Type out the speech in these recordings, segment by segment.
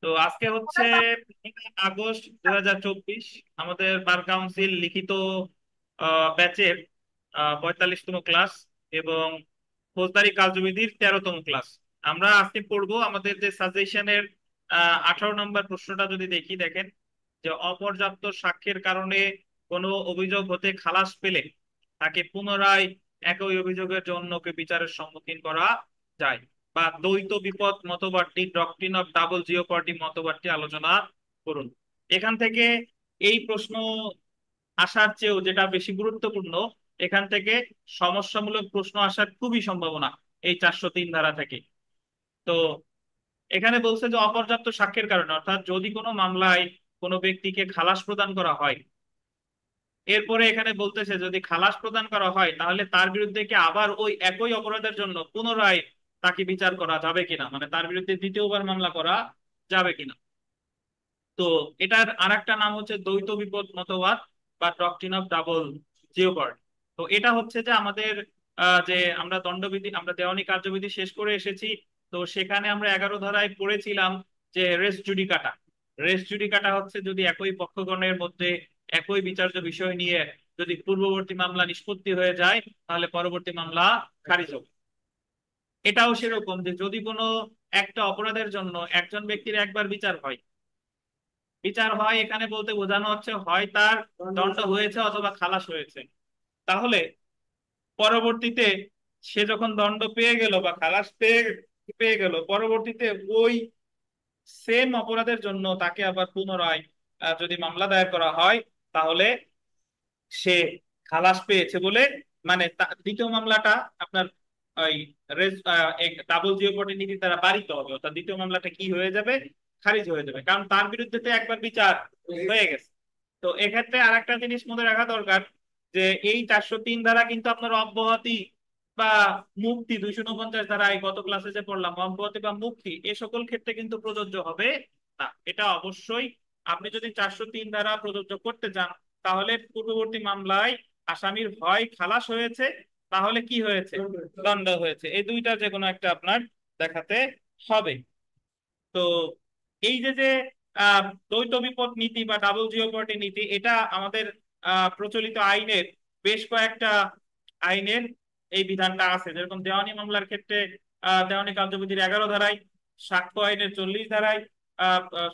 তো আজকে হচ্ছে আগস্ট 2024। আমাদের বার কাউন্সিল লিখিত ব্যাচের 45তম ক্লাস এবং ফৌজদারি কার্যবিধির 13তম ক্লাস। আমরা আজকে পড়বো আমাদের যে সাজেশনের 18 নম্বর প্রশ্নটা। যদি দেখি, দেখেন যে অপর্যাপ্ত সাক্ষ্যের কারণে কোনো অভিযোগ হতে খালাস পেলে তাকে পুনরায় একই অভিযোগের জন্য বিচারের সম্মুখীন করা যায়, বা দ্বৈত বিপদ মতবাদটি, ডক্ট্রিন অফ ডাবল জিওপার্টি মতবাদটি আলোচনা করুন। এখান থেকে এই প্রশ্ন আসার চেয়েও যেটা বেশি গুরুত্বপূর্ণ, এখান থেকে সমস্যামূলক প্রশ্ন আসার খুবই সম্ভাবনা এই 403 ধারা থেকে। তো এখানে বলছে যে অপর্যাপ্ত সাক্ষ্যের কারণে, অর্থাৎ যদি কোনো মামলায় কোনো ব্যক্তিকে খালাস প্রদান করা হয়, এরপরে এখানে বলতেছে যদি খালাস প্রদান করা হয় তাহলে তার বিরুদ্ধে কি আবার ওই একই অপরাধের জন্য পুনরায় তাকে বিচার করা যাবে কিনা, মানে তার বিরুদ্ধে দ্বিতীয়বার মামলা করা যাবে কিনা। তো এটার আরেকটা নাম হচ্ছে দ্বৈত বিপদ মতবাদ বা ডক্ট্রিন অফ ডাবল জিওপার্ড। তো এটা হচ্ছে যে আমাদের যে আমরা দণ্ডবিধি, আমরা দেওয়ানি কার্যবিধি শেষ করে এসেছি। তো সেখানে আমরা 11 ধারায় পড়েছিলাম যে রেস জুডিকাটা। রেস জুডিকাটা হচ্ছে যদি একই পক্ষগণের মধ্যে একই বিচার্য বিষয় নিয়ে যদি পূর্ববর্তী মামলা নিষ্পত্তি হয়ে যায় তাহলে পরবর্তী মামলা খারিজ হবে। এটাও সেরকম যে যদি কোনো একটা অপরাধের জন্য একজন ব্যক্তির একবার বিচার হয়, বিচার হয় এখানে বলতে বোঝানো হচ্ছে হয় তার দণ্ড হয়েছে অথবা খালাস হয়েছে, তাহলে পরবর্তীতে সে যখন দণ্ড পেয়ে গেল বা খালাস পেয়ে পেয়ে গেল, পরবর্তীতে ওই সেম অপরাধের জন্য তাকে আবার পুনরায় যদি মামলা দায়ের করা হয় তাহলে সে খালাস পেয়েছে বলে, মানে দ্বিতীয় মামলাটা আপনার ওই ডাবল জিওপটি নীতি দ্বারা বারিত হবে, অর্থাৎ দ্বিতীয় মামলাটা কি হয়ে যাবে, খারিজ হয়ে যাবে, কারণ তার বিরুদ্ধে তো একবার বিচার হয়ে গেছে। তো এক্ষেত্রে আর একটা জিনিস মনে রাখা দরকার যে এই 403 ধারা কিন্তু আপনার অব্যাহতি বা মুক্তি, 249 ধারায় গত ক্লাসে যে পড়লাম অব্যাহতি বা মুক্তি, এ সকল ক্ষেত্রে কিন্তু প্রযোজ্য হবে না। এটা অবশ্যই আপনি যদি 403 ধারা প্রযোজ্য করতে চান তাহলে পূর্ববর্তী মামলায় আসামির হয় খালাস হয়েছে, তাহলে কি হয়েছে, দণ্ড হয়েছে, এই দুইটা যে কোনো একটা আপনার দেখাতে হবে। তো এই যে যে দ্বৈত বিপদ নীতি বা ডাবল জিওপার্টি নীতি, এটা আমাদের প্রচলিত আইনের বেশ কয়েকটা আইনের এই বিধানটা আছে। যেরকম দেওয়ানি মামলার ক্ষেত্রে দেওয়ানি কার্যবিধির 11 ধারায়, সাক্ষ্য আইনের 40 ধারায়,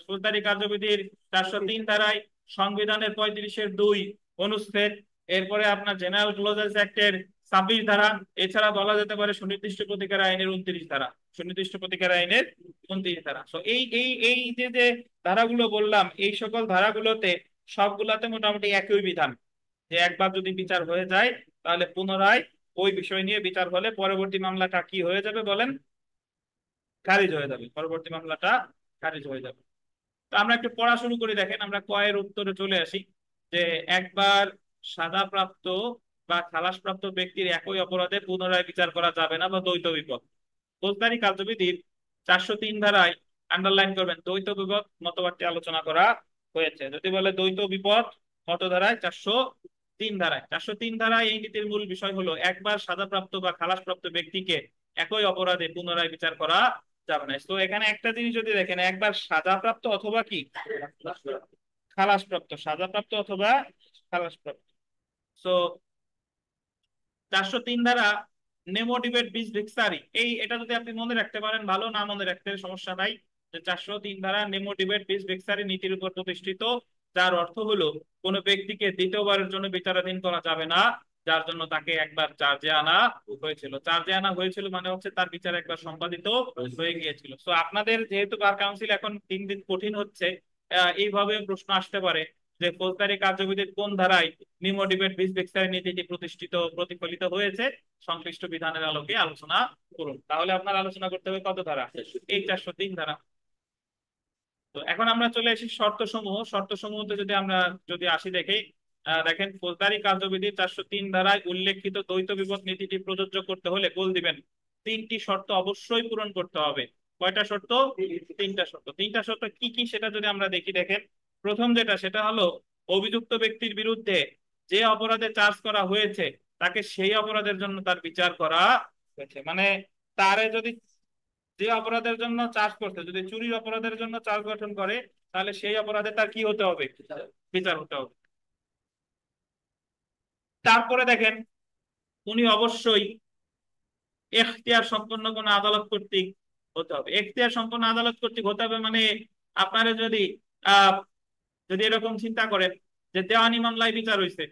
ফৌজদারি কার্যবিধির 403 ধারায়, সংবিধানের 35-এর 2 অনুচ্ছেদ, এরপরে আপনার জেনারেল ক্লোজেস অ্যাক্টের 26 ধারা, এছাড়া বলা যেতে পারে সুনির্দিষ্ট প্রতিকার আইনের 29 ধারা। সুনির্দিষ্ট প্রতিকার আইনের 29 ধারা। তো এই এই এই যে যে ধারাগুলো বললাম, এই সকল ধারাগুলোতে সবগুলাতে মোটামুটি একই বিধান, যে একবার যদি বিচার হয়ে যায় তাহলে পুনরায় ওই বিষয় নিয়ে বিচার হলে পরবর্তী মামলাটা কি হয়ে যাবে বলেন, খারিজ হয়ে যাবে, পরবর্তী মামলাটা খারিজ হয়ে যাবে। তো আমরা একটু পড়া শুরু করি, দেখেন আমরা কয়ের উত্তরে চলে আসি। যে একবার সাজাপ্রাপ্ত বা খালাসপ্রাপ্ত ব্যক্তির একই অপরাধে পুনরায় বিচার করা যাবে না বা দ্বৈত বিপদ। ফৌজদারি কার্যবিধির 403 ধারায় আন্ডারলাইন করবেন দ্বৈত বিপদ মতবাদটি আলোচনা করা হয়েছে। যদি বলে দ্বৈত বিপদ কত ধারায়, 403 ধারায়। 403 ধারায় এই নীতির মূল বিষয় হলো একবার সাজাপ্রাপ্ত বা খালাসপ্রাপ্ত ব্যক্তিকে একই অপরাধে পুনরায় বিচার করা যাবে না। তো এখানে একটা জিনিস যদি দেখেন, একবার সাজাপ্রাপ্ত অথবা কি খালাসপ্রাপ্ত, সাজাপ্রাপ্ত অথবা খালাসপ্রাপ্ত। তো 403 ধারা নেমো ডিবেট বিস ভিক্সারি, এই এটা যদি আপনি মনে রাখতে পারেন ভালো, না মনে রাখতে সমস্যা নাই। যে 403 ধারা নেমো ডিবেট বিস ভিক্সারি নীতির উপর প্রতিষ্ঠিত, যার অর্থ হলো কোনো ব্যক্তিকে দ্বিতীয়বারের জন্য বিচারাধীন করা যাবে না যার জন্য তাকে একবার চার্জে আনা হয়েছিল। চার্জে আনা হয়েছিল মানে হচ্ছে তার বিচার একবার সম্পাদিত হয়ে গিয়েছিল। তো আপনাদের যেহেতু বার কাউন্সিল এখন দিন দিন কঠিন হচ্ছে, এইভাবে প্রশ্ন আসতে পারে যে ফৌজদারি কার্যবিধির কোন ধারায় নিমো ডিবেট বিস ভিক্সারি নীতিটি প্রতিষ্ঠিত প্রতিফলিত হয়েছে, সংশ্লিষ্ট বিধানের আলোকে আলোচনা করুন। তাহলে আপনার আলোচনা করতে হবে কত ধারা, এই 403 ধারা। তো এখন আমরা চলে আসি শর্ত সমূহ। শর্ত সমূহতে যদি আমরা যদি আসি দেখি, দেখেন ফৌজদারি কার্যবিধির 403 ধারায় উল্লেখিত দ্বৈত বিপদ নীতিটি প্রযোজ্য করতে হলে গোল দিবেন 3টি শর্ত অবশ্যই পূরণ করতে হবে। কয়টা শর্ত? 3টা শর্ত। 3টা শর্ত কি কি সেটা যদি আমরা দেখি, দেখেন প্রথম যেটা সেটা হলো অভিযুক্ত ব্যক্তির বিরুদ্ধে যে অপরাধে চার্জ করা হয়েছে তাকে সেই অপরাধের জন্য তার বিচার করা হয়েছে। মানে তারে যদি যে অপরাধের জন্য চার্জ করছে, যদি চুরির অপরাধের জন্য চার্জ গঠন করে, তাহলে সেই অপরাধে তার কি হতে হবে? বিচার হতে হবে। তারপরে দেখেন, উনি অবশ্যই এখতিয়ার সম্পন্ন কোন আদালত কর্তৃক হতে হবে। এখতিয়ার সম্পন্ন আদালত কর্তৃক হতে হবে মানে, আপনারা যদি আহ যদি এরকম চিন্তা করেন যে দেওয়ানি মামলায় বিচার হয়েছে,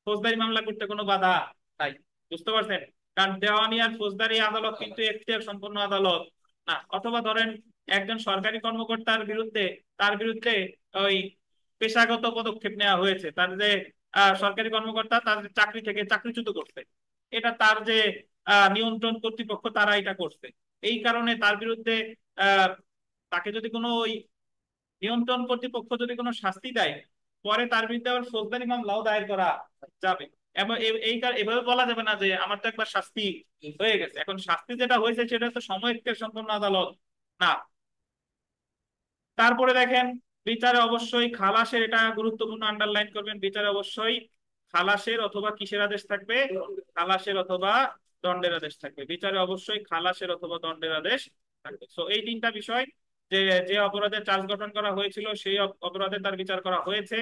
ফৌজদারি মামলা করতে কোনো বাধা নাই, বুঝতে পারছেন? কারণ দেওয়ানি আর ফৌজদারি আদালত কিন্তু এখতিয়ার সম্পন্ন আদালত না। অথবা ধরেন একজন সরকারি কর্মকর্তার বিরুদ্ধে, তার বিরুদ্ধে ওই পেশাগত পদক্ষেপ নেওয়া হয়েছে, তার যে সরকারি কর্মকর্তা তার চাকরি থেকে চাকরিচ্যুত করছে, এটা তার যে নিয়ন্ত্রণ কর্তৃপক্ষ তারা এটা করছে, এই কারণে তার বিরুদ্ধে আহ তাকে যদি কোনো ওই নিয়ন্ত্রণ কর্তৃপক্ষ যদি কোনো শাস্তি দেয়, পরে তার বিরুদ্ধে আবার ফৌজদারি মামলাও দায়ের করা যাবে। এবং এভাবে বলা যাবে না যে আমার তো একবার শাস্তি হয়ে গেছে, এখন শাস্তি যেটা হয়েছে সেটা তো সময়ের সম্পন্ন আদালত না। তারপরে দেখেন, বিচারে অবশ্যই খালাসের, এটা গুরুত্বপূর্ণ, আন্ডারলাইন করবেন, বিচারে অবশ্যই খালাসের অথবা কিসের আদেশ থাকবে? খালাসের অথবা দণ্ডের আদেশ থাকবে। বিচারে অবশ্যই খালাসের অথবা দণ্ডের আদেশ থাকবে। তো এই তিনটা বিষয়, যে যে অপরাধের চার্জ গঠন করা হয়েছিল সেই অপরাধে তার বিচার করা হয়েছে,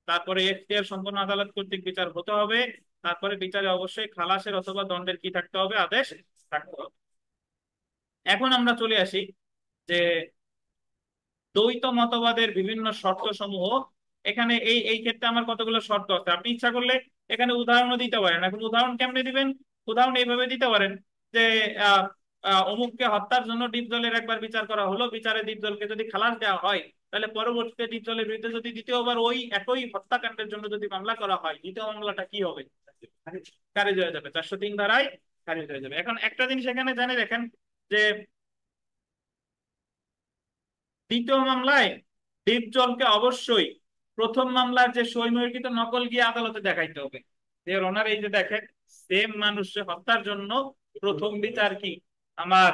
তারপরে এখতিয়ার সম্পন্ন আদালত কর্তৃক বিচার হতে হবে, তারপরে বিচারে অবশ্যই খালাসের অথবা দণ্ডের কি থাকতে হবে? আদেশ থাকতে হবে। এখন আমরা চলে আসি যে দ্বৈত মতবাদের বিভিন্ন শর্ত সমূহ। এখানে এই এই ক্ষেত্রে আমার কতগুলো শর্ত আছে, আপনি ইচ্ছা করলে এখানে উদাহরণও দিতে পারেন। এখন উদাহরণ কেমনে দিবেন? উদাহরণ এইভাবে দিতে পারেন যে আহ অমুককে হত্যার জন্য ডিপজলের একবার বিচার করা হলো, বিচারে ডিপজলকে যদি খালাস দেওয়া হয়, তাহলে পরবর্তীতে ডিপজলের বিরুদ্ধে যদি দ্বিতীয়বার ওই একই হত্যাকাণ্ডের জন্য যদি মামলা করা হয়, দ্বিতীয় মামলাটা কি হবে? খারিজ হয়ে যাবে, 403 ধারায় খারিজ হয়ে যাবে। এখন একটা জিনিস এখানে জানে দেখেন যে দ্বিতীয় মামলায় ডিপজলকে অবশ্যই প্রথম মামলার যে সইমর্কিত নকল গিয়ে আদালতে দেখাইতে হবে যে ওনার এই যে দেখেন, সেম মানুষকে হত্যার জন্য প্রথম বিচার কি আমার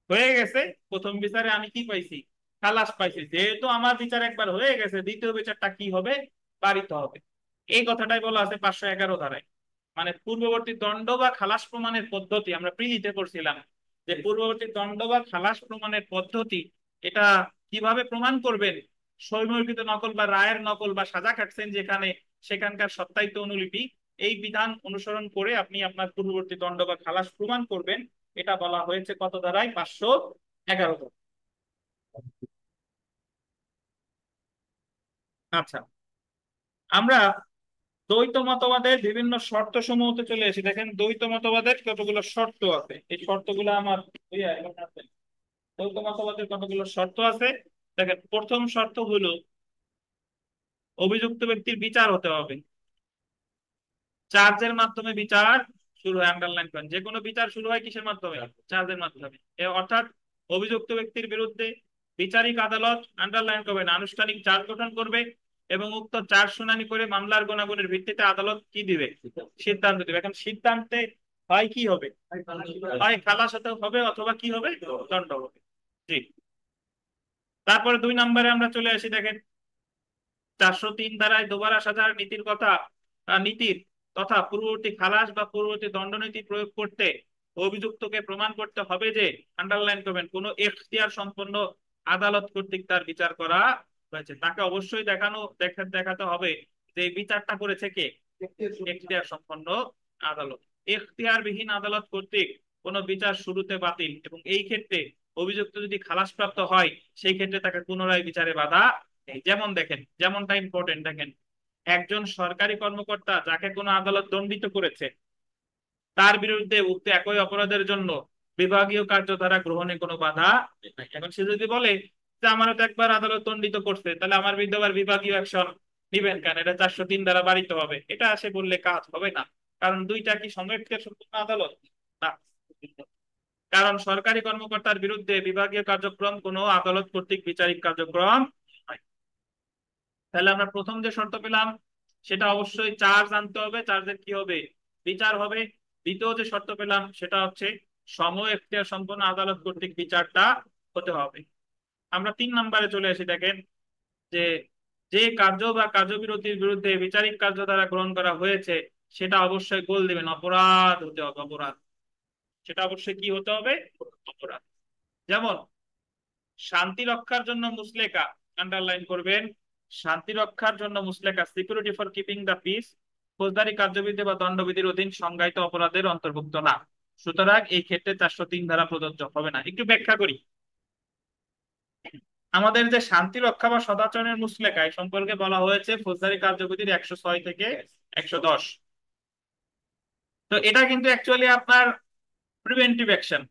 হয়ে গেছে, প্রথম বিচারে আমি কি পাইছি? খালাস পাইছি। যেহেতু আমার বিচার একবার হয়ে গেছে, দ্বিতীয় বিচারটা কি হবে? বাড়িতে হবে। এই কথাটাই বলা আছে 511 ধারায়। মানে পূর্ববর্তী দণ্ড বা খালাস প্রমাণের পদ্ধতি, আমরা প্রিলিতে পড়ছিলাম যে পূর্ববর্তী দণ্ড বা খালাস প্রমাণের পদ্ধতি, এটা কিভাবে প্রমাণ করবেন? স্বয়ংক্রিয়কৃত নকল বা রায়ের নকল বা সাজা খাটছেন যেখানে, সেখানকার সত্যায়িত অনুলিপি, এই বিধান অনুসরণ করে আপনি আপনার পূর্ববর্তী দণ্ড বা খালাস প্রমাণ করবেন। এটা বলা হয়েছে কত ধারায়? 511 ধারায়। আচ্ছা, আমরা দ্বৈত মতবাদের বিভিন্ন শর্ত সমূহতে চলে আসি। দেখেন দ্বৈত মতবাদের কতগুলো শর্ত আছে, এই শর্তগুলো আমার এখানে আছে। দ্বৈত মতবাদের কতগুলো শর্ত আছে। দেখেন, প্রথম শর্ত হলো অভিযুক্ত ব্যক্তির বিচার হতে হবে। চার্জের মাধ্যমে বিচার শুরু হয়, আন্ডারলাইন করেন, যে কোনো বিচার শুরু হয় কিসের মাধ্যমে? চার্জের মাধ্যমে। অর্থাৎ অভিযুক্ত ব্যক্তির বিরুদ্ধে বিচারিক আদালত, আন্ডারলাইন করবেন, আনুষ্ঠানিক চার্জ গঠন করবে এবং উক্ত চার্জ শুনানি করে মামলার গুণাগুণের ভিত্তিতে আদালত কি দিবে? সিদ্ধান্ত দিবে। এখন সিদ্ধান্তে হয় কি হবে? হয় খালাস হতে হবে অথবা কি হবে? দণ্ড হবে। জি। তারপরে 2 নম্বরে আমরা চলে আসি। দেখেন, 403 ধারায় দোবারা সাজার নীতির কথা, নীতির তথা পূর্ববর্তী খালাস বা পূর্ববর্তী দণ্ডনীতি প্রয়োগ করতে অভিযুক্তকে প্রমাণ করতে হবে যে, আন্ডারলাইন করবেন, কোন এখতিয়ার সম্পন্ন আদালত কর্তৃক তার বিচার করা হয়েছে। তাকে অবশ্যই দেখাতে হবে যে এই বিচারটা করেছে কে? এখতিয়ার সম্পন্ন আদালত। এখতিয়ারবিহীন আদালত কর্তৃক কোন বিচার শুরুতে বাতিল, এবং এই ক্ষেত্রে অভিযুক্ত যদি খালাসপ্রাপ্ত হয়, সেই ক্ষেত্রে তাকে পুনরায় বিচারে বাধা নেই। যেমন দেখেন, যেমনটা ইম্পর্টেন্ট, দেখেন একজন সরকারি কর্মকর্তা যাকে কোনো আদালত দণ্ডিত করেছে, তার বিরুদ্ধে উক্ত একই অপরাধের জন্য বিভাগীয় কার্যধারা গ্রহণে কোনো বাধা নাই। এখন সে যদি বলে যে আমারও তো একবার আদালত দণ্ডিত করছে, তাহলে আমার বিরুদ্ধে আবার বিভাগীয় অ্যাকশন নিবেন কেন? এটা 403 দ্বারা বাড়িতে হবে, এটা সে বললে কাজ হবে না। কারণ দুইটা কি সময়ের সম্পূর্ণ আদালত না। কারণ সরকারি কর্মকর্তার বিরুদ্ধে বিভাগীয় কার্যক্রম কোনো আদালত কর্তৃক বিচারিক কার্যক্রম নয়। তাহলে আমরা প্রথম যে শর্ত পেলাম, সেটা অবশ্যই চার্জ আনতে হবে, চার্জের কি হবে? বিচার হবে। দ্বিতীয় যে শর্ত পেলাম সেটা হচ্ছে সময় এখতিয়ার সম্পন্ন আদালত কর্তৃক বিচারটা হতে হবে। আমরা 3 নম্বরে চলে আসি। দেখেন যে যে কার্য বা কার্যবিরতির বিরুদ্ধে বিচারিক কার্য দ্বারা গ্রহণ করা হয়েছে, সেটা অবশ্যই গোল দিবেন, অপরাধ হতে হবে। অপরাধ, সেটা অবশ্যই কি হতে হবে? অপরাধ। যেমন শান্তি রক্ষার জন্য মুসলেকা, আন্ডারলাইন করবেন, শান্তি রক্ষার জন্য মুসলেকা security for keeping the peace ফৌজদারি কার্যবিধি বা দণ্ডবিধির অধীন সংজ্ঞায়িত অপরাধের অন্তর্ভুক্ত না। সুতরাং এই ক্ষেত্রে 403 ধারা প্রযোজ্য হবে না। একটু ব্যাখ্যা করি। আমাদের যে শান্তি রক্ষা বা সদাচরণের মুসলেকা এই সম্পর্কে বলা হয়েছে ফৌজদারি কার্যবিধির 106 থেকে 110। তো এটা কিন্তু অ্যাকচুয়ালি আপনার প্রিভেন্টিভ অ্যাকশন,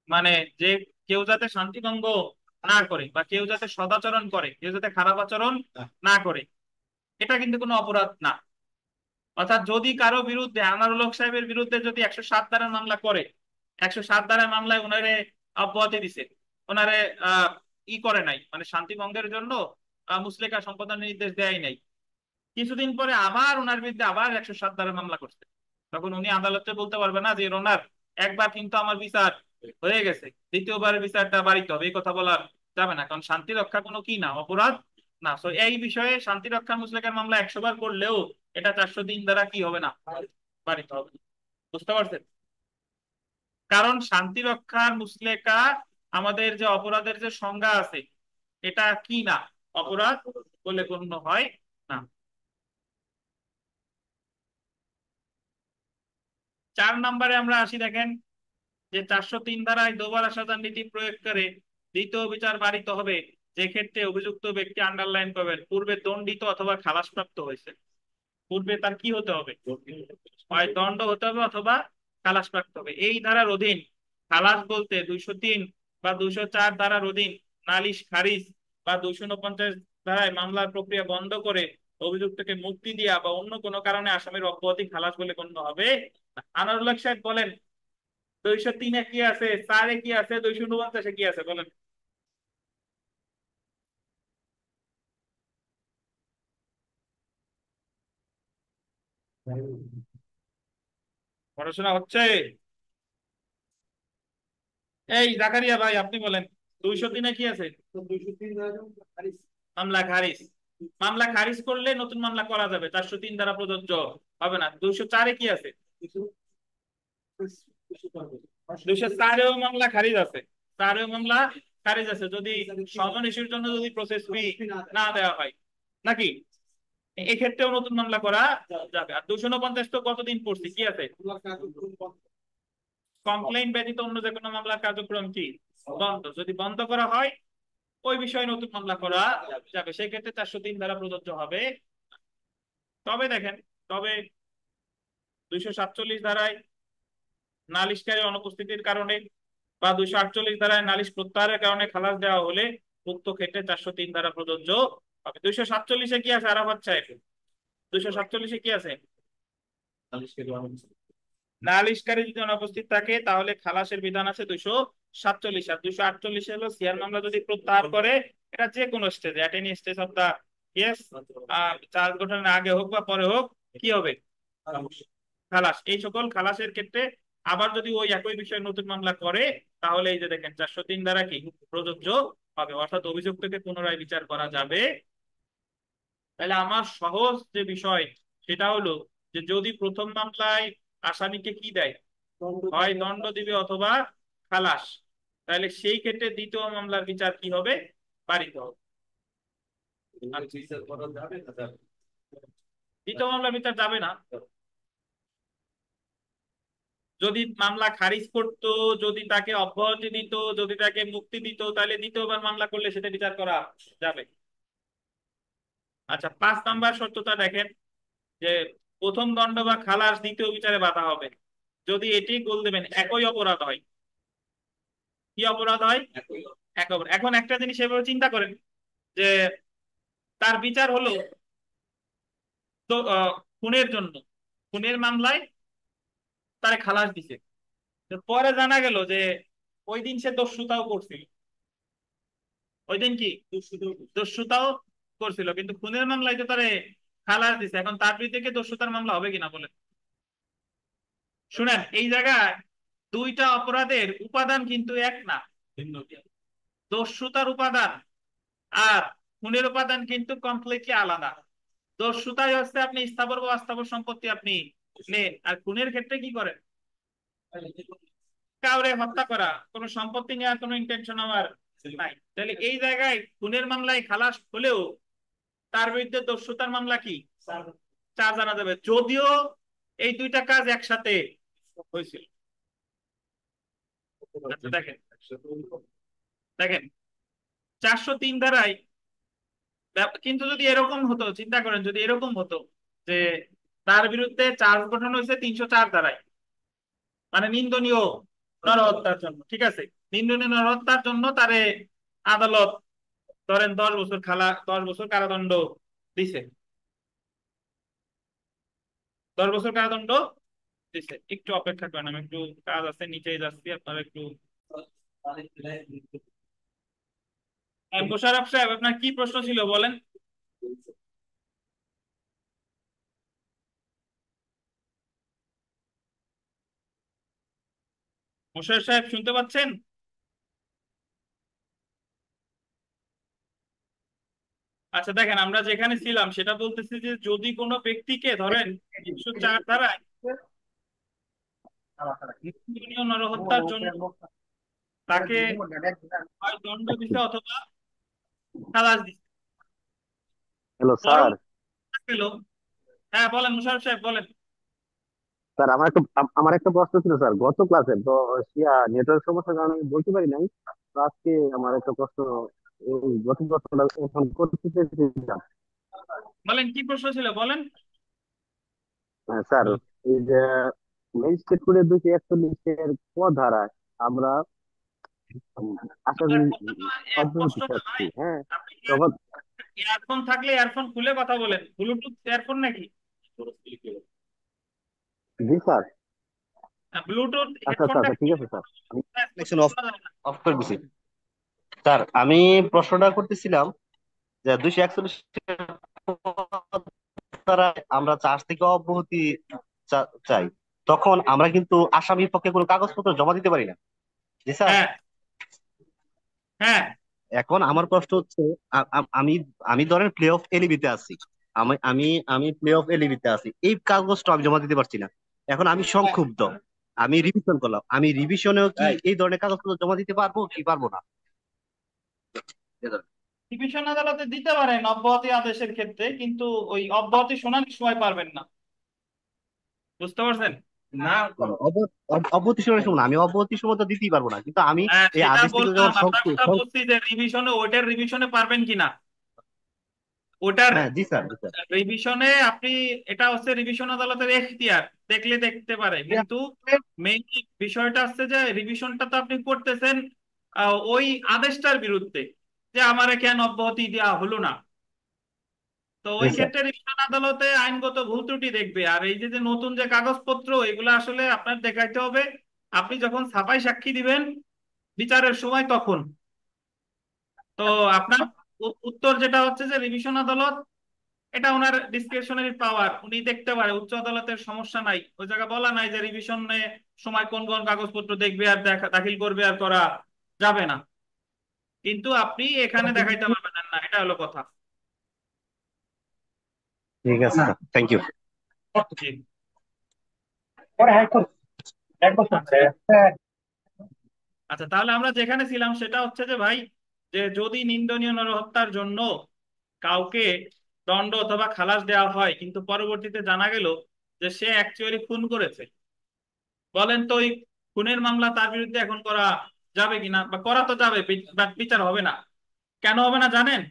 মানে যে কেউ যাতে শান্তি ভঙ্গ না করে বা কেউ যাতে সদাচরণ করে, কেউ যাতে খারাপ আচরণ না করে, এটা কিন্তু কোনো অপরাধ না। অর্থাৎ যদি কারো বিরুদ্ধে, আনারুল হক সাহেবের বিরুদ্ধে যদি 107 ধারার মামলা করে, 107 ধারার মামলায় ওনারে অব্যাহতি দিছে, ওনারে করে নাই, মানে শান্তি ভঙ্গের জন্য মুসলেকা সম্পাদনের নির্দেশ দেয় নাই, কিছুদিন পরে আবার ওনার বিরুদ্ধে আবার 107 ধারার মামলা করছে, তখন উনি আদালতে বলতে পারবে না যে ওনার একবার কিন্তু আমার বিচার হয়ে গেছে, দ্বিতীয়বারের বিচারটা বাড়িতে হবে, এই কথা বলা যাবে না, কারণ শান্তি রক্ষা কোনো কি না, অপরাধ না। তো এই বিষয়ে শান্তি রক্ষা মুসলেকার মামলা 100 বার করলেও এটা 403 দ্বারা কি হবে না, বাড়িতে হবে না। বুঝতে পারছেন? কারণ শান্তি রক্ষার মুসলেকা আমাদের যে অপরাধের যে সংজ্ঞা আছে, এটা কি না, অপরাধ বলে গণ্য হয় না। 4 নম্বরে আমরা আসি, দেখেন যে 403 ধারায় দোবারা সাজার নীতি প্রয়োগ করে দ্বিতীয় বিচার বারিত হবে যে ক্ষেত্রে অভিযুক্ত ব্যক্তি, আন্ডারলাইন করবেন, পূর্বে দণ্ডিত অথবা খালাসপ্রাপ্ত হয়েছে। পূর্বে তার কি হতে হবে, হয় দণ্ড হতে হবে অথবা খালাসপ্রাপ্ত হবে। এই ধারার অধীন খালাস বলতে 203 বা 204 ধারার অধীন নালিশ খারিজ বা 249 ধারায় মামলার প্রক্রিয়া বন্ধ করে অভিযুক্তকে মুক্তি দিয়া বা অন্য কোনো কারণে আসামির অব্যাহতি খালাস বলে গণ্য হবে। আনারুল হক সাহেব বলেন, 203-এ কি আছে, 4-এ কি আছে, 249-এ কি আছে বলেন। পড়াশোনা হচ্ছে? এই জাকারিয়া ভাই আপনি বলেন, 203-এ কি আছে? মামলা খারিজ, মামলা খারিজ করলে নতুন মামলা করা যাবে, 403 দ্বারা প্রযোজ্য হবে না। 204-এ কি আছে? 204-এও মামলা খারিজ আছে, 4-এও মামলা খারিজ আছে যদি সমন ইস্যুর জন্য যদি প্রসেস ফি না দেওয়া হয়, নাকি এক্ষেত্রেও নতুন মামলা করা যাবে। আর 249 তো কতদিন পড়ছি, কি আছে, কমপ্লেইন ব্যতীত অন্য যে কোনো মামলার কার্যক্রম কি বন্ধ, যদি বন্ধ করা হয় ওই বিষয়ে নতুন মামলা করা যাবে, সেই ক্ষেত্রে 403 দ্বারা প্রযোজ্য হবে। তবে দেখেন, তবে 247 ধারায় নালিশকারী অনুপস্থিতির কারণে বা 248 ধারায় নালিশ প্রত্যাহারের কারণে খালাস দেওয়া হলে উক্ত ক্ষেত্রে 403 ধারা প্রযোজ্য হবে। 247-এ কি আছে আরাফাত সাহেব, 247-এ কি আছে? নালিশকারী যদি অনুপস্থিত থাকে তাহলে খালাসের বিধান আছে 247। আর 248 হলো সিআর মামলা যদি প্রত্যাহার করে, এটা যে কোনো স্টেজে, at any stage of the case, charge গঠনের আগে হোক বা পরে হোক, কি হবে, খালাস। এই সকল খালাসের ক্ষেত্রে আবার যদি ওই একই বিষয়ে নতুন মামলা করে, তাহলে এই যে দেখেন 403 দ্বারা কি প্রযোজ্য হবে, অর্থাৎ অভিযুক্তকে পুনরায় বিচার করা যাবে। তাহলে আমার সহজ যে বিষয় সেটা হলো যে যদি প্রথম মামলায় আসামিকে কি দেয়, হয় দণ্ড দিবে অথবা খালাস, তাহলে সেই ক্ষেত্রে দ্বিতীয় মামলার বিচার কি হবে, বাড়িতে হবে। দ্বিতীয় মামলার বিচার যাবে না, যদি মামলা খারিজ করতো, যদি তাকে অব্যাহতি দিত, যদি তাকে মুক্তি দিত, তাহলে দ্বিতীয়বার মামলা করলে সেটা বিচার করা যাবে। আচ্ছা, 5 নাম্বার শর্তটা দেখেন যে প্রথম দণ্ড বা খালাস দ্বিতীয় বিচারে বাধা হবে যদি এটি গোল দেবেন একই অপরাধ হয়। কি অপরাধ হয়? এক অপরাধ। এখন একটা জিনিস এভাবে চিন্তা করেন যে তার বিচার হলো তো খুনের জন্য, খুনের মামলায় তারে খালাস দিছে, তো পরে জানা গেল যে ওই দিন সে দস্যুতাও করছিল, ওই দিন কি দস্যুতাও করছিল, কিন্তু খুনের মামলায় তো তারে খালাস দিছে, এখন তার বিরুদ্ধে কি দস্যুতার মামলা হবে কিনা বলেন। শুনেন, এই জায়গায় দুইটা অপরাধের উপাদান কিন্তু এক না, ভিন্ন। দস্যুতার উপাদান আর খুনের উপাদান কিন্তু কমপ্লিটলি আলাদা। দস্যুতাই হচ্ছে আপনি স্থাবর বা অস্থাবর সম্পত্তি আপনি নেন, আর খুনের ক্ষেত্রে কি করেন, কাউরে হত্যা করা, কোনো সম্পত্তি নেওয়ার কোনো ইন্টেনশন আমার নাই, তাহলে এই জায়গায় খুনের মামলায় খালাস হলেও তার বিরুদ্ধে দস্যুতার মামলা কি চার জানা যাবে, যদিও এই দুইটা কাজ একসাথে হয়েছিল। আচ্ছা দেখেন, দেখেন 403 ধারায় কিন্তু যদি এরকম হতো, চিন্তা করেন যদি এরকম হতো যে তার বিরুদ্ধে চার্জ গঠন হয়েছে 304 ধারায়, মানে নিন্দনীয় নরহত্যার জন্য, ঠিক আছে, নিন্দনীয় নরহত্যার জন্য তারে আদালত ধরেন 10 বছর 10 বছর কারাদণ্ড দিছে, 10 বছর কারাদণ্ড দিছে। একটু অপেক্ষা করেন, আমি একটু কাজ আছে নিচেই যাচ্ছি, আপনারা একটু। মোশাররফ সাহেব, আপনার কি প্রশ্ন ছিল বলেন। মোশাররফ সাহেব শুনতে পাচ্ছেন? আচ্ছা দেখেন, আমরা যেখানে ছিলাম সেটা বলতেছি যে যদি কোনো ব্যক্তিকে ধরেন 304 ধারায় নিন্দনীয় নরহত্যার জন্য তাকে হয় দণ্ড দিছে অথবা খালাস দিছে, হ্যালো স্যার। পরবর্তী গেল। হ্যাঁ বলেন মুশাররফ সাহেব বলেন। স্যার আমার একটা প্রশ্ন ছিল স্যার, গত ক্লাসে তো নেটওয়ার্ক সমস্যার কারণে আমি বলতে পারি নাই। তো আজকে আমার একটা প্রশ্ন, এই গত প্রশ্নটা এখন করতে চেয়েছিলাম। বলেন কি প্রশ্ন ছিল বলেন। স্যার, এই যে ম্যাজিস্ট্রেট কোডের 241-এর ক ধারায় আমরা আসামি আপনার কথাটা অব্যাহতি স্পষ্ট না চাচ্ছি, ভাই, হ্যাঁ। আপনি তখন ইয়ারফোন থাকলে ইয়ারফোন খুলে কথা বলেন, ব্লুটুথ ইয়ারফোন নাকি? জি স্যার। ব্লুটুথ আচ্ছা আচ্ছা হেডফোনটা আচ্ছা, ঠিক আছে স্যার, আমি স্পষ্ট কানেকশন অফ শোনা যাবে না। অফ করে দিছি। স্যার, আমি প্রশ্নটা করতেছিলাম যে 241 দ্বারা আমরা চার্জ থেকে অব্যাহতি চাই, তখন আমরা কিন্তু আসামির পক্ষে কোনো কাগজপত্র জমা দিতে পারি না। জি স্যার। হ্যাঁ, হ্যাঁ, এখন আমার প্রশ্ন হচ্ছে, আমি আমি ধরেন প্লে অফ এলিবিতে আছি, আমি আমি আমি প্লে অফ এলিবিতে আছি, এই কাগজটা আমি জমা দিতে পারছি না। এখন আমি হ্যাঁ। সংক্ষুব্ধ, আমি রিভিশন করলাম, আমি রিভিশনেও কি এই ধরনের কাগজপত্র জমা দিতে পারবো কি পারবো না? ডিভিশন আদালতে দিতে পারেন অব্যাহতি আদেশের ক্ষেত্রে, কিন্তু ওই অব্যাহতি শুনানির সময় পারবেন না, বুঝতে পারছেন? না, অব্যাহতি সময় শুনুন, আমি অব্যাহতি সময় তো দিতেই পারবো না, কিন্তু আমি হ্যাঁ এই সেটা আদেশ থেকে বললাম, যখন আপনার কথা বলছি যে রিভিশনে, ওইটার রিভিশনে পারবেন কিনা ওটার হ্যাঁ জি স্যার, জি স্যার। রিভিশনে আপনি, এটা হচ্ছে রিভিশন আদালতের এখতিয়ার, দেখলে দেখতে পারে, কিন্তু মেইন বিষয়টা হচ্ছে যে রিভিশনটা তো আপনি করতেছেন ওই আদেশটার বিরুদ্ধে, যে আমারে কেন অব্যাহতি দেওয়া হলো না। তো জি ওই স্যার। ক্ষেত্রে রিভিশন আদালতে আইনগত ভুল ত্রুটি দেখবে, আর এই যে যে নতুন যে কাগজপত্র এগুলো আসলে আপনার দেখাইতে হবে আপনি যখন ছাপাই সাক্ষী দিবেন বিচারের সময় তখন। তো আপনার উত্তর যেটা হচ্ছে যে রিভিশন আদালত, এটা ওনার ডিসক্রিশনারি পাওয়ার, উনি দেখতে পারে, উচ্চ আদালতের সমস্যা নাই, ওই জায়গায় বলা নাই যে রিভিশনে সময় কোন কোন কাগজপত্র দেখবে আর দাখিল করবে আর করা যাবে না, কিন্তু আপনি এখানে দেখাইতে পারবেন না, এটা হলো কথা। ঠিক আছে, থ্যাংক ইউ। জি। আচ্ছা, আচ্ছা তাহলে আমরা যেখানে ছিলাম সেটা হচ্ছে যে ভাই, যে যদি নিন্দনীয় নরহত্যার জন্য কাউকে দণ্ড অথবা খালাস দেওয়া হয় কিন্তু পরবর্তীতে জানা গেল যে সে অ্যাকচুয়ালি খুন করেছে, বলেন তো ওই খুনের মামলা তার বিরুদ্ধে এখন করা যাবে কিনা, বা করা তো যাবে বাট বিচার হবে না। কেন হবে না জানেন?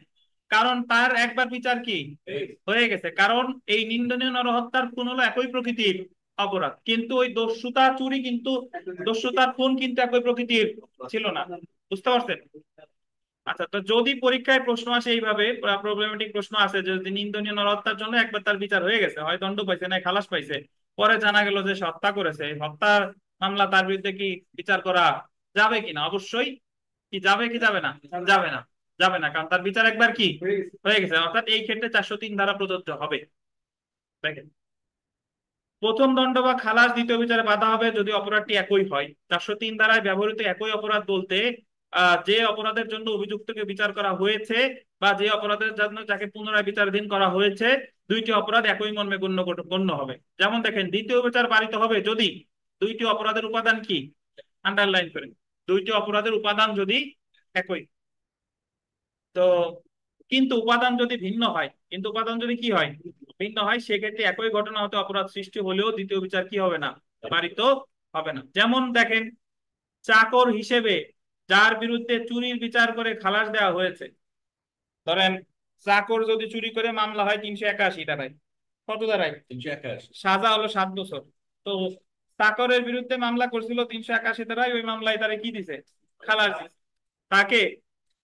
কারণ তার একবার বিচার কি হয়ে গেছে, কারণ এই নিন্দনীয় নরহত্যার খুন হলো একই প্রকৃতির অপরাধ, কিন্তু ওই দস্যুতা চুরি কিন্তু, দস্যুতার খুন কিন্তু একই প্রকৃতির ছিল না, বুঝতে পারছেন? আচ্ছা, তো যদি পরীক্ষায় প্রশ্ন আসে এইভাবে, প্রবলেমেটিক প্রশ্ন আছে যে যদি নিন্দনীয় নরহত্যার জন্য একবার তার বিচার হয়ে গেছে, হয় দণ্ড পাইছে না খালাস পাইছে, পরে জানা গেল যে সে হত্যা করেছে, হত্যার মামলা তার বিরুদ্ধে কি বিচার করা যাবে কিনা? অবশ্যই কি যাবে কি যাবে না? যাবে না, যাবে না, কারণ তার বিচার একবার কি হয়ে গেছে, অর্থাৎ এই ক্ষেত্রে 403 ধারা প্রযোজ্য হবে। দেখেন, প্রথম দণ্ড বা খালাস দ্বিতীয় বিচারে বাধা হবে যদি অপরাধটি একই হয়। 403 ধারায় ব্যবহৃত একই অপরাধ বলতে যে অপরাধের জন্য অভিযুক্তকে বিচার করা হয়েছে বা যে অপরাধের জন্য যাকে পুনরায় বিচারাধীন করা হয়েছে, দুইটি অপরাধ একই মর্মে গণ্য হবে। যেমন দেখেন, দ্বিতীয় বিচার বারিত হবে যদি দুইটি অপরাধের উপাদান কি আন্ডারলাইন করেন, দুইটি অপরাধের উপাদান যদি একই। তো কিন্তু উপাদান যদি ভিন্ন হয়, কিন্তু উপাদান যদি কি হয়, ভিন্ন হয়, সেক্ষেত্রে একই ঘটনা হতে অপরাধ সৃষ্টি হলেও দ্বিতীয় বিচার কি হবে না, পালিত হবে না। যেমন দেখেন, চাকর হিসেবে যার বিরুদ্ধে চুরির বিচার করে খালাস দেওয়া হয়েছে, ধরেন চাকর যদি চুরি করে মামলা হয় 381 ধারায়, কত ধারায়, 381, সাজা হলো 7 বছর। তো চাকরের বিরুদ্ধে মামলা করছিল 381 ধারায়, ওই মামলায় তারে কি দিছে, খালাস দিছে। তাকে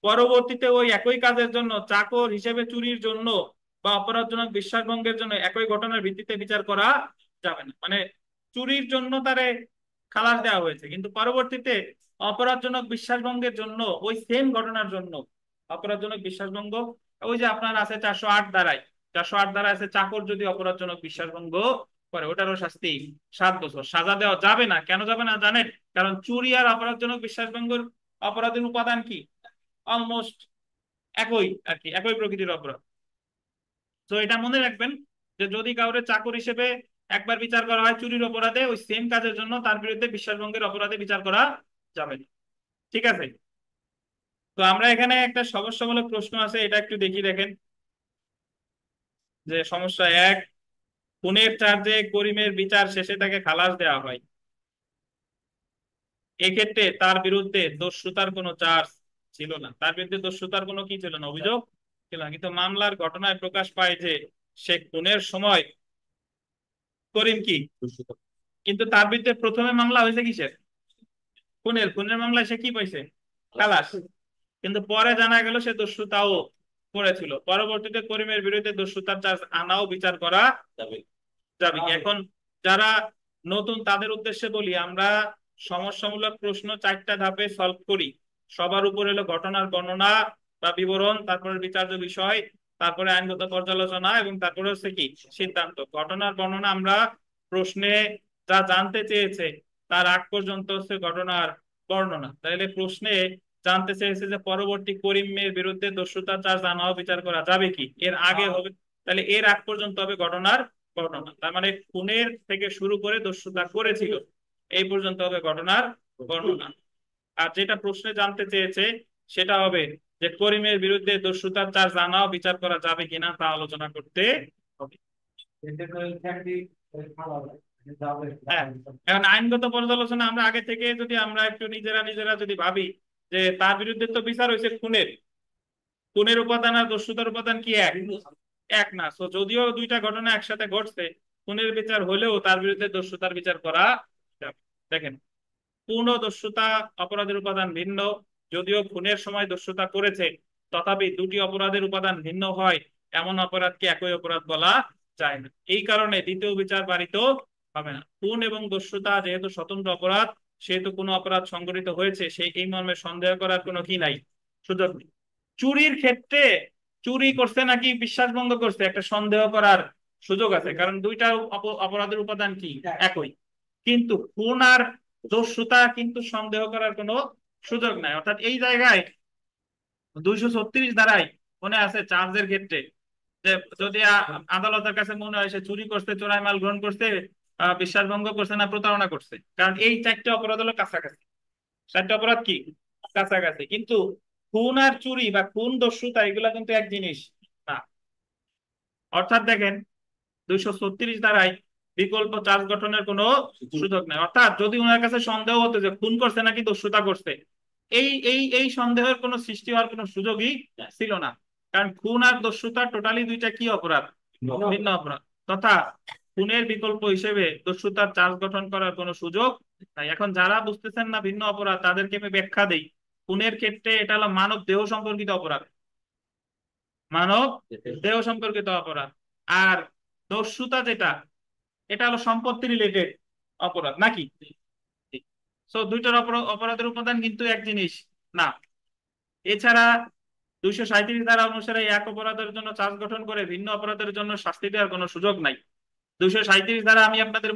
পরবর্তীতে ওই একই কাজের জন্য, চাকর হিসেবে চুরির জন্য বা অপরাধজনক বিশ্বাসভঙ্গের জন্য একই ঘটনার ভিত্তিতে বিচার করা যাবে না। মানে চুরির জন্য তারে খালাস দেওয়া হয়েছে, কিন্তু পরবর্তীতে অপরাধজনক বিশ্বাসভঙ্গের জন্য ওই সেম ঘটনার জন্য, অপরাধজনক বিশ্বাসভঙ্গ, ওই যে আপনার আছে 408 ধারায়, 408 ধারায় আছে চাকর যদি অপরাধজনক বিশ্বাসভঙ্গ করে ওটারও শাস্তি 7 বছর। সাজা দেওয়া যাবে না, কেন যাবে না জানেন? কারণ চুরি আর অপরাধজনক বিশ্বাসভঙ্গের অপরাধের উপাদান কি, অলমোস্ট একই আর কি, একই প্রকৃতির অপরাধ। তো এটা মনে রাখবেন যে যদি কাউরে চাকর হিসেবে একবার বিচার করা হয় চুরির অপরাধে, ওই সেম কাজের জন্য তার বিরুদ্ধে বিশ্বাসভঙ্গের অপরাধে বিচার করা যাবে না। ঠিক আছে? তো আমরা এখানে একটা সমস্যামূলক প্রশ্ন আছে, এটা একটু দেখি, দেখেন যে সমস্যা 1, খুনের চার্জে করিমের বিচার শেষে তাকে খালাস দেওয়া হয়, এক্ষেত্রে তার বিরুদ্ধে দস্যুতার কোনো চার্জ ছিল না, তার বিরুদ্ধে দস্যুতার কোনো কি ছিল না, অভিযোগ ছিল না, কিন্তু মামলার ঘটনায় প্রকাশ পায় যে সে খুনের সময় করিম কি দস্যুতা। কিন্তু তার বিরুদ্ধে প্রথমে মামলা হয়েছে কিসের, খুনের, খুনের মামলায় সে কি পাইছে, খালাস। কিন্তু পরে জানা গেল সে দস্যুতাও করেছিল, পরবর্তীতে করিমের বিরুদ্ধে দস্যুতার চার্জ আনাও বিচার করা যাবে যাবে কি? এখন যারা নতুন তাদের উদ্দেশ্যে বলি, আমরা সমস্যামূলক প্রশ্ন 4টা ধাপে সলভ করি। সবার উপর হলো ঘটনার বর্ণনা বা বিবরণ, তারপরে বিচার্য বিষয়, তারপরে আইনগত পর্যালোচনা, এবং তারপরে হচ্ছে কি সিদ্ধান্ত। ঘটনার বর্ণনা আমরা প্রশ্নে যা জানতে চেয়েছে তার আগ পর্যন্ত হচ্ছে ঘটনার বর্ণনা। তাহলে প্রশ্নে জানতে চেয়েছে যে পরবর্তী করিমের বিরুদ্ধে দস্যুতার চার্জ আনা ও বিচার করা যাবে কি, এর আগে হবে, তাহলে এর আগ পর্যন্ত হবে ঘটনার বর্ণনা। তার মানে খুনের থেকে শুরু করে দস্যুতা করেছিল এই পর্যন্ত হবে ঘটনার বর্ণনা। আর যেটা প্রশ্নে জানতে চেয়েছে সেটা হবে যে করিমের বিরুদ্ধে দস্যুতার চার্জ আনা ও বিচার করা যাবে কিনা তা আলোচনা করতে হবে। হ্যাঁ, এখন আইনগত পর্যালোচনা আমরা আগে থেকে যদি আমরা একটু নিজেরা নিজেরা যদি ভাবি যে তার বিরুদ্ধে তো বিচার হয়েছে খুনের, খুনের উপাদান আর দস্যুতার উপাদান কি এক, এক না। তো যদিও দুইটা ঘটনা একসাথে ঘটছে, খুনের বিচার হলেও তার বিরুদ্ধে দস্যুতার বিচার করা যাবে। দেখেন, পূর্ণ দস্যুতা অপরাধের উপাদান ভিন্ন, যদিও খুনের সময় দস্যুতা করেছে, তথাপি দুটি অপরাধের উপাদান ভিন্ন হয় এমন অপরাধকে একই অপরাধ বলা যায় না। এই কারণে দ্বিতীয় বিচার পালিত হবে না। খুন এবং দস্যুতা যেহেতু স্বতন্ত্র অপরাধ, সেহেতু কোনো অপরাধ সংঘটিত হয়েছে সেই এই মর্মে সন্দেহ করার কোনো কি নাই, সুযোগ নেই। চুরির ক্ষেত্রে চুরি করছে নাকি বিশ্বাসভঙ্গ করছে একটা সন্দেহ করার সুযোগ আছে, কারণ দুইটা অপরাধের উপাদান কি, একই। কিন্তু খুন আর দস্যুতা কিন্তু সন্দেহ করার কোনো সুযোগ নাই। অর্থাৎ এই জায়গায় 236 ধারায় মনে আছে চার্জের ক্ষেত্রে যে যদি আদালতের কাছে মনে হয় সে চুরি করছে, চোরাই মাল গ্রহণ করছে, বিশ্বাসভঙ্গ করছে না প্রতারণা করছে, কারণ এই 4টে অপরাধ হলো কাছাকাছি, 4টে অপরাধ কি কাছাকাছি। কিন্তু খুন আর চুরি বা খুন দস্যুতা এগুলা কিন্তু এক জিনিস না। অর্থাৎ দেখেন, 236 ধারায় বিকল্প চার্জ গঠনের কোনো সুযোগ নেই। অর্থাৎ যদি ওনার কাছে সন্দেহ হতো যে খুন করছে নাকি দস্যুতা করছে, এই সন্দেহের কোনো সৃষ্টি হওয়ার কোনো সুযোগই ছিল না, কারণ খুন আর দস্যুতা টোটালি দুইটা কি অপরাধ, ভিন্ন অপরাধ। তথা খুনের বিকল্প হিসেবে দস্যুতার চার্জ গঠন করার কোনো সুযোগ নাই। এখন যারা বুঝতেছেন না ভিন্ন অপরাধ, তাদেরকে আমি ব্যাখ্যা দেই। খুনের ক্ষেত্রে এটা হলো মানব দেহ সম্পর্কিত অপরাধ, মানব দেহ সম্পর্কিত অপরাধ। আর দস্যুতা যেটা, এটা হলো সম্পত্তি রিলেটেড অপরাধ নাকি। তো দুইটার অপরাধের উপাদান কিন্তু এক জিনিস না। এছাড়া 237 ধারা অনুসারে এক অপরাধের জন্য চার্জ গঠন করে ভিন্ন অপরাধের জন্য শাস্তি দেওয়ার কোনো সুযোগ নাই। 237 ধারা আমি আপনাদের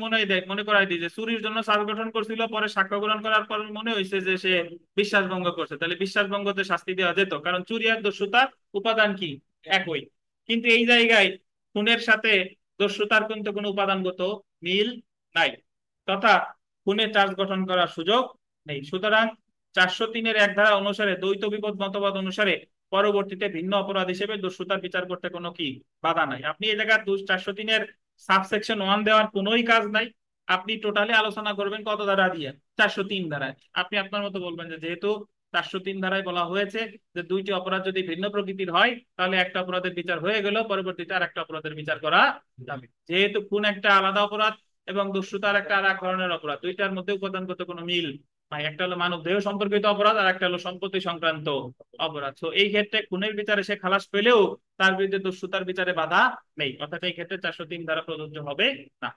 মনে করাই দিই যে চুরির জন্য চার্জ গঠন করছিল, পরে সাক্ষ্য গ্রহণ করার পর মনে হয়েছে যে সে বিশ্বাস ভঙ্গ করছে, তাহলে বিশ্বাস ভঙ্গতে শাস্তি দেওয়া যেত, কারণ চুরি আর দস্যুতা উপাদান কি একই। কিন্তু এই জায়গায় খুনের সাথে দস্যুতার কিন্তু কোনো উপাদানগত মিল নাই, তথা খুনে চার্জ গঠন করার সুযোগ নেই। সুতরাং 403-এর এক ধারা অনুসারে দ্বৈত বিপদ মতবাদ অনুসারে পরবর্তীতে ভিন্ন অপরাধ হিসেবে দস্যুতার বিচার করতে কোনো কি বাধা নাই। আপনি এই জায়গায় 403-এর সাবসেকশন 1 দেওয়ার কোনোই কাজ নাই। আপনি টোটালি আলোচনা করবেন কত ধারা দিয়ে? 403 ধারায়। আপনি আপনার মতো বলবেন যে যেহেতু 403 ধারায় বলা হয়েছে যে দুইটি অপরাধ যদি ভিন্ন প্রকৃতির হয় তাহলে একটা অপরাধের বিচার হয়ে গেল, পরবর্তীতে আর একটা অপরাধের বিচার করা যাবে। যেহেতু খুন একটা আলাদা অপরাধ এবং দস্যুতার একটা আর এক ধরনের অপরাধ, দুইটার মধ্যে উপাদানগত কোনো মিল নাই। একটা হলো মানব দেহ সম্পর্কিত অপরাধ আর একটা হলো সম্পত্তি সংক্রান্ত অপরাধ। তো এই ক্ষেত্রে খুনের বিচারে সে খালাস পেলেও তার বিরুদ্ধে দস্যুতার বিচারে বাধা নেই, অর্থাৎ এই ক্ষেত্রে 403 ধারা প্রযোজ্য হবে না।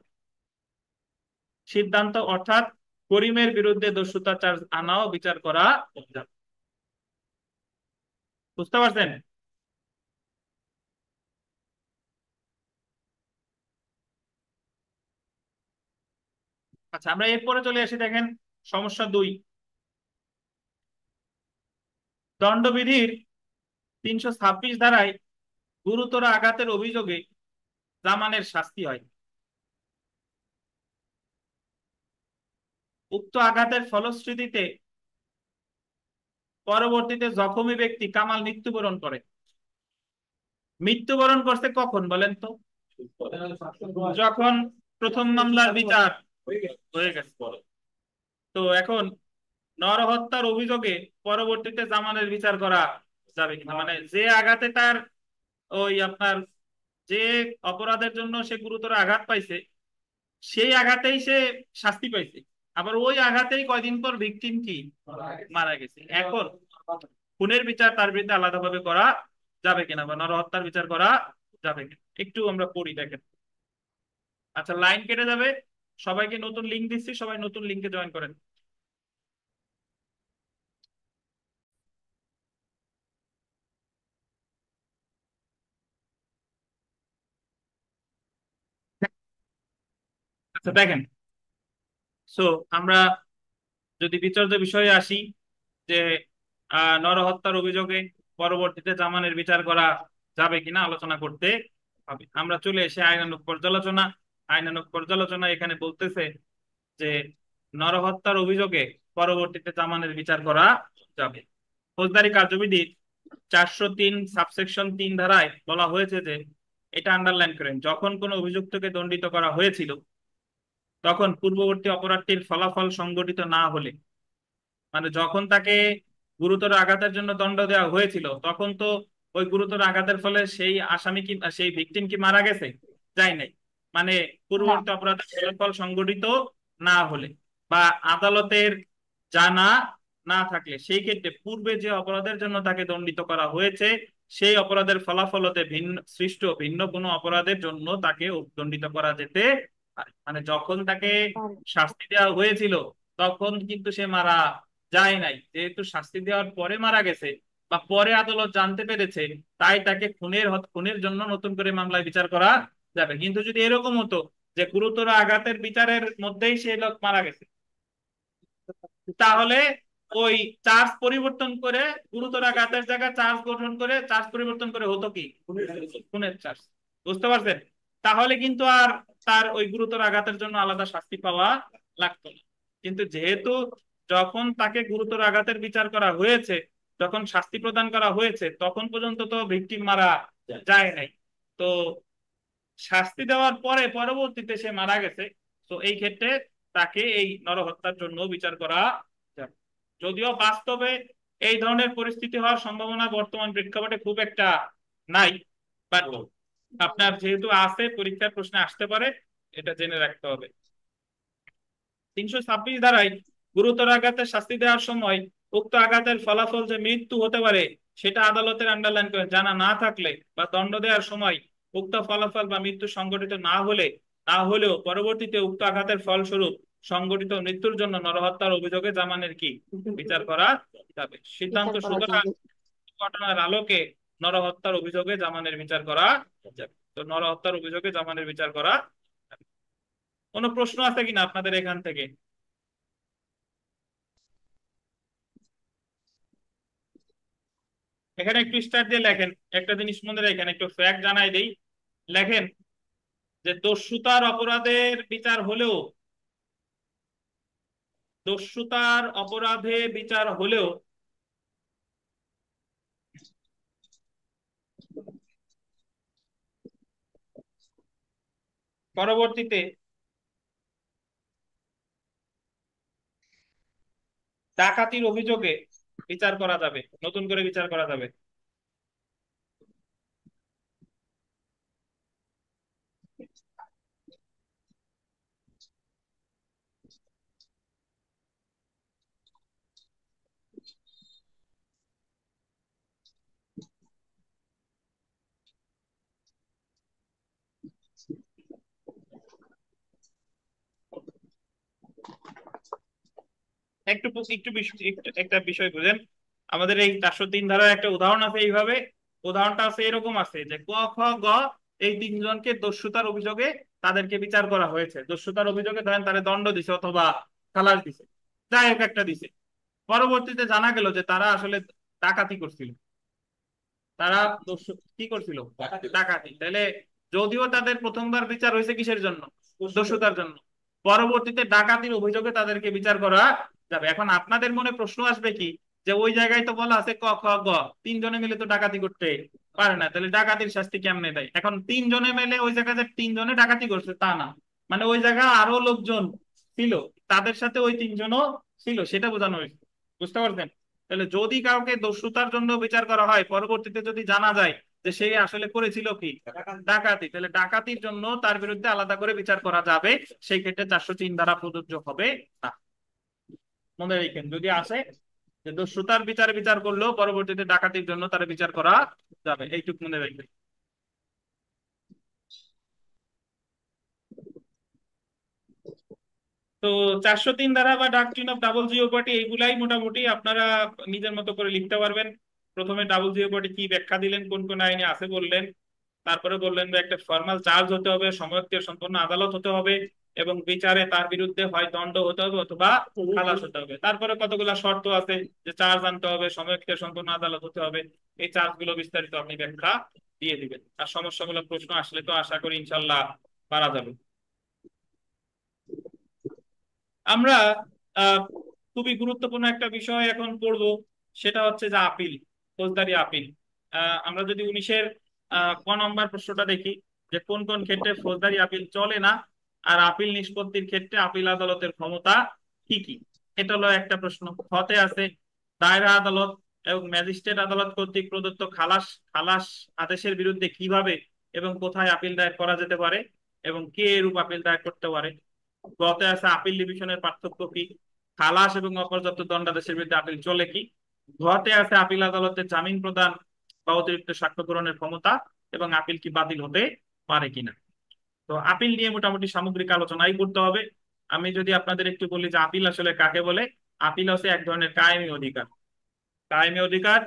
সিদ্ধান্ত অর্থাৎ করিমের বিরুদ্ধে দস্যুতা চার্জ আনাও বিচার করা যাবে। বুঝতে পারছেন? আচ্ছা, আমরা এরপরে চলে আসি, দেখেন সমস্যা 2। দণ্ডবিধির 326 ধারায় গুরুতর আঘাতের অভিযোগে জামানের শাস্তি হয়। উক্ত আঘাতের ফলশ্রুতিতে পরবর্তীতে জখমী ব্যক্তি কামাল মৃত্যুবরণ করে। মৃত্যুবরণ করছে কখন বলেন তো? যখন প্রথম মামলার বিচার হয়ে গেছে। তো এখন নরহত্যার অভিযোগে পরবর্তীতে জামানের বিচার করা যাবে কিনা, মানে যে আঘাতে তার ওই আপনার যে অপরাধের জন্য সে গুরুতর আঘাত পাইছে সেই আঘাতেই সে শাস্তি পাইছে, আবার ওই আঘাতেই কয়দিন পর ভিকটিম কি মারা গেছে। এখন খুনের বিচার তার বিরুদ্ধে আলাদাভাবে করা যাবে কিনা বা নরহত্যার বিচার করা যাবে কিনা একটু আমরা পড়ি, দেখেন। আচ্ছা, লাইন কেটে যাবে। সবাইকে নতুন লিঙ্ক দিচ্ছি, সবাই নতুন লিঙ্কে জয়েন করেন। আচ্ছা দেখেন, সো আমরা যদি বিচার্য বিষয়ে আসি যে নরহত্যার অভিযোগে পরবর্তীতে জামানের বিচার করা যাবে কিনা আলোচনা করতে হবে। আমরা চলে এসে আইনানুগ পর্যালোচনা। আইনানুগ পর্যালোচনা এখানে বলতেছে যে নরহত্যার অভিযোগে পরবর্তীতে জামানের বিচার করা যাবে। ফৌজদারি কার্যবিধির 403 সাবসেকশন 3 ধারায় বলা হয়েছে যে, এটা আন্ডারলাইন করেন, যখন কোনো অভিযুক্তকে দণ্ডিত করা হয়েছিল তখন পূর্ববর্তী অপরাধটির ফলাফল সংঘটিত না হলে, মানে যখন তাকে গুরুতর আঘাতের জন্য দণ্ড দেওয়া হয়েছিল তখন তো ওই গুরুতর আঘাতের ফলে সেই আসামি কি সেই ভিকটিম কি মারা গেছে? যায় নাই। মানে হ্যাঁ। পূর্ববর্তী অপরাধের ফলাফল সংঘটিত না হলে বা আদালতের জানা না থাকলে, সেই ক্ষেত্রে পূর্বে যে অপরাধের জন্য তাকে দণ্ডিত করা হয়েছে সেই অপরাধের ফলাফল হতে ভিন্ন সৃষ্ট ভিন্ন কোনো অপরাধের জন্য তাকে দণ্ডিত করা যেতে পারে। মানে যখন তাকে শাস্তি দেওয়া হয়েছিল তখন কিন্তু সে মারা যায় নাই, যেহেতু শাস্তি দেওয়ার পরে মারা গেছে বা পরে আদালত জানতে পেরেছে, তাই তাকে খুনের জন্য নতুন করে মামলায় বিচার করা যাবে। কিন্তু যদি এরকম হতো যে গুরুতর আঘাতের বিচারের মধ্যেই সে লোক মারা গেছে, তাহলে ওই চার্জ পরিবর্তন করে গুরুতর আঘাতের জায়গায় চার্জ গঠন করে চার্জ পরিবর্তন করে হতো কি খুনের চার্জ। বুঝতে পারছেন? তাহলে কিন্তু আর তার ওই গুরুতর আঘাতের জন্য আলাদা শাস্তি পাওয়া লাগতো না। কিন্তু যেহেতু যখন তাকে গুরুতর আঘাতের বিচার করা হয়েছে, যখন শাস্তি প্রদান করা হয়েছে, তখন পর্যন্ত তো ভিকটিম মারা যায় নাই। তো শাস্তি দেওয়ার পরে পরবর্তীতে সে মারা গেছে, তো এই ক্ষেত্রে তাকে এই নরহত্যার জন্য বিচার করা যাবে। যদিও বাস্তবে এই ধরনের পরিস্থিতি হওয়ার সম্ভাবনা বর্তমান প্রেক্ষাপটে খুব একটা নাই, বাট আপনার যেহেতু আছে, পরীক্ষার প্রশ্নে আসতে পারে, এটা জেনে রাখতে হবে। 326 ধারায় গুরুতর আঘাতের শাস্তি দেওয়ার সময় উক্ত আঘাতের ফলাফল যে মৃত্যু হতে পারে সেটা আদালতের আন্ডারলাইন করে জানা না থাকলে বা দণ্ড দেওয়ার সময় উক্ত ফলাফল বা মৃত্যু সংঘটিত না হলেও পরবর্তীতে উক্ত আঘাতের ফলস্বরূপ সংঘটিত মৃত্যুর জন্য নরহত্যার অভিযোগে জামানের কি বিচার করা যাবে। সিদ্ধান্ত বিচার করা সুতরাং যাবে। ঘটনার আলোকে নরহত্যার অভিযোগে জামানের বিচার করা যাবে। তো নরহত্যার অভিযোগে জামানের বিচার করা যাবে। কোনো প্রশ্ন আছে কিনা আপনাদের এখান থেকে? এখানে একটু স্টার্ট দিয়ে লেখেন, একটা জিনিস মনে রাখেন, একটু ফ্যাক্ট জানাই দেই। লেখেন যে দস্যুতার অপরাধের বিচার হলেও দস্যুতার অপরাধে বিচার হলেও পরবর্তীতে ডাকাতির অভিযোগে বিচার করা যাবে, নতুন করে বিচার করা যাবে। একটু একটু একটু একটা বিষয় বুঝেন, আমাদের এই 403 ধারার একটা উদাহরণ আছে এইভাবে। উদাহরণটা আছে এরকম আছে যে ক খ গ এই তিনজনকে দস্যুতার অভিযোগে তাদেরকে বিচার করা হয়েছে। দস্যুতার অভিযোগে ধরেন তারা দণ্ড দিছে অথবা খালাস দিছে, যাই হোক একটা দিছে। পরবর্তীতে জানা গেল যে তারা আসলে ডাকাতি করছিল। তারা কি করছিল? ডাকাতি। তাহলে যদিও তাদের প্রথমবার বিচার হয়েছে কিসের জন্য? দস্যুতার জন্য। পরবর্তীতে ডাকাতির অভিযোগে তাদেরকে বিচার করা যাবে। এখন আপনাদের মনে প্রশ্ন আসবে কি, যে ওই জায়গায় তো বলা আছে ক খ গ, তিনজনে মিলে তো ডাকাতি করতে পারে না, তাহলে ডাকাতির শাস্তি কেমনে দেয়? এখন তিনজনে মিলে ওই জায়গায় যে তিনজনে ডাকাতি করছে তা না, মানে ওই জায়গায় আরো লোকজন ছিল, তাদের সাথে ওই তিনজনও ছিল, সেটা বোঝানো হয়েছে। বুঝতে পারছেন? তাহলে যদি কাউকে দস্যুতার জন্য বিচার করা হয়, পরবর্তীতে যদি জানা যায় যে সে আসলে করেছিল কি ডাকাতি, তাহলে ডাকাতির জন্য তার বিরুদ্ধে আলাদা করে বিচার করা যাবে। সেই ক্ষেত্রে 403 ধারা প্রযোজ্য হবে না। মনে রাখেন, যদি আসে যে দস্যুতার বিচারে বিচার করলেও পরবর্তীতে ডাকাতির জন্য তার বিচার করা যাবে, এইটুকু মনে রাখবেন। তো 403 ধারা বা ডাকটিন অফ ডাবল জিওপার্টি এইগুলাই মোটামুটি আপনারা নিজের মতো করে লিখতে পারবেন। প্রথমে ডাবল জিওপার্টি কি ব্যাখ্যা দিলেন, কোন কোন আইনে আছে বললেন। তারপরে বললেন যে একটা ফর্মাল চার্জ হতে হবে, সময়োক্ত সম্পন্ন আদালত হতে হবে, এবং বিচারে তার বিরুদ্ধে হয় দণ্ড হতে হবে অথবা খালাস হতে হবে। তারপরে কতগুলা শর্ত আছে, যে চার্জ আনতে হবে, সময়োক্ত সম্পন্ন আদালত হতে হবে। এই চার্জ গুলো বিস্তারিত আপনি ব্যাখ্যা দিয়ে দিবেন। আর সমস্যামূলক প্রশ্ন আসলে তো আশা করি ইনশাল্লাহ পারা যাবে। আমরা আহ খুবই গুরুত্বপূর্ণ একটা বিষয় এখন পড়বো, সেটা হচ্ছে যে আপিল, ফৌজদারি আপিল। আমরা যদি 19-এর ক নম্বর প্রশ্নটা দেখি, যে কোন কোন ক্ষেত্রে ফৌজদারি আপিল চলে না, আর আপিল নিষ্পত্তির ক্ষেত্রে আপিল আদালতের ক্ষমতা কি কি। এটা হলো একটা প্রশ্ন। হতে আছে দায়রা আদালত এবং ম্যাজিস্ট্রেট আদালত কর্তৃক প্রদত্ত খালাস খালাস আদেশের বিরুদ্ধে কিভাবে এবং কোথায় আপিল দায়ের করা যেতে পারে, এবং কে এরূপ আপিল দায়ের করতে পারে। গতে আছে আপিল ডিভিশনের পার্থক্য কি, খালাস এবং অপর্যাপ্ত দণ্ডাদেশের বিরুদ্ধে আপিল চলে কি। ঘতে আছে আপিল আদালতের জামিন প্রদান বা অতিরিক্ত সাক্ষ্য গ্রহণের ক্ষমতা, এবং আপিল কি বাতিল হতে পারে কিনা। তো আপিল নিয়ে মোটামুটি সামগ্রিক আলোচনাই করতে হবে। আমি যদি আপনাদের একটু বলি যে আপিল আসলে কাকে বলে। আপিল হচ্ছে এক ধরনের কায়েমি অধিকার। কায়েমি অধিকার,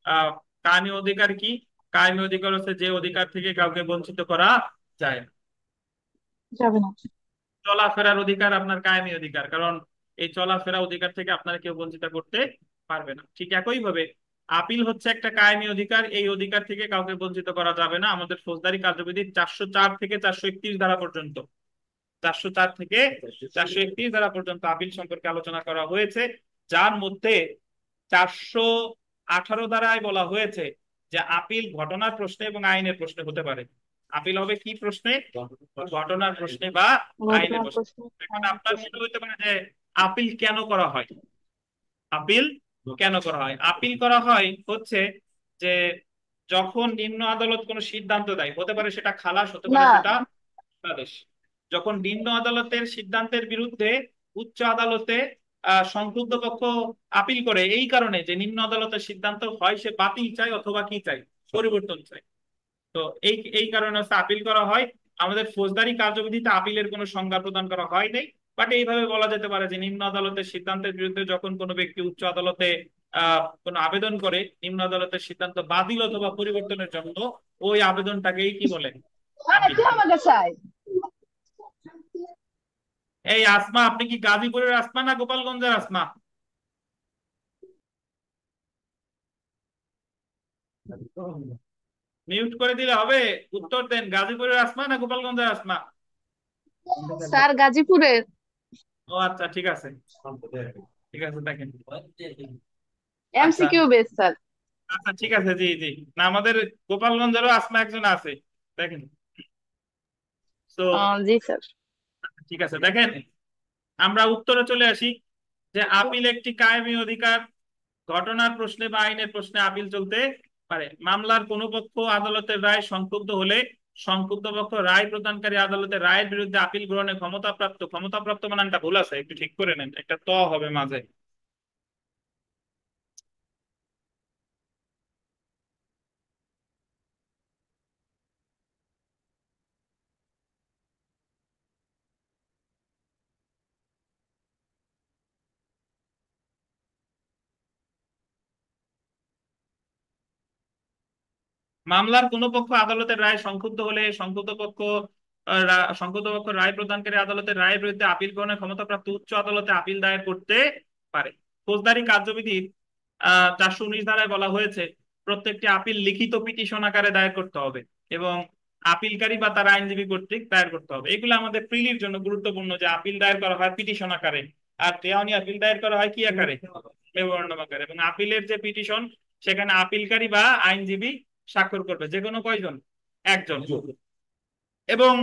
আহ কায়েমি অধিকার কি? কায়েমি অধিকার হচ্ছে যে অধিকার থেকে কাউকে বঞ্চিত করা যায় না। যাবে না। চলাফেরার অধিকার আপনার কায়েমি অধিকার, কারণ এই চলাফেরা অধিকার থেকে আপনারা কেউ বঞ্চিত করতে পারবে না। ঠিক একইভাবে আপিল হচ্ছে একটা কায়েমি অধিকার, এই অধিকার থেকে কাউকে বঞ্চিত করা যাবে না। আমাদের ফৌজদারি কার্যবিধির 404 থেকে 431 ধারা পর্যন্ত, 404 থেকে 431 ধারা পর্যন্ত আপিল সম্পর্কে আলোচনা করা হয়েছে, যার মধ্যে 418 ধারায় বলা হয়েছে যে আপিল ঘটনার প্রশ্নে এবং আইনের প্রশ্নে হতে পারে। আপিল হবে কি প্রশ্নে? ঘটনার প্রশ্নে বা আইনের ঘটনার প্রশ্নে। প্রশ্ন, এখন আইনের আপনার প্রশ্ন। মনে হতে পারে যে আপিল কেন করা হয়। আপিল কেন করা হয়? আপিল করা হয় হচ্ছে যে যখন নিম্ন আদালত কোনো সিদ্ধান্ত দেয়, হতে পারে সেটা খালাস, হতে পারে না, সেটা আদেশ। যখন নিম্ন আদালতের সিদ্ধান্তের বিরুদ্ধে উচ্চ আদালতে সংক্ষুব্ধ পক্ষ আপিল করে, এই কারণে যে নিম্ন আদালতের সিদ্ধান্ত হয় সে বাতিল চায় অথবা কি চায়, পরিবর্তন চায়। তো এই এই কারণে হচ্ছে আপিল করা হয়। আমাদের ফৌজদারি কার্যবিধিতে আপিলের কোনো সংজ্ঞা প্রদান করা হয় নাই, বাট এইভাবে বলা যেতে পারে যে নিম্ন আদালতের সিদ্ধান্তের বিরুদ্ধে যখন কোনো ব্যক্তি উচ্চ আদালতে কোনো আবেদন করে নিম্ন আদালতের সিদ্ধান্ত বাতিল অথবা পরিবর্তনের জন্য, ওই আবেদনটাকেই কি বলে? আপিল। আমাকে চাই। এই আসমা, আপনি কি গাজীপুরের আসমা না গোপালগঞ্জের আসমা? মিউট করে দিলে হবে? উত্তর দেন, গাজীপুরের আসমা না গোপালগঞ্জের আসমা? স্যার গাজীপুরের। ও আচ্ছা, ঠিক আছে, ঠিক আছে, দেখেন। আচ্ছা, এমসিকিউ বেস স্যার। আচ্ছা, ঠিক আছে, জি জি। না, আমাদের গোপালগঞ্জেরও আসমা একজন আছে, দেখেন। তো জি স্যার। ঠিক আছে, দেখেন, আমরা উত্তরে চলে আসি। যে আপিল একটি কায়েমী অধিকার। ঘটনার প্রশ্নে বা আইনের প্রশ্নে আপিল চলতে পারে। মামলার কোনো পক্ষ আদালতের রায় সংক্ষুব্ধ হলে সংক্ষুব্ধ পক্ষ রায় প্রদানকারী আদালতের রায়ের বিরুদ্ধে আপিল গ্রহণে ক্ষমতাপ্রাপ্ত। ক্ষমতাপ্রাপ্ত বানানটা ভুল আছে, একটু ঠিক করে নেন, একটা ত হবে মাঝে। মামলার কোনো পক্ষ আদালতের রায় সংক্ষুব্ধ হলে সংক্ষুব্ধ পক্ষ রায় প্রদানকারী আদালতের রায়ের বিরুদ্ধে আপিল গ্রহণের ক্ষমতাপ্রাপ্ত উচ্চ আদালতে আপিল দায়ের করতে পারে। ফৌজদারি কার্যবিধির 419 ধারায় বলা হয়েছে প্রত্যেকটি আপিল লিখিত পিটিশন আকারে দায়ের করতে হবে এবং আপিলকারী বা তার আইনজীবী কর্তৃক দায়ের করতে হবে। এগুলো আমাদের প্রিলির জন্য গুরুত্বপূর্ণ, যে আপিল দায়ের করা হয় পিটিশন আকারে, আর দেওয়ানি আপিল দায়ের করা হয় কি আকারে? মেমোরান্ডাম আকারে। এবং আপিলের যে পিটিশন, সেখানে আপিলকারী বা আইনজীবী স্বাক্ষর করবে, যে কোনো কয়জন? একজন। এবং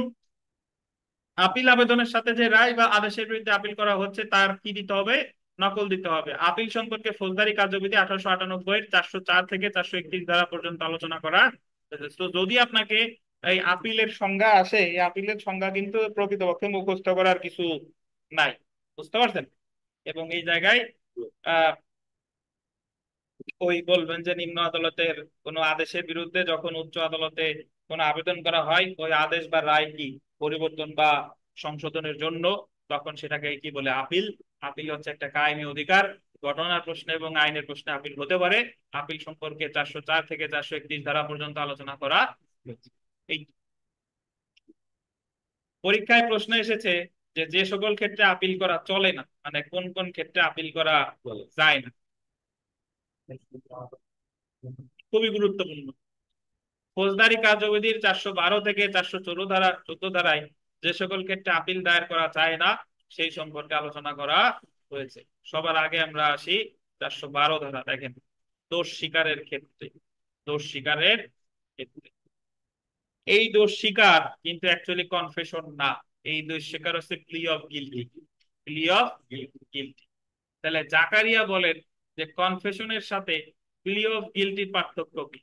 আপিল আবেদনের সাথে যে রায় বা আদেশের বিরুদ্ধে আপিল করা হচ্ছে তার কি দিতে হবে? নকল দিতে হবে। আপিল সম্পর্কে ফৌজদারি কার্যবিধি 1898 404 থেকে 431 ধারা পর্যন্ত আলোচনা করা হয়েছে। তো যদি আপনাকে এই আপিলের সংজ্ঞা আসে, এই আপিলের সংজ্ঞা কিন্তু প্রকৃতপক্ষে মুখস্থ করার কিছু নাই, বুঝতে পারছেন? এবং এই জায়গায় আহ ওই বলবেন যে নিম্ন আদালতের কোনো আদেশের বিরুদ্ধে যখন উচ্চ আদালতে কোনো আবেদন করা হয়, ওই আদেশ বা রায় কি পরিবর্তন বা সংশোধনের জন্য, তখন সেটাকে কি বলে? আপিল। আপিল হচ্ছে একটা কায়েমী অধিকার। ঘটনার প্রশ্নে এবং আইনের প্রশ্নে আপিল হতে পারে। আপিল সম্পর্কে 404 থেকে 431 ধারা পর্যন্ত আলোচনা করা হয়েছে। এই পরীক্ষায় প্রশ্ন এসেছে যে যে সকল ক্ষেত্রে আপিল করা চলে না, মানে কোন কোন ক্ষেত্রে আপিল করা যায় না, খুবই গুরুত্বপূর্ণ। ফৌজদারি কার্যবিধির 412 থেকে 414 ধারায় যে সকল ক্ষেত্রে আপিল দায়ের করা যায় না সেই সম্পর্কে আলোচনা করা হয়েছে। সবার আগে আমরা আসি 412 ধারা, দেখেন। দোষ স্বীকারের ক্ষেত্রে, দোষ স্বীকারের ক্ষেত্রে এই দোষ স্বীকার কিন্তু অ্যাকচুয়ালি কনফেশন না। এই দোষ স্বীকার হচ্ছে plea of guilty. Plea of guilty. তাহলে জাকারিয়া বলেন যে কনফেশনের সাথে প্লি অফ গিলটির পার্থক্য কি?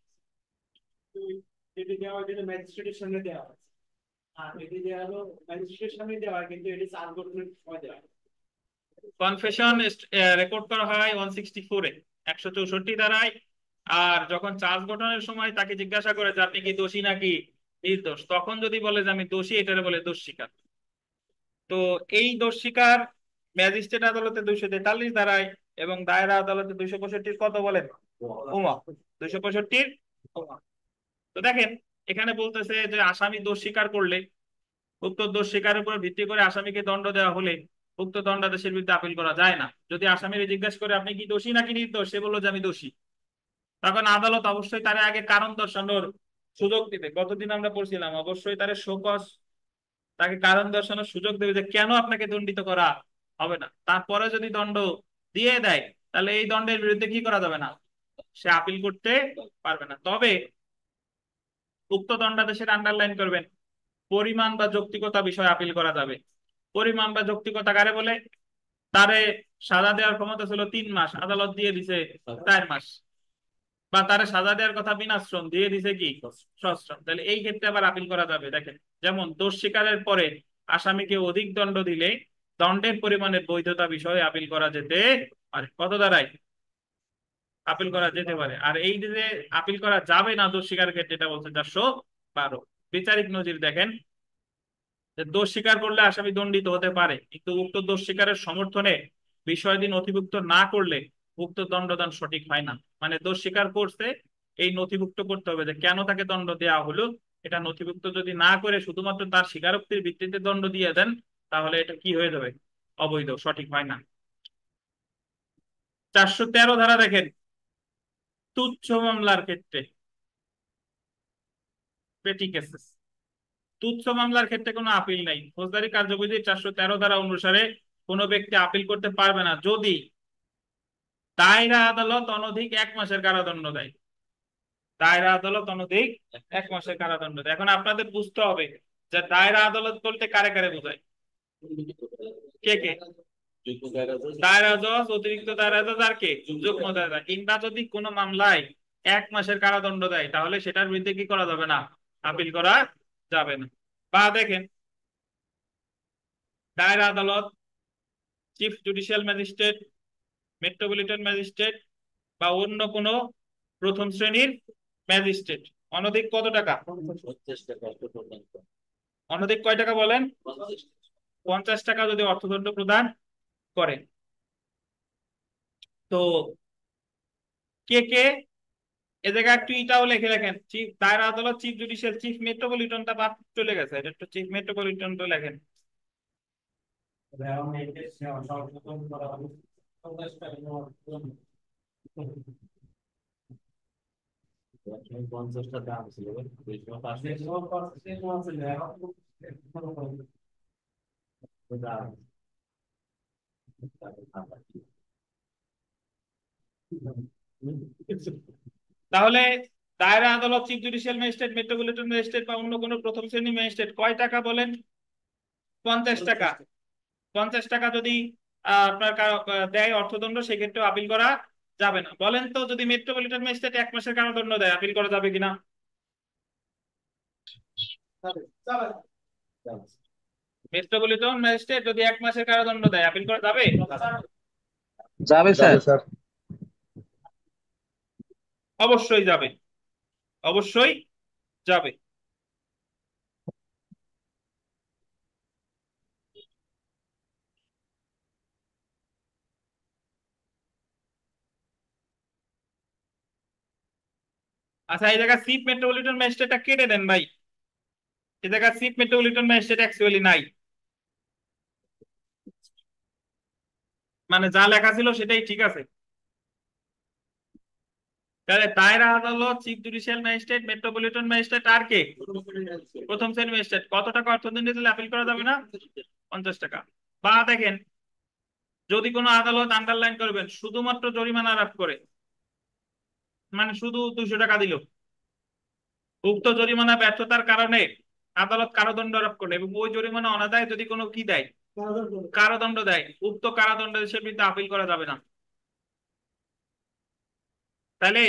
যেটি দেওয়া হয় যেটা ম্যাজিস্ট্রেটের সামনে দেওয়া হয়, আর এটি দেওয়া হলো ম্যাজিস্ট্রেটের সামনে দেওয়া হয়, কিন্তু এটি চার্জ গঠনের সময় দেওয়া হয়। কনফেশন রেকর্ড করা হয় 164-এ, 164 ধারায়। আর যখন চার্জ গঠনের সময় তাকে জিজ্ঞাসা করে যে আপনি কি দোষী নাকি নির্দোষ, তখন যদি বলে যে আমি দোষী, এটারে বলে দোষ স্বীকার। তো এই দোষ স্বীকার ম্যাজিস্ট্রেট আদালতে 243 ধারায় এবং দায়রা আদালতে 265 কত বলেন? উমা, 265 উমা। তো দেখেন, এখানে বলতেছে যে আসামি দোষ স্বীকার করলে উক্ত দোষ স্বীকারের উপর ভিত্তি করে আসামিকে দণ্ড দেওয়া হলে উক্ত দণ্ডাদেশের বিরুদ্ধে আপিল করা যায় না। যদি আসামির জিজ্ঞাসা করে আপনি কি দোষী নাকি নির্দোষ, সে বললো যে আমি দোষী, তখন আদালত অবশ্যই তার আগে কারণ দর্শানোর সুযোগ দিবে। গতদিন আমরা পড়ছিলাম, অবশ্যই তার শোকজ, তাকে কারণ দর্শানোর সুযোগ দেবে যে কেন আপনাকে দণ্ডিত করা হবে না। তারপরে যদি দণ্ড দিয়ে দেয়, তাহলে এই দণ্ডের বিরুদ্ধে কি করা যাবে না? সে আপিল করতে পারবে না। তবে উক্ত দণ্ডাদেশের আন্ডারলাইন করবেন, পরিমাণ বা যৌক্তিকতা বিষয়ে আপিল করা যাবে। পরিমাণ বা যৌক্তিকতা কারে বলে? তারে সাজা দেওয়ার ক্ষমতা ছিল 3 মাস, আদালত দিয়ে দিছে 4 মাস। বা তারে সাজা দেওয়ার কথা বিনাশ্রম, দিয়ে দিছে কি সশ্রম। তাহলে এই ক্ষেত্রে আবার আপিল করা যাবে। দেখেন, যেমন দোষ স্বীকারের পরে আসামিকে অধিক দণ্ড দিলে দণ্ডের পরিমাণের বৈধতা বিষয়ে আপিল করা যেতে পারে। কত দ্বারাই আপিল করা যেতে পারে। আর এই যে আপিল করা যাবে না দোষ স্বীকারের ক্ষেত্রে, এটা বলছে 412। বিচারিক নজির দেখেন, যে দোষ স্বীকার করলে আসামি দণ্ডিত হতে পারে, কিন্তু উক্ত দোষ স্বীকারের সমর্থনে বিষয়াদি নথিভুক্ত না করলে উক্ত দণ্ডদান সঠিক হয় না। মানে দোষ স্বীকার করছে, এই নথিভুক্ত করতে হবে যে কেন তাকে দণ্ড দেওয়া হলো। এটা নথিভুক্ত যদি না করে শুধুমাত্র তার স্বীকারোক্তির ভিত্তিতে দণ্ড দিয়ে দেন, তাহলে এটা কি হয়ে যাবে? অবৈধ, সঠিক হয় না। 413 ধারা দেখেন, তুচ্ছ মামলার ক্ষেত্রে, পেটি কেসেস, তুচ্ছ মামলার ক্ষেত্রে কোনো আপিল নাই। ফৌজদারি কার্যবিধির 413 ধারা অনুসারে কোনো ব্যক্তি আপিল করতে পারবে না যদি দায়রা আদালত অনধিক 1 মাসের কারাদণ্ড দেয়। দায়রা আদালত অনধিক 1 মাসের কারাদণ্ড দেয়। এখন আপনাদের বুঝতে হবে যে দায়রা আদালত বলতে কারে কারে বোঝায়, কে কে? দায়রা জজ, অতিরিক্ত দায়রা জজ আর কে? যুগ্ম দায়রা। কিংবা যদি কোনো মামলায় 1 মাসের কারাদণ্ড দেয় তাহলে সেটার বিরুদ্ধে কি করা যাবে না? আপিল করা যাবে না। বা দেখেন, দায়রা আদালত, chief judicial magistrate, metropolitan magistrate বা অন্য কোনো প্রথম শ্রেণীর ম্যাজিস্ট্রেট অনধিক কত টাকা? অনধিক কয় টাকা বলেন? 50 টাকা যদি অর্থদণ্ড প্রদান করে। তো কে কে এ জায়গায় একটু ইটাও লিখে রাখেন, চিফ দায়রা আদালত, চিফ জুডিশিয়াল, চিফ মেট্রোপলিটনটা বাদ চলে গেছে, এটা একটু চিফ মেট্রোপলিটনটা লেখেন। তাহলে দায়রা আদালত, chief judicial magistrate, metropolitan magistrate বা অন্য কোনো প্রথম শ্রেণীর ম্যাজিস্ট্রেট কয় টাকা বলেন? 50 টাকা। 50 টাকা যদি আপনার দেয় অর্থদণ্ড, সেক্ষেত্রে আপিল করা যাবে না। বলেন তো, যদি মেট্রোপলিটন ম্যাজিস্ট্রেট 1 মাসের কারাদণ্ড দেয় আপিল করা যাবে কিনা? মেট্রোপলিটন ম্যাজিস্ট্রেট যদি 1 মাসের কারাদণ্ড দেয় আপিল করা যাবে? যাবে স্যার। অবশ্যই যাবে, অবশ্যই যাবে। আচ্ছা, এই জায়গায় চিফ মেট্রোপলিটন ম্যাজিস্ট্রেটটা কেটে দেন ভাই, এই জায়গায় চিফ মেট্রোপলিটন ম্যাজিস্ট্রেট অ্যাকচুয়ালি নাই, মানে যা লেখা ছিল সেটাই ঠিক আছে। তাহলে দায়রা আদালত, chief judicial magistrate, metropolitan magistrate আর কে? প্রথম শ্রেণীর ম্যাজিস্ট্রেট। কত টাকা অর্থদণ্ড দিলে আপিল করা যাবে না? 50 টাকা। বা দেখেন, যদি কোনো আদালত, আন্ডারলাইন করবেন, শুধুমাত্র জরিমানা আরোপ করে, মানে শুধু 200 টাকা দিল, উক্ত জরিমানা ব্যর্থতার কারণে আদালত কারাদণ্ড আরোপ করলে এবং ওই জরিমানা অনাদায়ে যদি কোনো কি দেয়, কারাদণ্ড দেয়, উক্ত কারাদণ্ডের বিরুদ্ধে আপিল করা যাবে না। তাহলে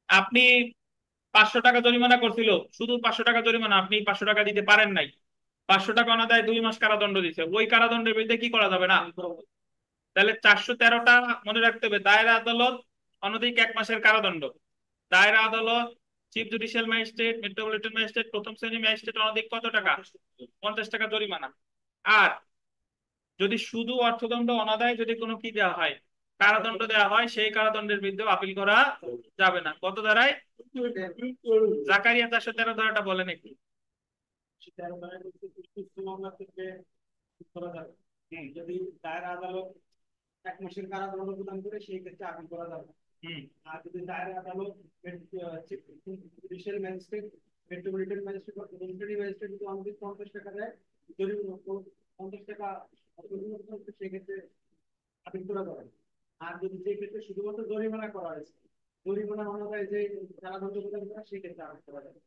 আপনি 500 টাকা জরিমানা করছিল, শুধু 500 টাকা জরিমানা, আপনি 500 টাকা দিতে পারেন নাই, 500 টাকা অনাদায়ে 2 মাস কারাদণ্ড দিচ্ছে, ওই কারাদণ্ডের বিরুদ্ধে কি করা যাবে না? তাহলে 413টা মনে রাখতে হবে। দায়রা আদালত অনধিক 1 মাসের কারাদণ্ড, দায়রা আদালত, chief judicial magistrate, metropolitan magistrate, প্রথম শ্রেণীর ম্যাজিস্ট্রেট অনধিক কত টাকা? 50 টাকা জরিমানা। আর যদি শুধু অর্থদণ্ড অনাদায়ে যদি কোনো কি দেওয়া হয়, কারাদণ্ড দেওয়া হয়, সেই কারাদণ্ডের বিরুদ্ধে আপিল করা যাবে না। কত ধারায়? জাকারিয়া 413 ধারাটা বলেন একটু। যদি দায়রা আদালত 1 মাসের কারাদণ্ড প্রদান করে সেই ক্ষেত্রে আপিল করা যাবে। আর যদি দায়রা আদালত, জুডিশিয়াল ম্যাজিস্ট্রেট, মেট্রোপলিটন ম্যাজিস্ট্রেট বা প্রথম শ্রেণীর ম্যাজিস্ট্রেট যদি আমাদের 50 টাকা দেয়, যদি 50 টাকা সেক্ষেত্রে আপিল করা যাবে। আর যদি যে ক্ষেত্রে শুধুমাত্র জরিমানা করা হয়েছে, জরিমানা অনুযায়ী যে কারাদণ্ড প্রদান করা, সেই ক্ষেত্রে আপিল করা যাবে।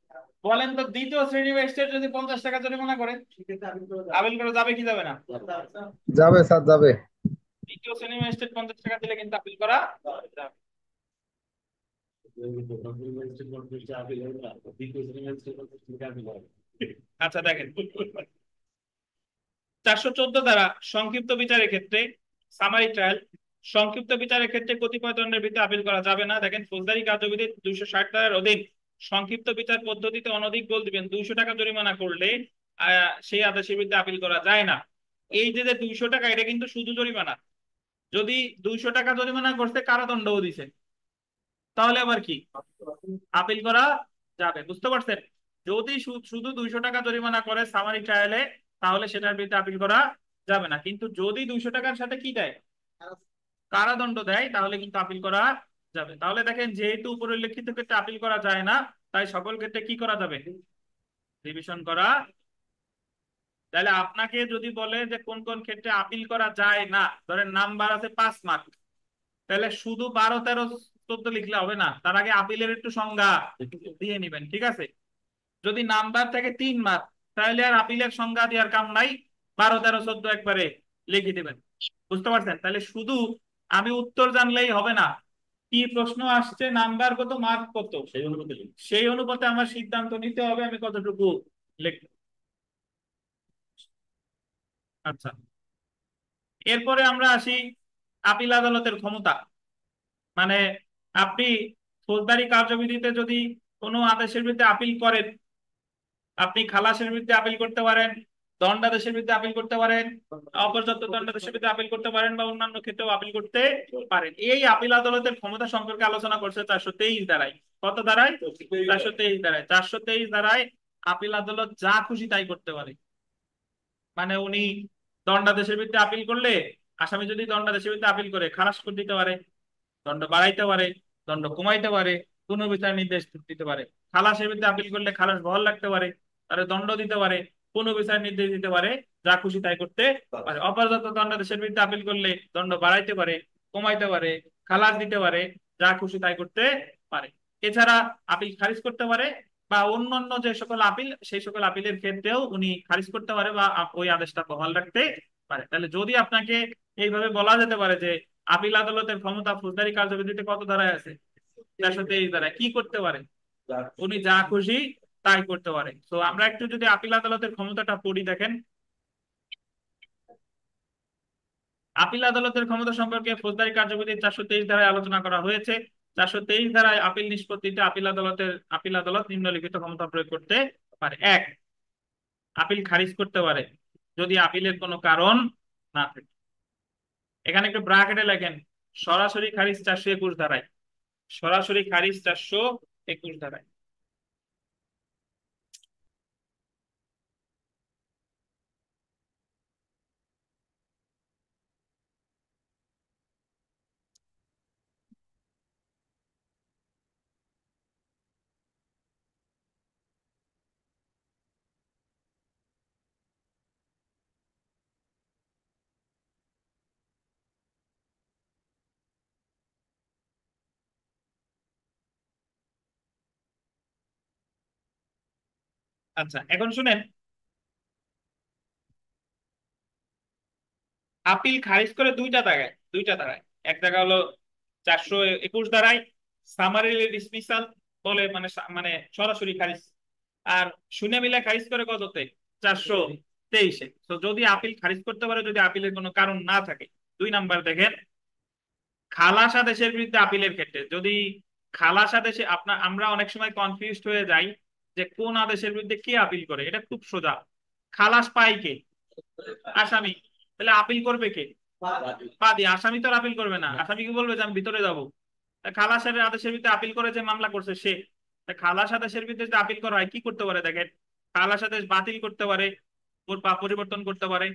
বলেন তো, দ্বিতীয় শ্রেণীর ম্যাজিস্ট্রেট যদি 50 টাকা জরিমানা করে সেক্ষেত্রে আপিল করা যাবে কি যাবে না? যাবে স্যার, যাবে। দ্বিতীয় শ্রেণীর ম্যাজিস্ট্রেট 50 টাকা দিলে কিন্তু আপিল করা যাবে। আচ্ছা দেখেন, 414 দ্বারা সংক্ষিপ্ত বিচারের ক্ষেত্রে, সামারি ট্রায়াল, সংক্ষিপ্ত বিচারের ক্ষেত্রে কতিপয় দণ্ডের বিরুদ্ধে আপিল করা যাবে না। দেখেন, ফৌজদারি কার্যবিধি 260 ধারার অধীন সংক্ষিপ্ত বিচার পদ্ধতিতে অনধিক গোল দিবেন 200 টাকা জরিমানা করলে সেই আদেশের বিরুদ্ধে আপিল করা যায় না। এই যে 200 টাকা, এটা কিন্তু শুধু জরিমানা। যদি 200 টাকা জরিমানা করতে কারাদণ্ডও দিছে, তাহলে আবার কি আপিল করা যাবে? বুঝতে পারছেন? যদি শুধু 200 টাকা জরিমানা করে সামারি ট্রায়ালে, তাহলে সেটার বিরুদ্ধে আপিল করা যাবে না। কিন্তু যদি 200 টাকার সাথে কি দেয়, কারাদণ্ড দেয়, তাহলে কিন্তু আপিল করা যাবে। তাহলে দেখেন, যেহেতু উপরে উল্লেখিত ক্ষেত্রে আপিল করা যায় না, তাই সকল ক্ষেত্রে কি করা যাবে? রিভিশন করা তাহলে আপনাকে যদি বলে যে কোন কোন ক্ষেত্রে আপিল করা যায় না, ধরেন নাম্বার আছে 5 মার্ক, তাহলে শুধু 12, 13, 14 লিখলে হবে না, তার আগে আপিলের একটু সংজ্ঞা দিয়ে নিবেন, ঠিক আছে? যদি নাম্বার থেকে 3 মার্ক, তাহলে আর আপিলের সংজ্ঞা দেওয়ার কাম নাই, 12, 13, 14 একবারে লিখে দিবেন। বুঝতে পারছেন? তাহলে শুধু আমি উত্তর জানলেই হবে না, কি প্রশ্ন আসছে, নাম্বার কত, মার্ক কত, সেই অনুপাতে আমার সিদ্ধান্ত নিতে হবে আমি কতটুকু লিখব। আচ্ছা, এরপরে আমরা আসি আপিল আদালতের ক্ষমতা। মানে আপনি ফৌজদারি কার্যবিধিতে যদি কোনো আদেশের বিরুদ্ধে আপিল করেন, আপনি খালাসের বিরুদ্ধে আপিল করতে পারেন, দণ্ডাদেশের বিরুদ্ধে আপিল করতে পারেন, অপর্যাপ্ত দণ্ডাদেশের বিরুদ্ধে আপিল করতে পারেন, বা অন্যান্য ক্ষেত্রেও আপিল করতে পারেন। এই আপিল আদালতের ক্ষমতা সম্পর্কে আলোচনা করছে 423 ধারায়। কত ধারায়? 423 ধারায়। 423 ধারায় আপিল আদালত যা খুশি তাই করতে পারে। মানে উনি দণ্ডাদেশের বিরুদ্ধে আপিল করলে, আসামি যদি দণ্ডাদেশের বিরুদ্ধে আপিল করে, খালাস করে দিতে পারে, দণ্ড বাড়াইতে পারে, দণ্ড কমাইতে পারে, পুনর্বিচার নির্দেশ দিতে পারে। খালাসের বিরুদ্ধে আপিল করলে খালাস বহাল রাখতে পারে, তাহলে দণ্ড দিতে পারে, পুনর্বিচার নির্দেশ দিতে পারে, যা খুশি তাই করতে পারে। অপর্যাপ্ত দণ্ডাদেশের বিরুদ্ধে আপিল করলে দণ্ড বাড়াইতে পারে, কমাইতে পারে, খালাস দিতে পারে, যা খুশি তাই করতে পারে। এছাড়া আপিল খারিজ করতে পারে, বা অন্যান্য যে সকল আপিল, সেই সকল আপিলের ক্ষেত্রেও উনি খারিজ করতে পারে বা ওই আদেশটা বহাল রাখতে পারে। তাহলে যদি আপনাকে এইভাবে বলা যেতে পারে যে আপিল আদালতের ক্ষমতা ফৌজদারি কার্যবিধিতে কত ধারায় আছে, 423 ধারায়, কি করতে পারে? উনি যা খুশি তাই করতে পারে। তো আমরা একটু যদি আপিল আদালতের ক্ষমতাটা পড়ি, দেখেন আপিল আদালতের ক্ষমতা সম্পর্কে ফৌজদারি কার্যবিধির 423 ধারায় আলোচনা করা হয়েছে। 423 ধারায় আপিল নিষ্পত্তিতে আপিল আদালত নিম্নলিখিত ক্ষমতা প্রয়োগ করতে পারে। 1, আপিল খারিজ করতে পারে যদি আপিলের কোনো কারণ না থাকে। এখানে একটু ব্রাকেটে লেখেন সরাসরি খারিজ 421 ধারায়, সরাসরি খারিজ 421 ধারায়। আচ্ছা, এখন শুনেন, আপিল খারিজ করে দুইটা ধারায়। এক জায়গা হলো 421 ধারায় সামারি ডিসমিসাল বলে, মানে মানে সরাসরি খারিজ। আর শুনে মিলে খারিজ করে কততে? 423-এ। তো যদি আপিল খারিজ করতে পারে যদি আপিলের কোনো কারণ না থাকে। 2 নাম্বার দেখেন, খালাস আদেশের বিরুদ্ধে আপিলের ক্ষেত্রে যদি খালাস আদেশে আমরা অনেক সময় কনফিউজড হয়ে যাই যে কোন আদেশের বিরুদ্ধে কে আপিল করে। এটা খুব সোজা, খালাস পায় কে? আসামি। তাহলে আপিল করবে কে? বাদী। আসামি তো আর আপিল করবে না, আসামি কি বলবে যে আমি ভিতরে যাবো? খালাসের আদেশের বিরুদ্ধে আপিল করে যে মামলা করছে সে। খালাস আদেশের বিরুদ্ধে যদি আপিল করা হয় কি করতে পারে দেখেন, খালাস আদেশ বাতিল করতে পারে, পরিবর্তন করতে পারে,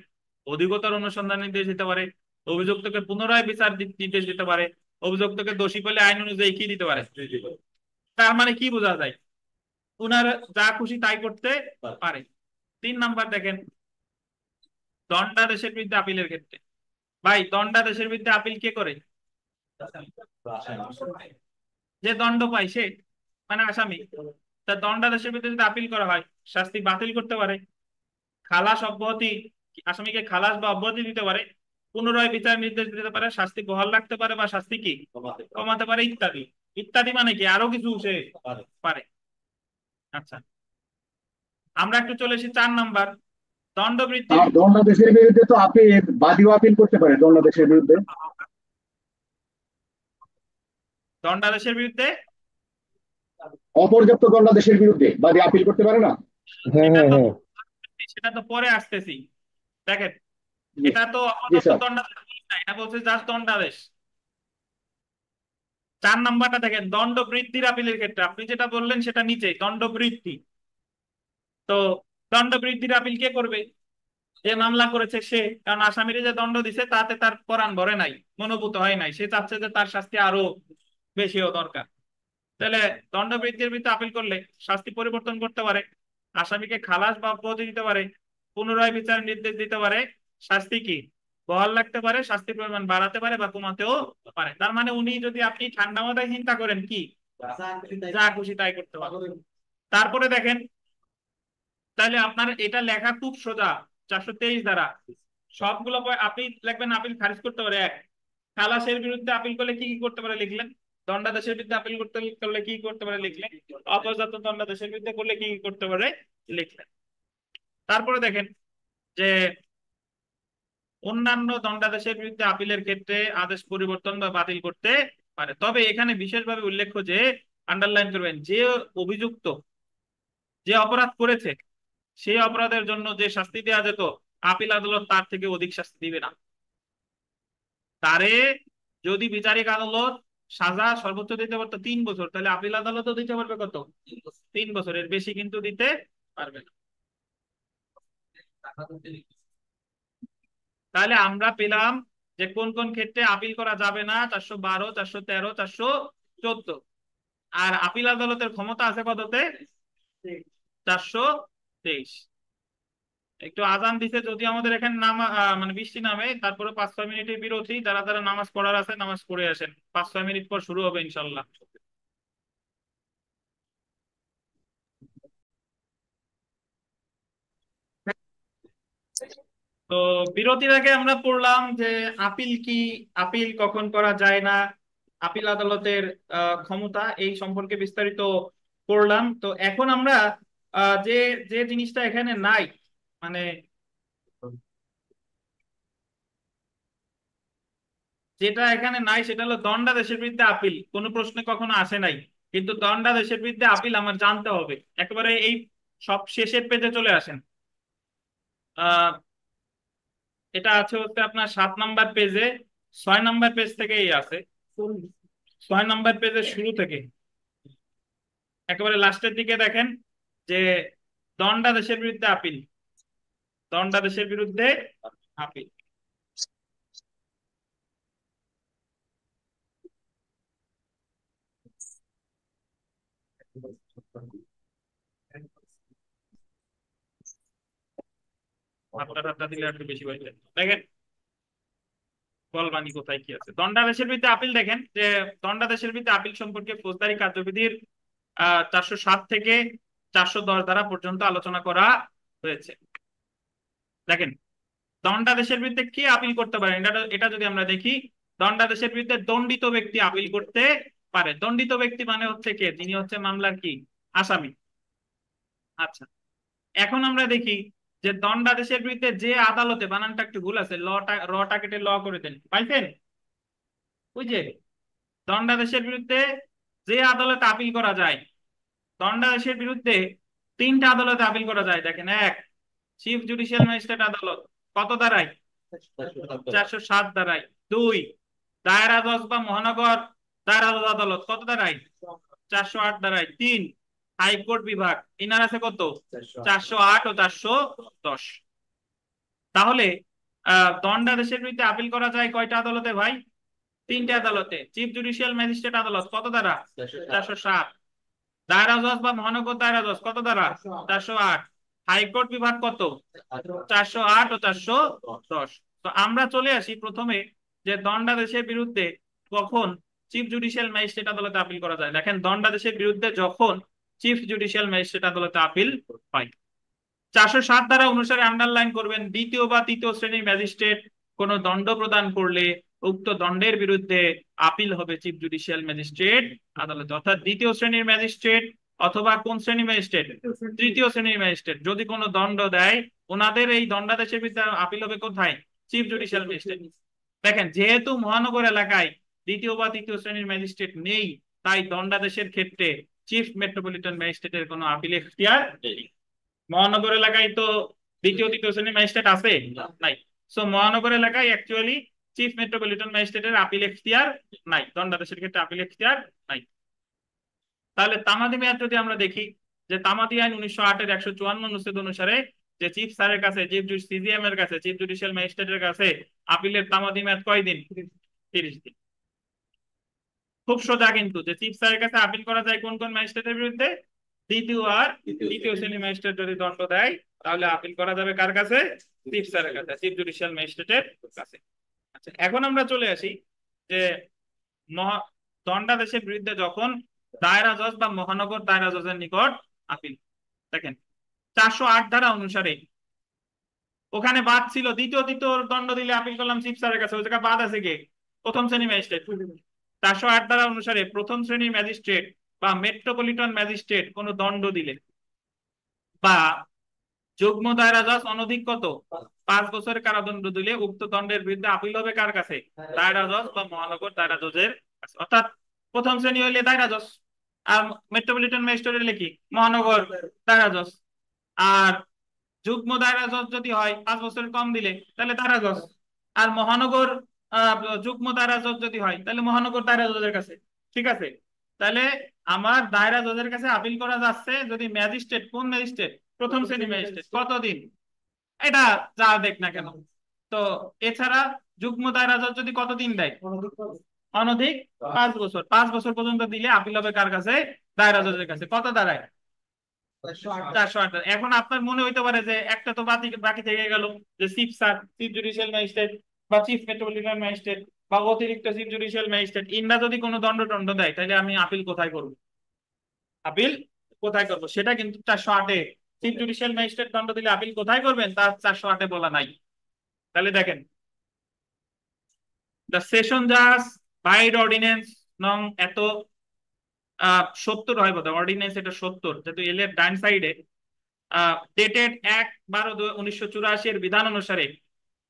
অধিকতর অনুসন্ধান নির্দেশ দিতে পারে, অভিযুক্তকে পুনরায় বিচার নির্দেশ দিতে পারে, অভিযুক্তকে দোষী পেলে আইন অনুযায়ী কি দিতে পারে। তার মানে কি বোঝা যায়, উনার যা খুশি তাই করতে পারে। 3 নাম্বার দেখেন, দণ্ডাদেশের বিরুদ্ধে আপিলের ক্ষেত্রে। ভাই, দণ্ডাদেশের বিরুদ্ধে আপিল কে করে? যে দণ্ড পায় সে, মানে আসামি। তা দণ্ডাদেশের বিরুদ্ধে যদি আপিল করা হয় শাস্তি বাতিল করতে পারে, খালাস অব্যাহতি, আসামিকে খালাস বা অব্যাহতি দিতে পারে, পুনরায় বিচার নির্দেশ দিতে পারে, শাস্তি বহাল রাখতে পারে বা শাস্তি কি কমাতে পারে, ইত্যাদি ইত্যাদি। মানে কি আরো কিছু সে পারে। আচ্ছা, আমরা একটু চলে এসেছি 4 নাম্বার, দণ্ডবৃদ্ধি। আর দণ্ডাদেশের বিরুদ্ধে তো আপিল, বাদীও আপিল করতে পারে দণ্ডাদেশের বিরুদ্ধে। দণ্ডাদেশের বিরুদ্ধে অপর্যাপ্ত দণ্ডাদেশের বিরুদ্ধে বাদী আপিল করতে পারে না। হ্যাঁ সেটা হ্যাঁ তো হ্যাঁ সেটা তো পরে আসতেছি। দেখেন, জি এটা তো জি অপর্যাপ্ত স্যার। দণ্ডাদেশ না, এটা বলছে জাস্ট দণ্ডাদেশ। 4 নাম্বারটা দেখেন, দণ্ড বৃদ্ধির আপিলের ক্ষেত্রে আপনি যেটা বললেন সেটা নিচে দণ্ড বৃদ্ধি। তো দণ্ড বৃদ্ধির আপিল কে করবে? যে মামলা করেছে সে, কারণ আসামিরে যে দণ্ড দিছে তাতে তার পরাণ ভরে নাই, মনোভূত হয় নাই, সে চাচ্ছে যে তার শাস্তি আরো বেশিও দরকার। তাহলে দণ্ড বৃদ্ধির বিরুদ্ধে আপিল করলে শাস্তি পরিবর্তন করতে পারে, আসামিকে খালাস বা অব্যাহতি দিতে পারে, পুনরায় বিচার নির্দেশ দিতে পারে। শাস্তি কি? বহাল রাখতে পারে, শাস্তির পরিমাণ বাড়াতে পারে বা কমাতেও পারে। তার মানে উনি যদি আপনি ঠান্ডা মাথায় চিন্তা করেন কি যা খুশি তাই করতে পারবেন। তারপরে দেখেন, তাহলে আপনার এটা লেখা খুব সোজা। 423 দ্বারা সবগুলো আপনি লিখবেন আপিল খারিজ করতে পারে। এক, খালাসের বিরুদ্ধে আপিল করলে কি কি করতে পারে লিখলেন। দণ্ডাদেশের বিরুদ্ধে আপিল করতে করলে কি কি করতে পারে লিখলেন। অপর্যাপ্ত দণ্ডাদেশের বিরুদ্ধে করলে কি কি করতে পারে লিখলেন। তারপরে দেখেন যে অন্যান্য দণ্ডাদেশের বিরুদ্ধে আপিলের ক্ষেত্রে আদেশ পরিবর্তন বা বাতিল করতে পারে। তবে এখানে বিশেষভাবে উল্লেখ্য যে, আন্ডারলাইন করবেন, যে অভিযুক্ত যে অপরাধ করেছে সেই অপরাধের জন্য যে শাস্তি দেওয়া যেত, আপিল আদালত তার থেকে অধিক শাস্তি দিবে না। তারে যদি বিচারিক আদালত সাজা সর্বোচ্চ দিতে পারতো 3 বছর, তাহলে আপিল আদালতও দিতে পারবে কত? 3 বছরের বেশি কিন্তু দিতে পারবে না। তাহলে আমরা পেলাম যে কোন কোন ক্ষেত্রে আপিল করা যাবে না, 412, 413, 414। আর আপিল আদালতের ক্ষমতা আছে কততে? 423। একটু আজান দিছে, যদি আমাদের এখানে মানে বৃষ্টি নামে, তারপরে 5-6 মিনিটের বিরতি। যারা যারা নামাজ পড়ার আছে নামাজ পড়ে আসেন, 5-6 মিনিট পর শুরু হবে ইনশাল্লাহ। তো বিরতির আগে আমরা পড়লাম যে আপিল কি, আপিল কখন করা যায় না, আপিল আদালতের ক্ষমতা, এই সম্পর্কে বিস্তারিত পড়লাম। তো এখন আমরা যে যে জিনিসটা এখানে নাই, মানে যেটা এখানে নাই সেটা হলো দণ্ডাদেশের বিরুদ্ধে আপিল। কোনো প্রশ্নে কখনো আসে নাই, কিন্তু দণ্ডাদেশের বিরুদ্ধে আপিল আমার জানতে হবে। একেবারে এই সব শেষের পেজে চলে আসেন। আহ এটা আছে হচ্ছে আপনার 7 নাম্বার পেজে, 6 নাম্বার পেজ থেকেই আছে। 6 নাম্বার পেজের শুরু থেকে একেবারে লাস্টের দিকে দেখেন যে দণ্ডাদেশের বিরুদ্ধে আপিল, দণ্ডাদেশের বিরুদ্ধে আপিল। মাত্রা দিলে একটু বেশি হয়ে যায়। দেখেন বলবানি কোথায় কি আছে। দণ্ডাদেশের বিরুদ্ধে আপিল দেখেন যে দণ্ডাদেশের বিরুদ্ধে আপিল সম্পর্কে ফৌজদারি কার্যবিধির 407 থেকে 410 ধারা পর্যন্ত আলোচনা করা হয়েছে। দেখেন দণ্ডাদেশের বিরুদ্ধে কে আপিল করতে পারে, এটা এটা যদি আমরা দেখি, দণ্ডাদেশের বিরুদ্ধে দণ্ডিত ব্যক্তি আপিল করতে পারে। দণ্ডিত ব্যক্তি মানে হচ্ছে কে? তিনি হচ্ছে মামলার কি আসামি। আচ্ছা, এখন আমরা দেখি যে দণ্ডাদেশের বিরুদ্ধে যে আদালতে, বানানটা একটু ভুল আছে, রটা কেটে ল করে দেন, পাইছেন? ওই যে দণ্ডাদেশের বিরুদ্ধে যে আদালতে আপিল করা যায়, দণ্ডাদেশের বিরুদ্ধে 3টা আদালতে আপিল করা যায়। দেখেন, এক, চিফ জুডিশিয়াল ম্যাজিস্ট্রেট আদালত, কত ধারায়? 407 ধারায়। 2, দায়রা জজ বা মহানগর দায়রা জজ আদালত, কত ধারায়? 408 ধারায়। 3, হাইকোর্ট বিভাগ, ইনার আছে কত? 408 ও 410। তাহলে দণ্ডাদেশের বিরুদ্ধে আপিল করা যায় কয়টা আদালতে ভাই? 3টে আদালতে। চিফ জুডিশিয়াল ম্যাজিস্ট্রেট আদালত কত ধারা? 407। দায়রা জজ বা মহানগর দায়রা জজ কত ধারা? 408। হাইকোর্ট বিভাগ কত? 408 ও 410। তো আমরা চলে আসি প্রথমে যে দণ্ডাদেশের বিরুদ্ধে কখন চিফ জুডিশিয়াল ম্যাজিস্ট্রেট আদালতে আপিল করা যায়। দেখেন দণ্ডাদেশের বিরুদ্ধে যখন চিফ জুডিশিয়াল ম্যাজিস্ট্রেট আদালতে আপিল হয়, 407 ধারা অনুসারে আন্ডারলাইন করবেন, দ্বিতীয় বা তৃতীয় শ্রেণীর ম্যাজিস্ট্রেট কোন দণ্ড প্রদান করলে উক্ত দণ্ডের বিরুদ্ধে আপিল হবে চিফ জুডিশিয়াল ম্যাজিস্ট্রেট আদালতে। অর্থাৎ দ্বিতীয় শ্রেণীর ম্যাজিস্ট্রেট অথবা কোন শ্রেণীর ম্যাজিস্ট্রেট? তৃতীয় শ্রেণীর ম্যাজিস্ট্রেট যদি কোনো দণ্ড দেয়, ওনাদের এই দণ্ডাদেশের বিরুদ্ধে আপিল হবে কোথায়? Chief judicial magistrate. দেখেন যেহেতু মহানগর এলাকায় দ্বিতীয় বা তৃতীয় শ্রেণীর ম্যাজিস্ট্রেট নেই, তাই দণ্ডাদেশের ক্ষেত্রে চিফ মেট্রোপলিটন ম্যাজিস্ট্রেটের কোনো আপিল এখতিয়ার নেই। মহানগর এলাকায় তো দ্বিতীয় তৃতীয় শ্রেণীর ম্যাজিস্ট্রেট আছে নাই, সো মহানগর এলাকায় অ্যাকচুয়ালি চিফ মেট্রোপলিটন ম্যাজিস্ট্রেটের আপিল এখতিয়ার নাই, দণ্ডাদেশের ক্ষেত্রে আপিল এখতিয়ার নাই। তাহলে তামাদি মেয়াদ যদি আমরা দেখি, যে তামাদি আইন 1908-এর 154 অনুচ্ছেদ অনুসারে যে চিফ স্যারের কাছে, চিফ সিজিএম এর কাছে, চিফ জুডিশিয়াল ম্যাজিস্ট্রেটের কাছে আপিলের তামাদি মেয়াদ কয়দিন? 30 দিন। খুব সোজা কিন্তু, যে চিফ স্যারের কাছে আপিল করা যায় কোন কোন ম্যাজিস্ট্রেটের বিরুদ্ধে? দ্বিতীয় আর তৃতীয় শ্রেণীর ম্যাজিস্ট্রেট যদি দণ্ড দেয় তাহলে আপিল করা যাবে কার কাছে? চিফ স্যারের কাছে, চিফ জুডিশিয়াল ম্যাজিস্ট্রেটের কাছে। আচ্ছা, এখন আমরা চলে আসি যে মহা দণ্ডাদেশের বিরুদ্ধে যখন দায়রা জজ বা মহানগর দায়রা জজের নিকট আপিল, দেখেন 408 ধারা অনুসারে ওখানে বাদ ছিল তৃতীয় দণ্ড দিলে আপিল করলাম চিফ স্যারের কাছে, ওই জায়গায় বাদ আছে কে? প্রথম শ্রেণীর ম্যাজিস্ট্রেট। 408 ধারা অনুসারে প্রথম শ্রেণীর ম্যাজিস্ট্রেট বা মেট্রোপলিটন ম্যাজিস্ট্রেট কোনো দণ্ড দিলে বা যুগ্ম দায়রা জজ অনধিক কত 5 বছরের কারাদণ্ড দিলে উক্ত দণ্ডের বিরুদ্ধে আপিল হবে কার কাছে? দায়রা জজ বা মহানগর দায়রা জজের কাছে। অর্থাৎ প্রথম শ্রেণী হইলে দায়রা জজ, আর মেট্রোপলিটন ম্যাজিস্ট্রেট হইলে কি মহানগর দায়রা জজ, আর যুগ্ম দায়রা জজ যদি হয় 5 বছরের কম দিলে তাহলে দায়রা জজ, আর মহানগর যুগ্ম দায়রা জজ যদি হয় তাহলে মহানগর দায়রা জজের কাছে। ঠিক আছে, তাহলে আমার দায়রা জজের কাছে আপিল করা যাচ্ছে যদি ম্যাজিস্ট্রেট, কোন ম্যাজিস্ট্রেট? প্রথম শ্রেণী ম্যাজিস্ট্রেট। কতদিন? এটা যা দেখ না কেন। তো এছাড়া যুগ্ম দায়রা জজ যদি কতদিন দেয়? অনধিক 5 বছর। 5 বছর পর্যন্ত দিলে আপিল হবে কার কাছে? দায়রা জজের কাছে। কত দাঁড়ায়? 408। এখন আপনার মনে হইতে পারে যে একটা তো বাকি বাকি থেকে গেল, যে chief sir, chief judicial magistrate বা চিফ মেট্রোপলিটন ম্যাজিস্ট্রেট বা অতিরিক্ত চিফ জুডিশিয়াল ম্যাজিস্ট্রেট, ইনরা যদি কোনো দণ্ড দেয় তাহলে আমি আপিল কোথায় করব? আপিল কোথায় করব সেটা কিন্তু 408-এ, চিফ জুডিশিয়াল ম্যাজিস্ট্রেট দণ্ড দিলে আপিল কোথায় করবেন তা 408-এ বলা নাই। তাহলে দেখেন, দ্য সেশন জাজ বাইড অর্ডিন্যান্স নং এত 70 হয় বোধ, অর্ডিন্যান্স এটা 70, যেহেতু এল এর ডান সাইডে ডেটেড 1/12/1984 এর বিধান অনুসারে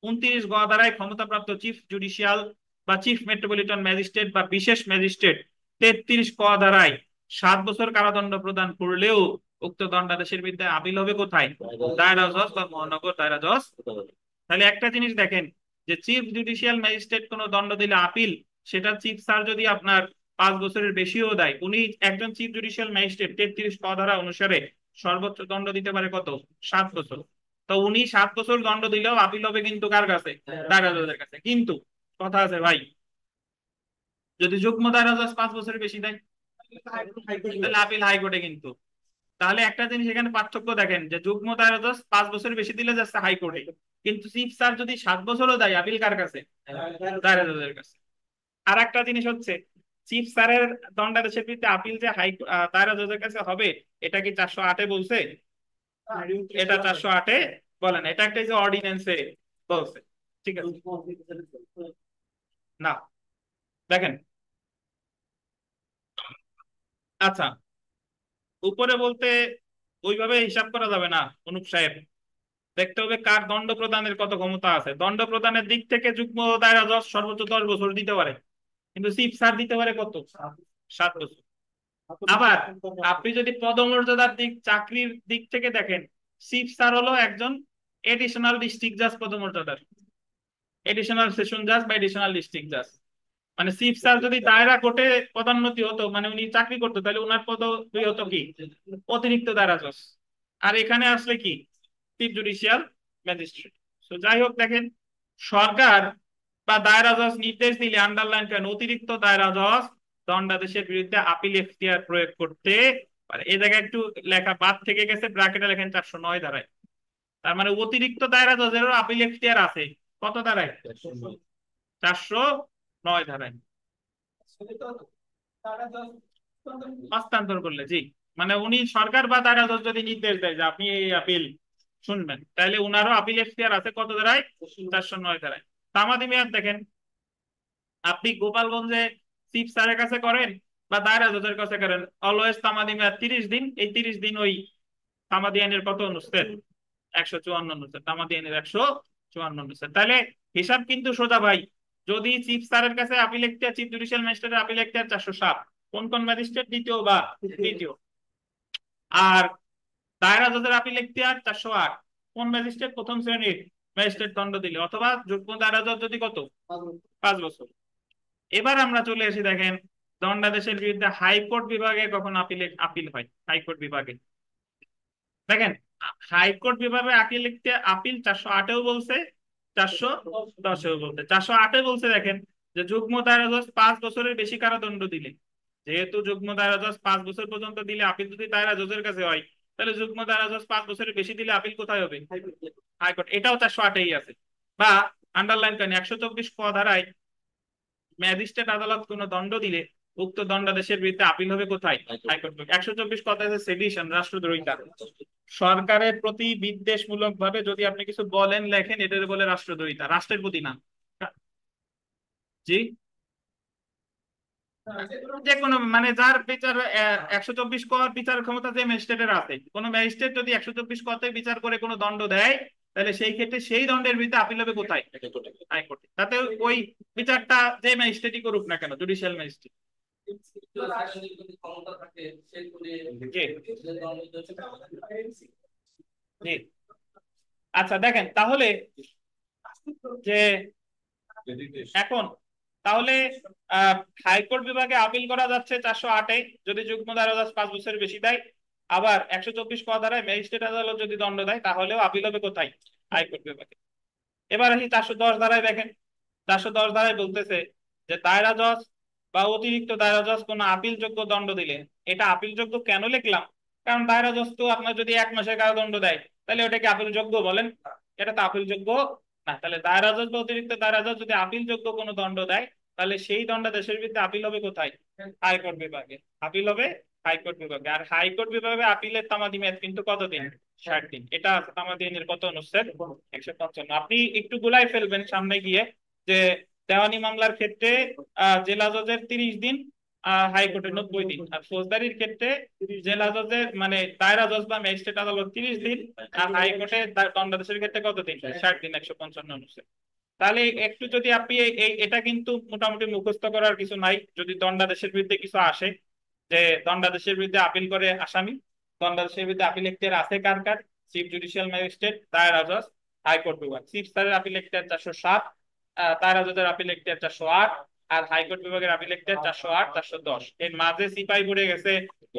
29 গ ধারায় ক্ষমতাপ্রাপ্ত চিফ জুডিশিয়াল বা চিফ মেট্রোপলিটন ম্যাজিস্ট্রেট বা বিশেষ ম্যাজিস্ট্রেট 33 ক ধারায় 7 বছর কারাদণ্ড প্রদান করলেও উক্ত দণ্ডাদেশের বিরুদ্ধে আপিল হবে কোথায়? দায়রা জজ বা মহানগর দায়রা জজ। তাহলে একটা জিনিস দেখেন, যে চিফ জুডিশিয়াল ম্যাজিস্ট্রেট কোনো দণ্ড দিলে আপিল, সেটা চিফ স্যার যদি আপনার 5 বছরের বেশিও দেয়, উনি একজন চিফ জুডিশিয়াল ম্যাজিস্ট্রেট 33 ক ধারা অনুসারে সর্বোচ্চ দণ্ড দিতে পারে কত? 7 বছর। তো উনি 7 বছর দণ্ড দিলেও আপিল হবে কিন্তু কার কাছে? দায়রা জজের কাছে। কিন্তু কথা আছে ভাই, যদি যুগ্ম দায়রা জজ 5 বছরের বেশি দেয় তাহলে আপিল হাইকোর্টে। কিন্তু তাহলে একটা জিনিস এখানে পার্থক্য দেখেন, যে যুগ্ম দায়রা জজ 5 বছরের বেশি দিলে যাচ্ছে হাইকোর্টে, কিন্তু চিফ স্যার যদি 7 বছরও দেয় আপিল কার কাছে? দায়রা জজের কাছে। আর একটা জিনিস হচ্ছে, চিফ স্যারের দণ্ডাদেশের বিরুদ্ধে আপিল যে দায়রা জজের কাছে হবে, এটা কি 408-এ বলছে? এটা 408-এ বলেন, এটা একটা যে অর্ডিন্যান্সে বলছে। ঠিক আছে না, দেখেন আচ্ছা, উপরে বলতে ওইভাবে হিসাব করা যাবে না অনুপ সাহেব, দেখতে হবে কার দণ্ড প্রদানের কত ক্ষমতা আছে। দণ্ড প্রদানের দিক থেকে যুগ্ম দায়রা জজ সর্বোচ্চ 10 বছর দিতে পারে, কিন্তু চিফ স্যার দিতে পারে কত? 7 বছর। আবার আপনি যদি পদমর্যাদার দিক, চাকরির দিক থেকে দেখেন, চিফ স্যার হলো একজন এডিশনাল ডিস্ট্রিক্ট জাজ পদমর্যাদার, এডিশনাল সেশন জাজ বা এডিশনাল ডিস্ট্রিক্ট জাজ। মানে চিফ স্যার যদি দায়রা কোর্টে পদোন্নতি হতো, মানে উনি চাকরি করতো, তাহলে উনার পদবি হতো কি? অতিরিক্ত দায়রা জজ। আর এখানে আসলে কি? Chief judicial magistrate. তো যাই হোক, দেখেন সরকার বা দায়রা জজ নির্দেশ দিলে, আন্ডারলাইন করেন, অতিরিক্ত দায়রা জজ দণ্ডাদেশের বিরুদ্ধে আপিল এখতিয়ার প্রয়োগ করতে পারে। এই জায়গায় একটু লেখা বাদ থেকে গেছে, ব্র্যাকেটে লেখেন 409 ধারায়। তার মানে অতিরিক্ত দায়রা জজেরও আপিল এখতিয়ার আছে। কত ধারায়? 409 ধারায় হস্তান্তর করলে। জি, মানে উনি সরকার বা দায়রা জজ যদি নির্দেশ দেয় যে আপনি এই আপিল শুনবেন, তাহলে উনারও আপিল এখতিয়ার আছে। কত ধারায়? 409 ধারায়। তামাদি মেয়াদ দেখেন, আপনি গোপালগঞ্জে চিফ স্যারের কাছে করেন বা দায়রা জজের কাছে করেন, অলওয়েজ তামাদি মেয়াদ 30 দিন। এই 30 দিন ওই তামাদি আইনের কত অনুচ্ছেদ? 154 অনুচ্ছেদ। তামাদি আইনের 154 অনুচ্ছেদ। তাহলে হিসাব কিন্তু সোজা ভাই। যদি চিফ স্যারের কাছে আপিল এখতিয়ার, চিফ জুডিশিয়াল ম্যাজিস্ট্রেটের আপিল এখতিয়ার 407, কোন কোন ম্যাজিস্ট্রেট? দ্বিতীয় বা তৃতীয়। আর দায়রা জজের আপিল এখতিয়ার 408, কোন ম্যাজিস্ট্রেট? প্রথম শ্রেণীর ম্যাজিস্ট্রেট দণ্ড দিলে, অথবা যুগ্ম দায়রা জজ যদি কত? 5 বছর। এবার আমরা চলে আসি, দেখেন দণ্ডাদেশের বিরুদ্ধে হাইকোর্ট বিভাগে কখন আপিল হয়। হাইকোর্ট বিভাগে দেখেন, হাইকোর্ট বিভাগে আপিল 408-এও বলছে, 410-এও বলছে। 408-এ বলছে দেখেন, যে যুগ্ম দায়রা জজ 5 বছরের বেশি কারাদণ্ড দিলে, যেহেতু যুগ্ম দায়রা জজ 5 বছর পর্যন্ত দিলে আপিল যদি দায়রা জজের কাছে হয়, তাহলে যুগ্ম দায়রা জজ 5 বছরের বেশি দিলে আপিল কোথায় হবে? হাইকোর্ট। এটাও 408 আছে। বা আন্ডারলাইন করেন 124 ক ধারায় ম্যাজিস্ট্রেট আদালত কোনো দণ্ড দিলে উক্ত দণ্ডাদেশের বিরুদ্ধে আপিল হবে কোথায়? হাইকোর্ট। 124 কথায় সেডিশন, রাষ্ট্রদ্রোহিতা। সরকারের প্রতি বিদ্বেষমূলক ভাবে যদি আপনি কিছু বলেন লেখেন, এটার বলে রাষ্ট্রদ্রোহিতা, রাষ্ট্রের প্রতি না। জি, যে কোনো মানে যার বিচার 124 ক বিচার ক্ষমতা যে ম্যাজিস্ট্রেটের আছে, কোন ম্যাজিস্ট্রেট যদি 124 কতে বিচার করে কোনো দণ্ড দেয়, তাহলে সেই ক্ষেত্রে সেই দণ্ডের বিরুদ্ধে আপিল হবে কোথায়? হাইকোর্টে। তাতে ওই বিচারটা যে ম্যাজিস্ট্রেটই করুক না কেন, জুডিশিয়াল ম্যাজিস্ট্রেট। জি, আচ্ছা দেখেন তাহলে যে এখন তাহলে হাইকোর্ট বিভাগে আপিল করা যাচ্ছে 408-এ যদি যুগ্ম দায়রা জজ 5 বছরের বেশি দেয়। আবার 124 ক ধারায় ম্যাজিস্ট্রেট আদালত যদি দণ্ড দেয়, তাহলেও আপিল হবে কোথায়? হাইকোর্ট বিভাগে। এবার আসি 410 ধারায়। দেখেন 410 ধারায় বলতেছে যে দায়রা জজ বা অতিরিক্ত দায়রা জজ কোনো আপিলযোগ্য দণ্ড দিলে, এটা আপিলযোগ্য কেন লিখলাম? কারণ দায়রা জজ তো আপনার যদি 1 মাসের কারাদণ্ড দেয়, তাহলে ওটাকে আপিলযোগ্য বলেন? এটা তো আপিলযোগ্য না। তাহলে দায়রা জজ বা অতিরিক্ত দায়রা জজ যদি আপিলযোগ্য কোনো দণ্ড দেয়, তাহলে সেই দণ্ডাদেশের বিরুদ্ধে আপিল হবে কোথায়? হাইকোর্ট বিভাগে। আপিল হবে হাইকোর্ট বিভাগে। আর হাইকোর্ট বিভাগে আপিলের তামাদি মেয়াদ কিন্তু কতদিন? 60 দিন। এটা তামাদি আইনের কত অনুচ্ছেদ? 155। আপনি একটু গুলাই ফেলবেন সামনে গিয়ে যে দেওয়ানি মামলার ক্ষেত্রে জেলা জজের 30 দিন, হাইকোর্টের 90 দিন। আর ফৌজদারির ক্ষেত্রে জেলা জজের মানে দায়রা জজ বা ম্যাজিস্ট্রেট আদালত 30 দিন, আর হাইকোর্টে দণ্ডাদেশের ক্ষেত্রে কত দিন? 60 দিন, 155 অনুচ্ছেদ। তাহলে একটু যদি আপনি এটা কিন্তু মোটামুটি মুখস্থ করার কিছু নাই। যদি দণ্ডাদেশের বিরুদ্ধে কিছু আসে, যে দণ্ডাদেশের বিরুদ্ধে আপিল করে আসামি, দণ্ডাদেশের বিরুদ্ধে আপিল এখতিয়ার আছে কার কার? চিফ জুডিশিয়াল ম্যাজিস্ট্রেট, দায়রা জজ, হাইকোর্ট বিভাগ। চিফ স্যারের আপিল এখতিয়ার 407, দায়রা জজের আপিল এখতিয়ার 408, আর হাইকোর্ট বিভাগের আপিল এখতিয়ার 408, 410। এর মাঝে সিপাই পড়ে গেছে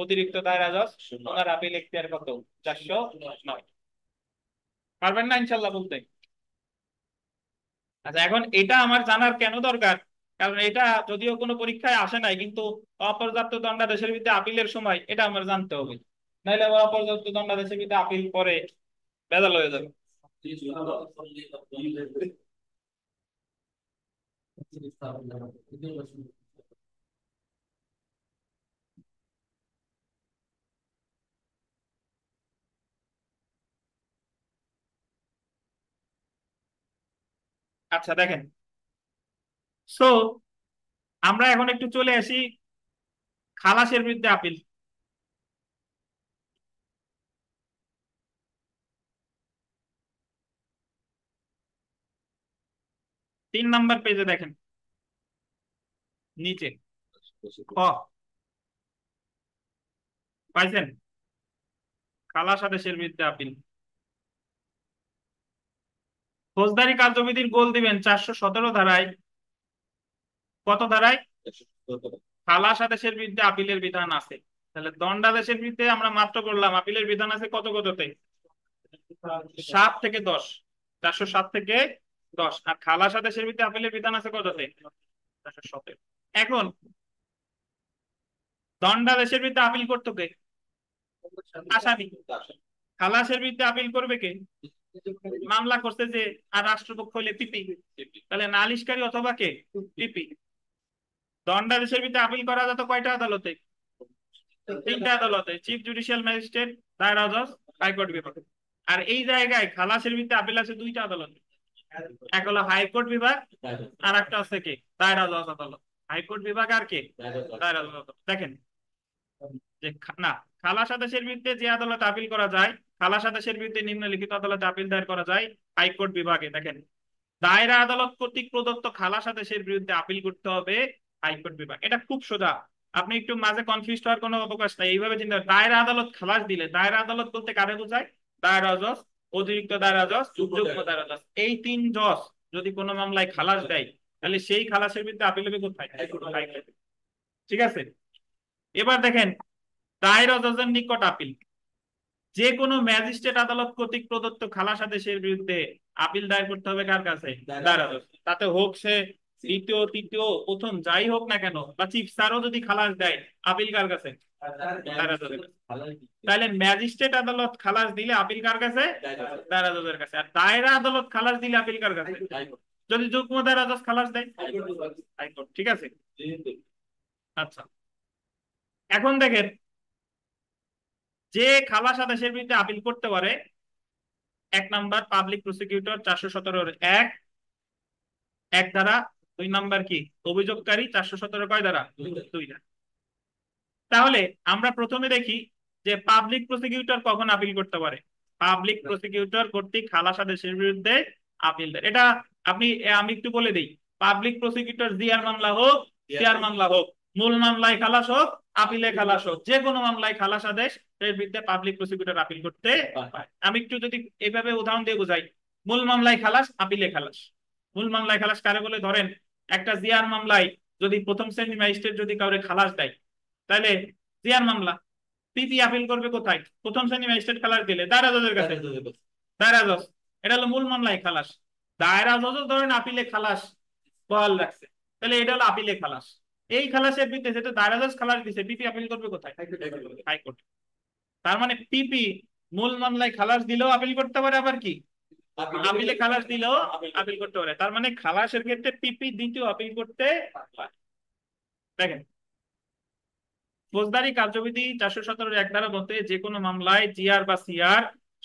অতিরিক্ত দায়রা জজ, ওনার আপিল এখতিয়ার কত? 409। পারবেন না ইনশাল্লাহ বলতে? আচ্ছা, এখন এটা আমার জানার কেন দরকার? কারণ এটা যদিও কোনো পরীক্ষায় আসে নাই, কিন্তু অপর্যাপ্ত দণ্ডাদেশের বিরুদ্ধে আপিলের সময় এটা আমার জানতে হবে। নাইলে আবার অপর্যাপ্ত দণ্ডাদেশের বিরুদ্ধে আপিল করে ভেজাল হয়ে যাবে। আচ্ছা দেখেন, সো আমরা এখন একটু চলে আসি খালাসের বিরুদ্ধে আপিল। 3 নাম্বার পেজে দেখেন নিচে খ পাইছেন? খালাস আদেশের বিরুদ্ধে আপিল। ফৌজদারি কার্যবিধির গোল দিবেন 417 ধারায়। কত ধারায়? খালাস আদেশের বিরুদ্ধে আপিলের বিধান আছে। তাহলে দণ্ডাদেশের বিরুদ্ধে আমরা মাত্র করলাম, আপিলের বিধান আছে কত কততে? 7 থেকে 10। 407 থেকে 10। আর খালাস আদেশের বিরুদ্ধে আপিলের বিধান আছে কততে? 417। এখন দণ্ডাদেশের বিরুদ্ধে আপিল করতো কে? আসামি। খালাসের বিরুদ্ধে আপিল করবে কে? মামলা করছে যে, আর রাষ্ট্রপক্ষ হলে পিপি। তাহলে নালিশকারী অথবা কে? পিপি। দণ্ডাদেশের বিরুদ্ধে আপিল করা যেত কয়টা আদালতে? 3টা আদালতে, চিফ জুডিশিয়াল ম্যাজিস্ট্রেট, দায়রা জজ, হাইকোর্ট বিভাগ। আর এই জায়গায় খালাসের বিরুদ্ধে আপিল আছে 2টা আদালতে। এক হলো হাইকোর্ট বিভাগ, আর একটা আছে কে? দায়রা জজ আদালত। হাইকোর্ট বিভাগ আর কে? দায়রা জজ আদালত। দেখেন যে না, খালাস আদেশের বিরুদ্ধে যে আদালতে আপিল করা যায়, খালাস আদেশের বিরুদ্ধে নিম্নলিখিত আদালতে আপিল দায়ের করা যায় হাইকোর্ট বিভাগে। দেখেন, দায়রা আদালত কর্তৃক প্রদত্ত খালাস আদেশের বিরুদ্ধে আপিল করতে হবে হাইকোর্ট বিভাগ। এটা খুব সোজা, আপনি একটু মাঝে কনফিউজ হওয়ার কোনো অবকাশ নাই। এইভাবে চিন্তা, দায়রা আদালত খালাস দিলে, দায়রা আদালত বলতে কারে বোঝায়? দায়রা জজ, অতিরিক্ত দায়রা জজ, যুগ্ম দায়রা জজ। এই 3 জজ যদি কোনো মামলায় খালাস দেয়, তাহলে সেই খালাসের বিরুদ্ধে আপিল হবে কোথায়? হাইকোর্ট। ঠিক আছে, এবার দেখেন দায়রা জজের নিকট আপিল। যে কোনো ম্যাজিস্ট্রেট আদালত কর্তৃক প্রদত্ত খালাস আদেশের বিরুদ্ধে আপিল দায়ের করতে হবে কার কাছে? দায়রা জজ। তাতে হোক সে দ্বিতীয় তৃতীয় প্রথম যাই হোক না কেন, বা চিফ স্যারও যদি খালাস দেয়, আপিল কার কাছে? দায়রা জজের কাছে। তাহলে ম্যাজিস্ট্রেট আদালত খালাস দিলে আপিল কার কাছে? দায়রা জজের কাছে। আর দায়রা আদালত খালাস দিলে আপিল কার কাছে? যদি যুগ্ম দায়রা জজ খালাস দেয়, হাইকোর্ট। ঠিক আছে। আচ্ছা, এখন দেখেন, যে খালাস আদেশের বিরুদ্ধে আপিল করতে পারে, 1 নাম্বার পাবলিক প্রসিকিউটর 417 এক ধারা। 2 নাম্বার কি? অভিযোগকারী 417 কয় ধারা? 2 ধারা। তাহলে আমরা প্রথমে দেখি যে পাবলিক প্রসিকিউটর কখন আপিল করতে পারে। পাবলিক প্রসিকিউটর কর্তৃক খালাস আদেশের বিরুদ্ধে আপিল দেয়, এটা আমি একটু বলে দিই। পাবলিক প্রসিকিউটর জিআর মামলা হোক, সিআর মামলা হোক, মূল মামলায় খালাস হোক, আপিলে খালাস হোক, যে কোনো মামলায় খালাস আদেশ এর বিরুদ্ধে পাবলিক প্রসিকিউটর আপিল করতে পারে। আমি একটু যদি এইভাবে উদাহরণ দিয়ে বোঝাই, মূল মামলায় খালাস, আপিলে খালাস। মূল মামলায় খালাস কারে বলে? ধরেন একটা জিআর মামলায় যদি প্রথম শ্রেণীর ম্যাজিস্ট্রেট যদি কাউরে খালাস দেয়, তাহলে জিআর মামলা পিপি আপিল করবে কোথায়? প্রথম শ্রেণী ম্যাজিস্ট্রেট খালাস দিলে দায়রা জজের কাছে। দায়রা জজ, এটা হলো মূল মামলায় খালাস। দায়রা জজ ধরেন আপিলে খালাস বহাল রাখছে, তাহলে এটা হলো আপিলে খালাস। এই খালাসের বিরুদ্ধে যেটা দায়রা জজ খালাস দিছে, পিপি আপিল করবে কোথায়? হাইকোর্ট। তার মানে পিপি মূল মামলায় খালাস দিলেও আপিল করতে পারে, আবার কি আপিলে খালাস দিলেও আপিল করতে পারে। তার মানে খালাসের ক্ষেত্রে পিপি দ্বিতীয় আপিল করতে পারে। দেখেন, ফৌজদারি কার্যবিধি 417 ধারা মতে যে কোনো মামলায় জিআর বা সিআর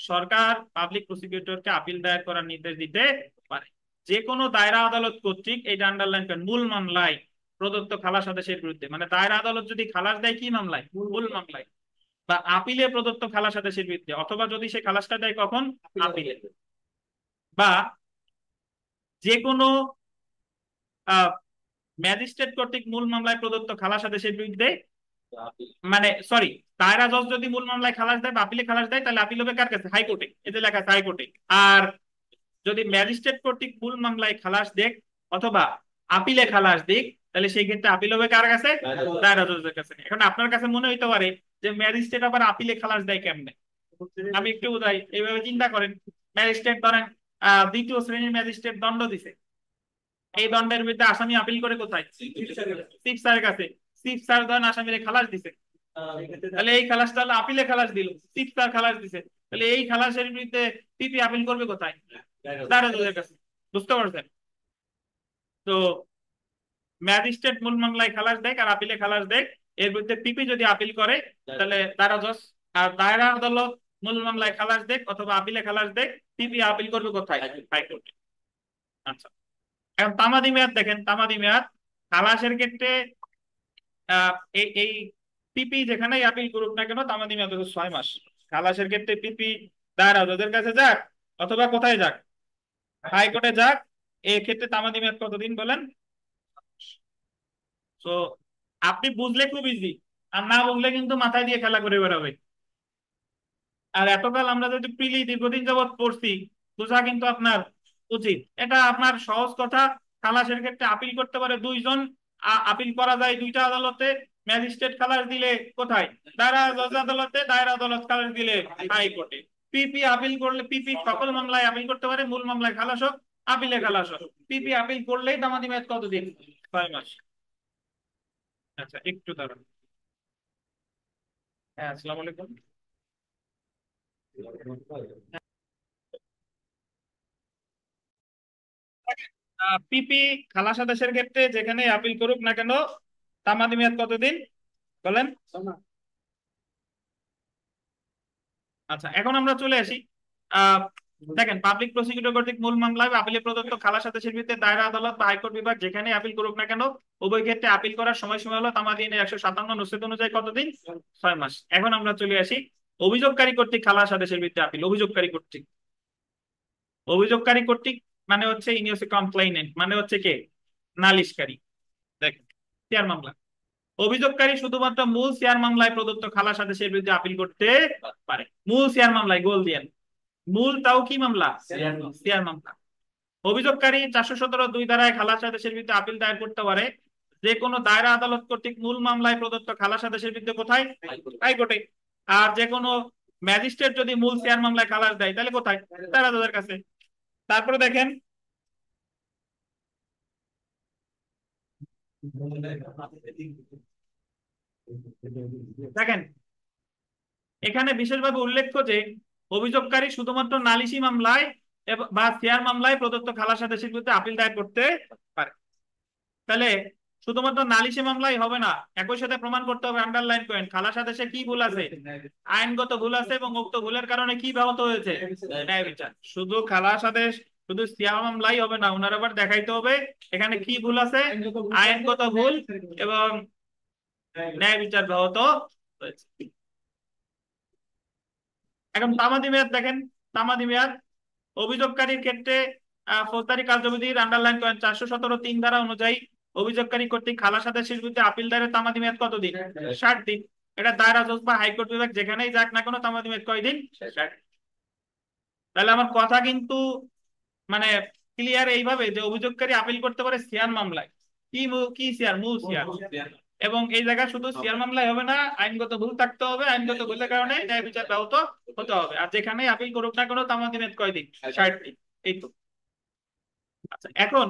সরকার পাবলিক প্রসিকিউটরকে আপিল দায়ের করার নির্দেশ দিতে পারে। যে কোনো দায়রা আদালত কর্তৃক, এইটা আন্ডারলাইন করেন, মূল মামলায় প্রদত্ত খালাস আদেশের বিরুদ্ধে, মানে দায়রা আদালত যদি খালাস দেয় কি মামলায়? মূল মামলায়। বা আপিলে প্রদত্ত খালাস আদেশের বিরুদ্ধে, অথবা যদি সে খালাসটা দেয় কখন? আপিলে। বা যে কোনো ম্যাজিস্ট্রেট কর্তৃক মূল মামলায় প্রদত্ত খালাস আদেশের বিরুদ্ধে, মানে সরি, দায়রা জজ যদি মূল মামলায় খালাস দেয় বা আপিলে খালাস দেয়, তাহলে আপিল হবে কার কাছে? হাইকোর্টে। এতে লেখা আছে হাইকোর্টে। আর যদি ম্যাজিস্ট্রেট কর্তৃক মূল মামলায় খালাস দেখ অথবা আপিলে খালাস দিক, তাহলে সেই ক্ষেত্রে আপিল হবে কার কাছে? দায়রা জজের কাছে। এখন আপনার কাছে মনে হইতে পারে যে ম্যাজিস্ট্রেট আবার আপিলে খালাস দেয় কেমনে? আমি একটু বোঝাই, এইভাবে চিন্তা করেন। ম্যাজিস্ট্রেট ধরেন দ্বিতীয় শ্রেণীর ম্যাজিস্ট্রেট দণ্ড দিছে, এই দণ্ডের বিরুদ্ধে আসামি আপিল করে কোথায়? চিফ স্যারের কাছে। চিফ স্যার ধরেন আসামিরে খালাস দিছে, তাহলে এই খালাসটা হলো আপিলে খালাস দিল, চিফ স্যার খালাস দিছে, তাহলে এই খালাসের বিরুদ্ধে পিপি আপিল করবে কোথায়? দায়রা জজের কাছে। বুঝতে পারছেন? তো ম্যাজিস্ট্রেট মূল মামলায় খালাস দেয় আর আপিলে খালাস দেয়, এর বিরুদ্ধে পিপি যদি আপিল করে তাহলে দায়রা জজ। আর দায়রা আদালত মূল মামলায় খালাস দেয় অথবা আপিলে খালাস দেয়, পিপি আপিল করবে কোথায়? হাইকোর্টে। আচ্ছা, এখন তামাদি মেয়াদ দেখেন। তামাদি মেয়াদ খালাসের ক্ষেত্রে এই এই পিপি যেখানেই আপিল করুক না কেন, তামাদি মেয়াদ হচ্ছে 6 মাস। খালাসের ক্ষেত্রে পিপি দায়রা জজের কাছে যাক অথবা কোথায় যাক, হাইকোর্টে যাক, এই ক্ষেত্রে তামাদি মেয়াদ কতদিন বলেন? তো আপনি বুঝলে খুব ইজি, আর না বুঝলে কিন্তু মাথায় দিয়ে খেলা করে বেরোবে। আর এতকাল আমরা যদি প্রিলি দীর্ঘদিন যাবৎ পড়ছি, বোঝা কিন্তু আপনার উচিত। এটা আপনার সহজ কথা। খালাসের ক্ষেত্রে আপিল করতে পারে 2 জন, আপিল করা যায় 2টা আদালতে। ম্যাজিস্ট্রেট খালাস দিলে কোথায়? দায়রা জজ আদালতে। দায়রা আদালত খালাস দিলে হাইকোর্টে। পিপি আপিল করলে, পিপি সকল মামলায় আপিল করতে পারে, মূল মামলায় খালাস হোক, আপিলে খালাস হোক। পিপি আপিল করলেই তামাদি মেয়াদ কতদিন? 6 মাস। আচ্ছা, একটু দাঁড়ান। হ্যাঁ, আসসালামু আলাইকুম। পিপি খালাস আদেশের ক্ষেত্রে যেখানে আপিল করুক না কেন, তামাদি মেয়াদ কতদিন বলেন? আচ্ছা, এখন আমরা চলে আসি। আহ দেখেন, পাবলিক প্রসিকিউটর কর্তৃক মূল মামলায় বা আপিলে প্রদত্ত খালাস আদেশের বিরুদ্ধে দায়রা আদালত বা হাইকোর্ট বিভাগ যেখানে আপিল করুক না কেন, উভয় ক্ষেত্রে আপিল করার সময়সীমা হলো তামাদি আইনের 157 অনুচ্ছেদ অনুযায়ী কতদিন? 6 মাস। এখন আমরা চলে আসি অভিযোগকারী কর্তৃক খালাস আদেশের বিরুদ্ধে আপিল। অভিযোগকারী কর্তৃক, অভিযোগকারী কর্তৃক মানে হচ্ছে ইনি হচ্ছে কমপ্লেইনেন্ট, মানে হচ্ছে কে? নালিশকারী। দেখেন, সিআর মামলা অভিযোগকারী শুধুমাত্র মূল সিআর মামলায় প্রদত্ত খালাস আদেশের বিরুদ্ধে আপিল করতে পারে। মূল সিআর মামলায়, গোল দিয়েন, মূল তাও কি মামলা? সিআর মামলা। অভিযোগকারী 417(2) ধারায় খালাস আদেশের বিরুদ্ধে আপিল দায়ের করতে পারে যে কোনো দায়রা আদালত কর্তৃক মূল মামলায় প্রদত্ত খালাস আদেশের বিরুদ্ধে কোথায়? হাইকোর্টে। আর যে কোনো ম্যাজিস্ট্রেট যদি মূল সিআর মামলায় খালাস দেয়, তাহলে কোথায়? দায়রা জজের কাছে। তারপরে দেখেন, দেখেন এখানে বিশেষভাবে উল্লেখ্য যে অভিযোগকারী শুধুমাত্র নালিশি মামলায় বা শেয়ার মামলায় প্রদত্ত খালাস আদেশের বিরুদ্ধে আপিল দায়ের করতে পারে। তাহলে শুধুমাত্র নালিশি মামলাই হবে না, একই সাথে প্রমাণ করতে হবে, আন্ডারলাইন করেন, খালাস আদেশে কি ভুল আছে, আইনগত ভুল আছে এবং উক্ত ভুলের কারণে কি ব্যাহত হয়েছে, ন্যায় বিচার। শুধু খালাস আদেশ শুধু শেয়ার মামলাই হবে না, ওনার আবার দেখাইতে হবে এখানে কি ভুল আছে, আইনগত ভুল এবং ন্যায় বিচার ব্যাহত হয়েছে। এখন তামাদি মেয়াদ দেখেন, তামাদি মেয়াদ অভিযোগকারীর ক্ষেত্রে ফৌজদারি কার্যবিধির আন্ডারলাইন করেন 417(3) ধারা অনুযায়ী অভিযোগকারী কর্তৃক খালাস আদেশের বিরুদ্ধে আপিল দায়েরের তামাদি মেয়াদ কতদিন? 60 দিন। এটা দায়রা জজ বা হাইকোর্ট বিভাগ যেখানেই যাক না কোনো তামাদি মেয়াদ কয়দিন? 60। তাহলে আমার কথা কিন্তু মানে ক্লিয়ার এইভাবে যে অভিযোগকারী আপিল করতে পারে শেয়ার মামলায়, কি শেয়ার, মূল শেয়ার, এবং এই জায়গায় শুধু শেয়ার মামলায় হবে না, আইনগত ভুল থাকতে হবে, আইনগত ভুলের কারণে ন্যায় বিচার ব্যাহত হতে হবে। আর যেখানে আপিল করুক না কোনো তামাদি মেয়াদ কয়দিন? 60 দিন। এই তো। আচ্ছা, এখন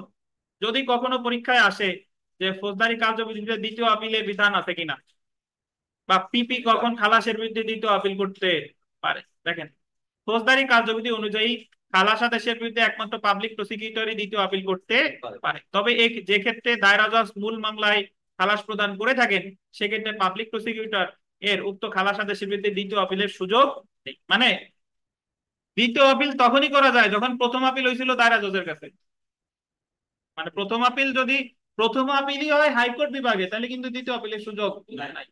যদি কখনো পরীক্ষায় আসে যে ফৌজদারি কার্যবিধিতে দ্বিতীয় আপিলের বিধান আছে কিনা, বা পিপি কখন খালাসের বিরুদ্ধে দ্বিতীয় আপিল করতে পারে, দেখেন ফৌজদারি কার্যবিধি অনুযায়ী খালাস আদেশের বিরুদ্ধে একমাত্র পাবলিক প্রসিকিউটরই দ্বিতীয় আপিল করতে পারে। তবে যে ক্ষেত্রে দায়রা জজ মূল মামলায় খালাস প্রদান করে থাকেন সেক্ষেত্রে পাবলিক প্রসিকিউটর এর উক্ত খালাস আদেশের বিরুদ্ধে দ্বিতীয় আপিলের সুযোগ নেই। মানে দ্বিতীয় আপিল তখনই করা যায় যখন প্রথম আপিল হয়েছিল দায়রা জজের কাছে। মানে প্রথম আপিল যদি প্রথম আপিলই হয় হাইকোর্ট বিভাগে তাহলে কিন্তু দ্বিতীয় আপিলের সুযোগ নাই।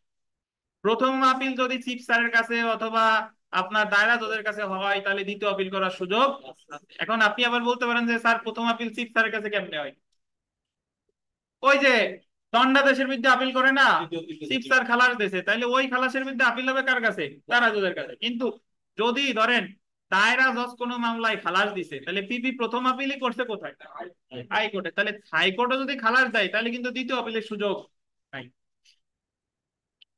প্রথম আপিল যদি চিফ স্যারের কাছে অথবা আপনার দায়রা জজের কাছে হয় তাহলে দ্বিতীয় আপিল করার সুযোগ আছে। এখন আপনি আবার বলতে পারেন যে স্যার প্রথম আপিল চিফ স্যারের কাছে কেমনে হয়? ওই যে দণ্ডাদেশের বিরুদ্ধে আপিল করে না, চিফ স্যার খালাস দিয়েছে, তাহলে ওই খালাসের বিরুদ্ধে আপিল হবে কার কাছে? দায়রা জজের কাছে। কিন্তু যদি ধরেন দায়রা জজ কোনো মামলায় খালাস দিছে তাহলে পিপি প্রথম আপিলই করছে কোথায়? হাইকোর্টে। তাহলে হাইকোর্টে যদি খালাস দেয় তাহলে কিন্তু দ্বিতীয় আপিলের সুযোগ নাই।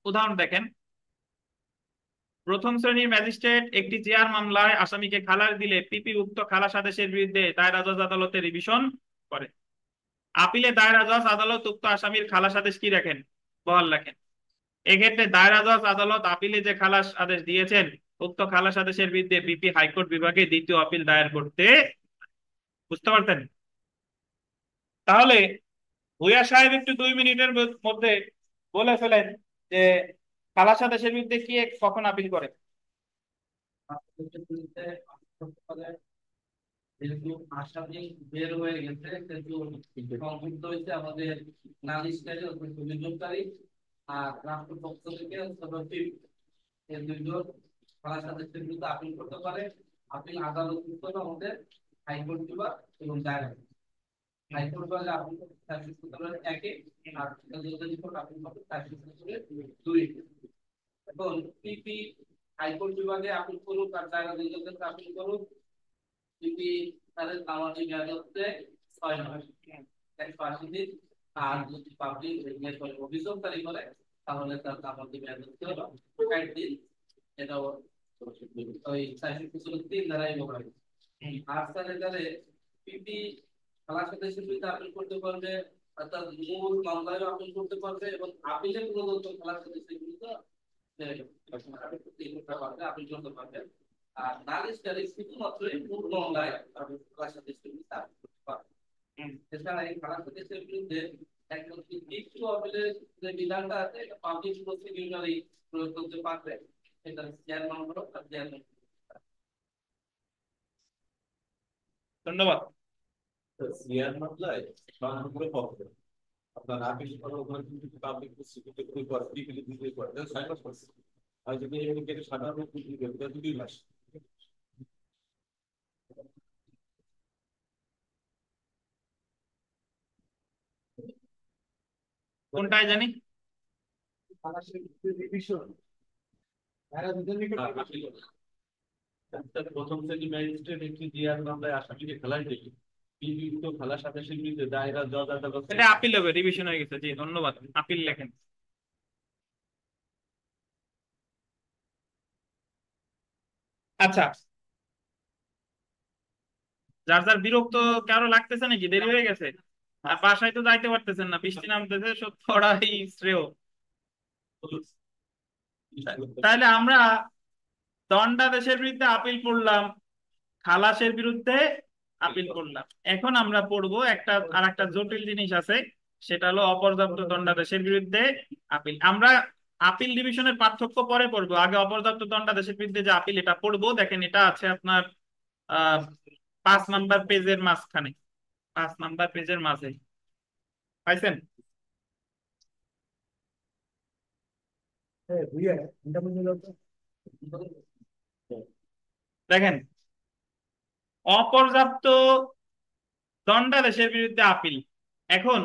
উদাহরণ দেখেন, প্রথম শ্রেণীর ম্যাজিস্ট্রেট একটি চেয়ার মামলায় আসামিকে খালাস দিলে পিপি উক্ত খালাস আদেশের বিরুদ্ধে দায়রা জজ আদালতে রিভিশন করে। আপিলে দায়রা জজ আদালত উক্ত আসামির খালাস আদেশ কি রাখেন? বহাল রাখেন। এক্ষেত্রে দায়রা জজ আদালত আপিলে যে খালাস আদেশ দিয়েছেন উক্ত খালাস আদেশের বিরুদ্ধে পিপি হাইকোর্ট বিভাগে দ্বিতীয় আপিল দায়ের করতে। বুঝতে পারতেন? তাহলে ভূঁইয়া সাহেব একটু 2 মিনিটের মধ্যে বলে ফেলেন যে খালাস আদেশের বিরুদ্ধে কি কখন আপিল করে। যেহেতু আসামি বের হয়ে গেছে সেহেতু সংযুক্ত হয়েছে আমাদের নালিশকারী অভিযোগকারী আর রাষ্ট্রপক্ষ থেকে এই দুইজন খালাস আদেশের বিরুদ্ধে আপিল করতে পারে। আপিল আদালত হলো আমাদের হাইকোর্ট বিভাগ এবং দায়রা। হাইকোর্ট বিভাগে আপিল করতে 417 আর আপিল করতে 417 এখন পিপি হাইকোর্ট বিভাগে আপিল করুক আর দায়রা জজের আপিল করুক, যদি তাদের তামাদি মেয়াদ হচ্ছে 6 মাস 180 দিন। আর যদি পাবলিক অভিযোগকারী করে তাহলে তার তামাদি মেয়াদ হচ্ছে 60 দিন। এটা ওই 417 দ্বারাই বলা হয়। আর স্যার এটারে পিপি খালাস আদেশের বিরুদ্ধে আপিল করতে পারবে, অর্থাৎ মূল মামলায় আপিল করতে পারবে এবং আপিলের প্রদত্ত খালাস আদেশের বিরুদ্ধে আপিল করতে পারবে। আর নালিশকারী শুধুমাত্র মূল মামলায় খালাস আদেশের বিরুদ্ধে আপিল করতে পারবে। এছাড়া এই খালাস আদেশের বিরুদ্ধে একমাত্র দ্বিতীয় আপিলের যে বিধানটা আছে এটা পাবলিক প্রসিকিউটরই প্রয়োগ করতে পারবে। এটা শেয়ার মামলা আর শেয়ার। ধন্যবাদ। শেয়ার মামলায় সমগ্র পক্ষে আপনার আপিল করার ওখানে কিন্তু পাবলিক প্রসিকিউটর করে পিপিলি দিতে পারে 6 মাস করছে। আর যদি এমনি কেটে সাধারণ পিপিলি দেবে তাহলে 2 মাস। কোনটায় জানি প্রথম শ্রেণী ম্যাজিস্ট্রেট একটি জিআর মামলায় আসামিকে খালাস দিল, পিপি তো খালাস আদেশের বিরুদ্ধে দায়রা জজ আদালত এটা আপিল হবে, রিভিশন হয়ে গেছে। জি ধন্যবাদ। আপিল লেখেন। আচ্ছা, যার যার বিরক্ত কারো লাগতেছে নাকি, দেরি হয়ে গেছে? আর বাসায় তো যাইতে পারতেছেন না, বৃষ্টি নামতেছে, সত্যি পড়াই শ্রেয়। তাহলে আমরা দণ্ডাদেশের বিরুদ্ধে আপিল করলাম, খালাসের বিরুদ্ধে আপিল করলাম। এখন আমরা পড়বো আর একটা জটিল জিনিস আছে, সেটা হলো অপর্যাপ্ত দণ্ডাদেশের বিরুদ্ধে আপিল। আমরা আপিল ডিভিশনের পার্থক্য পরে পড়বো, আগে অপর্যাপ্ত দণ্ডাদেশের বিরুদ্ধে যে আপিল এটা পড়বো। দেখেন এটা আছে আপনার 5 নাম্বার পেজের মাঝখানে, 5 নাম্বার পেজের মাঝে পাইছেন? দেখেন অপর্যাপ্ত দণ্ডাদেশের বিরুদ্ধে আপিল। এখন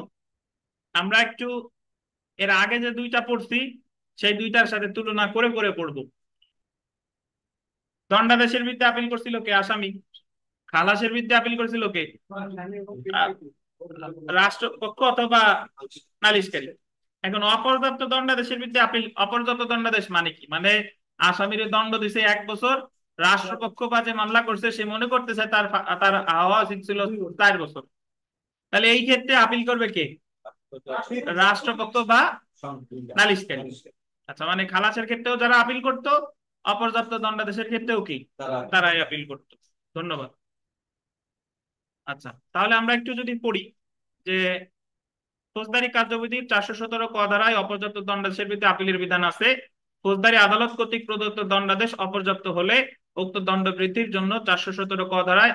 আমরা একটু এর আগে যে দুইটা পড়ছি সেই দুইটার সাথে তুলনা করে করে পড়বো। দণ্ডাদেশের বিরুদ্ধে আপিল করছিল কে? আসামি। খালাসের বিরুদ্ধে আপিল করছিল কে? রাষ্ট্রপক্ষ অথবা নালিশকারী। এখন অপর্যাপ্ত দণ্ডাদেশের বিরুদ্ধে আপিল, অপর্যাপ্ত দণ্ডাদেশ মানে কি? মানে আসামির দণ্ড দিছে 1 বছর, রাষ্ট্রপক্ষ বা যে মামলা করছে সে মনে করতেছে তার তার হওয়া উচিত ছিল 4 বছর। তাহলে এই ক্ষেত্রে আপিল করবে কে? রাষ্ট্রপক্ষ বা নালিশকারী। আচ্ছা, মানে খালাসের ক্ষেত্রেও যারা আপিল করতো, অপর্যাপ্ত দণ্ডাদেশের ক্ষেত্রেও কি তারাই আপিল করতো। ধন্যবাদ। আচ্ছা, তাহলে আমরা একটু যদি পড়ি যে ফৌজদারি কার্যবিধির 417 ক ধারায় অপর্যাপ্ত দণ্ডাদেশের বিরুদ্ধে আপিলের বিধান আছে। ফৌজদারি আদালত কর্তৃক প্রদত্ত দণ্ডাদেশ অপর্যাপ্ত হলে উক্ত দণ্ড বৃদ্ধির জন্য 417 ক ধারায়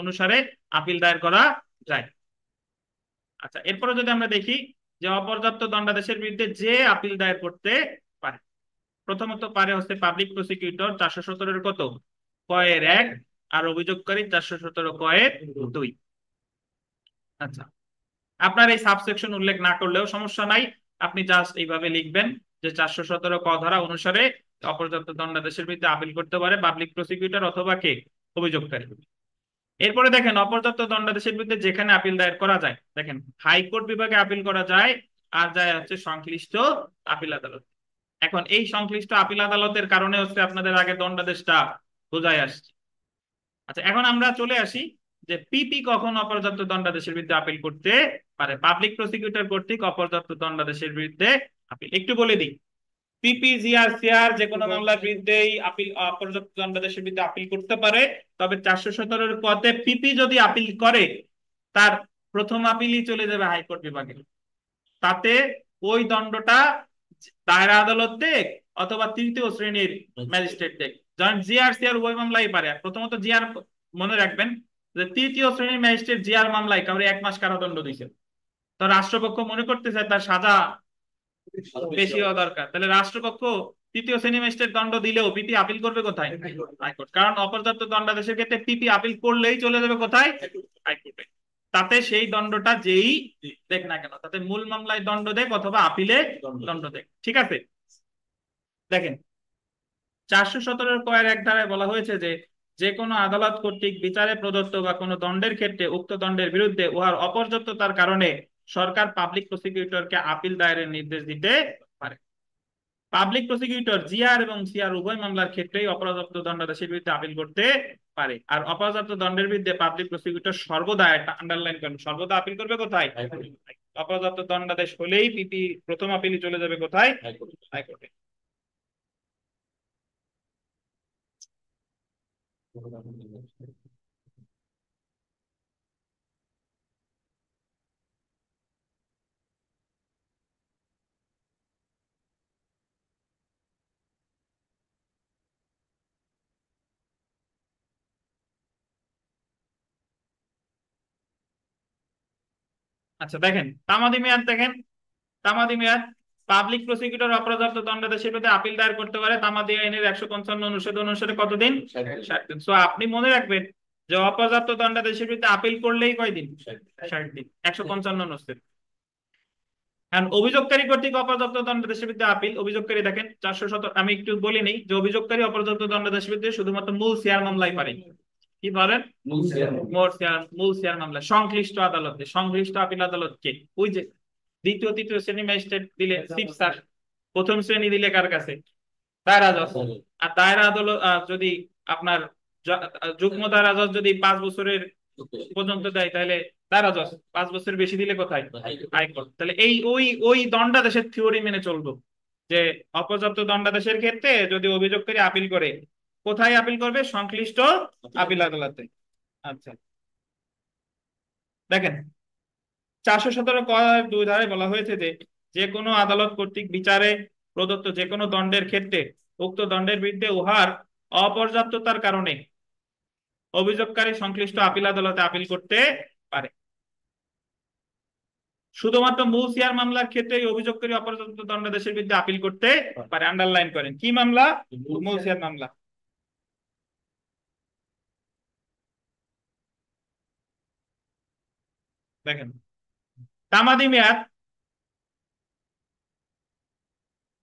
অনুসারে আপিল দায়ের করা যায়। আচ্ছা, এরপরে যদি আমরা দেখি যে অপর্যাপ্ত দণ্ডাদেশের বিরুদ্ধে যে আপিল দায়ের করতে পারে, প্রথমত পারে হচ্ছে পাবলিক প্রসিকিউটর 417 কত কয়ের 1 আর অভিযোগকারী 417 কয়ের 2। আচ্ছা, আপনার এই সাবসেকশন উল্লেখ না করলেও সমস্যা নাই, আপনি জাস্ট এইভাবে লিখবেন যে 417 ক ধারা অনুসারে অপর্যাপ্ত দণ্ডাদেশের বিরুদ্ধে আপিল করতে পারে পাবলিক প্রসিকিউটর অথবা কে? অভিযোগকারী। এরপরে দেখেন অপর্যাপ্ত দণ্ডাদেশের বিরুদ্ধে যেখানে আপিল দায়ের করা যায়, দেখেন হাইকোর্ট বিভাগে আপিল করা যায় আর যায় হচ্ছে সংশ্লিষ্ট আপিল আদালত। এখন এই সংশ্লিষ্ট আপিল আদালতের কারণে হচ্ছে আপনাদের আগে দণ্ডাদেশটা বোঝায় আসছে। আচ্ছা, এখন আমরা চলে আসি যে পিপি কখন অপর্যাপ্ত দণ্ডাদেশের বিরুদ্ধে আপিল করতে পারে। পাবলিক প্রসিকিউটর কর্তৃক অপর্যাপ্ত দণ্ডাদেশের বিরুদ্ধে আপিল একটু বলে দিই। পিপি, জিআর, সিআর যে কোনো মামলার বিরুদ্ধেই আপিল অপর্যাপ্ত দণ্ডাদেশের বিরুদ্ধে আপিল করতে পারে। তবে 417 পদে পিপি যদি আপিল করে তার প্রথম আপিলই চলে যাবে হাইকোর্ট বিভাগে। তাতে ওই দণ্ডটা দায়রা আদালত দেখ অথবা তৃতীয় শ্রেণীর ম্যাজিস্ট্রেট দেখ, যেমন জিআর সিআর উভয় মামলাই পারে। প্রথমত জিআর মনে রাখবেন যে তৃতীয় শ্রেণীর ম্যাজিস্ট্রেট জিআর মামলায় কাউরে 1 মাস কারাদণ্ড দিয়েছে, তো রাষ্ট্রপক্ষ মনে করতেছে তার সাজা বেশি হওয়া দরকার, তাহলে রাষ্ট্রপক্ষ তৃতীয় শ্রেণী ম্যাজিস্ট্রেট দণ্ড দিলেও পিপি আপিল করবে কোথায়? হাইকোর্ট। কারণ অপর্যাপ্ত দণ্ডাদেশের ক্ষেত্রে পিপি আপিল করলেই চলে যাবে কোথায়? হাইকোর্টে। তাতে সেই দণ্ডটা যেই দেখ না কেন, তাতে মূল মামলায় দণ্ড দেখ অথবা আপিলে দণ্ড দেখ। ঠিক আছে, দেখেন 417 কয়ের 1 ধারায় বলা হয়েছে যে যে কোনো আদালত কর্তৃক বিচারে প্রদত্ত বা কোনো দণ্ডের ক্ষেত্রে উক্ত দণ্ডের বিরুদ্ধে উহার অপর্যাপ্ততার কারণে সরকার পাবলিক প্রসিকিউটরকে আপিল দায়েরের নির্দেশ দিতে পারে। পাবলিক প্রসিকিউটর জিআর এবং সিআর উভয় মামলার ক্ষেত্রেই অপর্যাপ্ত দণ্ডাদেশের বিরুদ্ধে আপিল করতে পারে। আর অপর্যাপ্ত দণ্ডের বিরুদ্ধে পাবলিক প্রসিকিউটর সর্বদা, একটা আন্ডারলাইন করেন, সর্বদা আপিল করবে কোথায়? অপর্যাপ্ত দণ্ডাদেশ হলেই পিপি প্রথম আপিলই চলে যাবে কোথায়? হাইকোর্টে। আচ্ছা, দেখেন তামাদি মেয়াদ, দেখেন তামাদি মেয়াদ পাবলিক প্রসিকিউটর অপর্যাপ্ত দণ্ডাদেশের বিরুদ্ধে আপিল দায়ের করতে পারে তামাদি আইনের 155 অনুচ্ছেদ অনুসারে কতদিন? 60 দিন। সো আপনি মনে রাখবেন যে অপর্যাপ্ত দণ্ডাদেশের বিরুদ্ধে আপিল করলেই কয়দিন? 60 দিন, 155 অনুচ্ছেদ। এখন অভিযোগকারী কর্তৃক অপর্যাপ্ত দণ্ডাদেশের বিরুদ্ধে আপিল, অভিযোগকারী দেখেন 417, আমি একটু বলি নেই যে অভিযোগকারী অপর্যাপ্ত দণ্ডাদেশের বিরুদ্ধে শুধুমাত্র মূল সিআর মামলায় পারে। কি বলেন? মূল সিআর মামলা সংশ্লিষ্ট আদালতে, সংশ্লিষ্ট আপিল আদালত কে? ওই যে দ্বিতীয় তৃতীয় শ্রেণী ম্যাজিস্ট্রেট দিলে চিফ স্যার, প্রথম শ্রেণী দিলে কার কাছে? দায়রা জজ। আর দায়রা আদালত যদি আপনার যুগ্ম দায়রা জজ যদি 5 বছরের পর্যন্ত দেয়, তাহলে দায়রা জজ। 5 বছর বেশি দিলে কোথায়? হাইকোর্ট। তাহলে এই ওই ওই দণ্ডাদেশের থিওরি মেনে চলবো যে অপর্যাপ্ত দণ্ডাদেশের ক্ষেত্রে যদি অভিযোগকারী আপিল করে, কোথায় আপিল করবে? সংশ্লিষ্ট আপিল আদালতে। আচ্ছা, দেখেন 417 ক 2 ধারায় বলা হয়েছে যে যে কোনো আদালত কর্তৃক বিচারে প্রদত্ত যে কোনো দণ্ডের ক্ষেত্রে উক্ত দণ্ডের বিরুদ্ধে উহার অপর্যাপ্ততার কারণে অভিযোগকারী সংশ্লিষ্ট আপিল আদালতে আপিল করতে পারে। শুধুমাত্র মূল সিআর মামলার ক্ষেত্রে অভিযোগকারী অপর্যাপ্ত দণ্ডাদেশের বিরুদ্ধে আপিল করতে পারে। আন্ডারলাইন করেন, কি মামলা? মূল সিআর মামলা। দেখেন তামাদি মেয়াদ,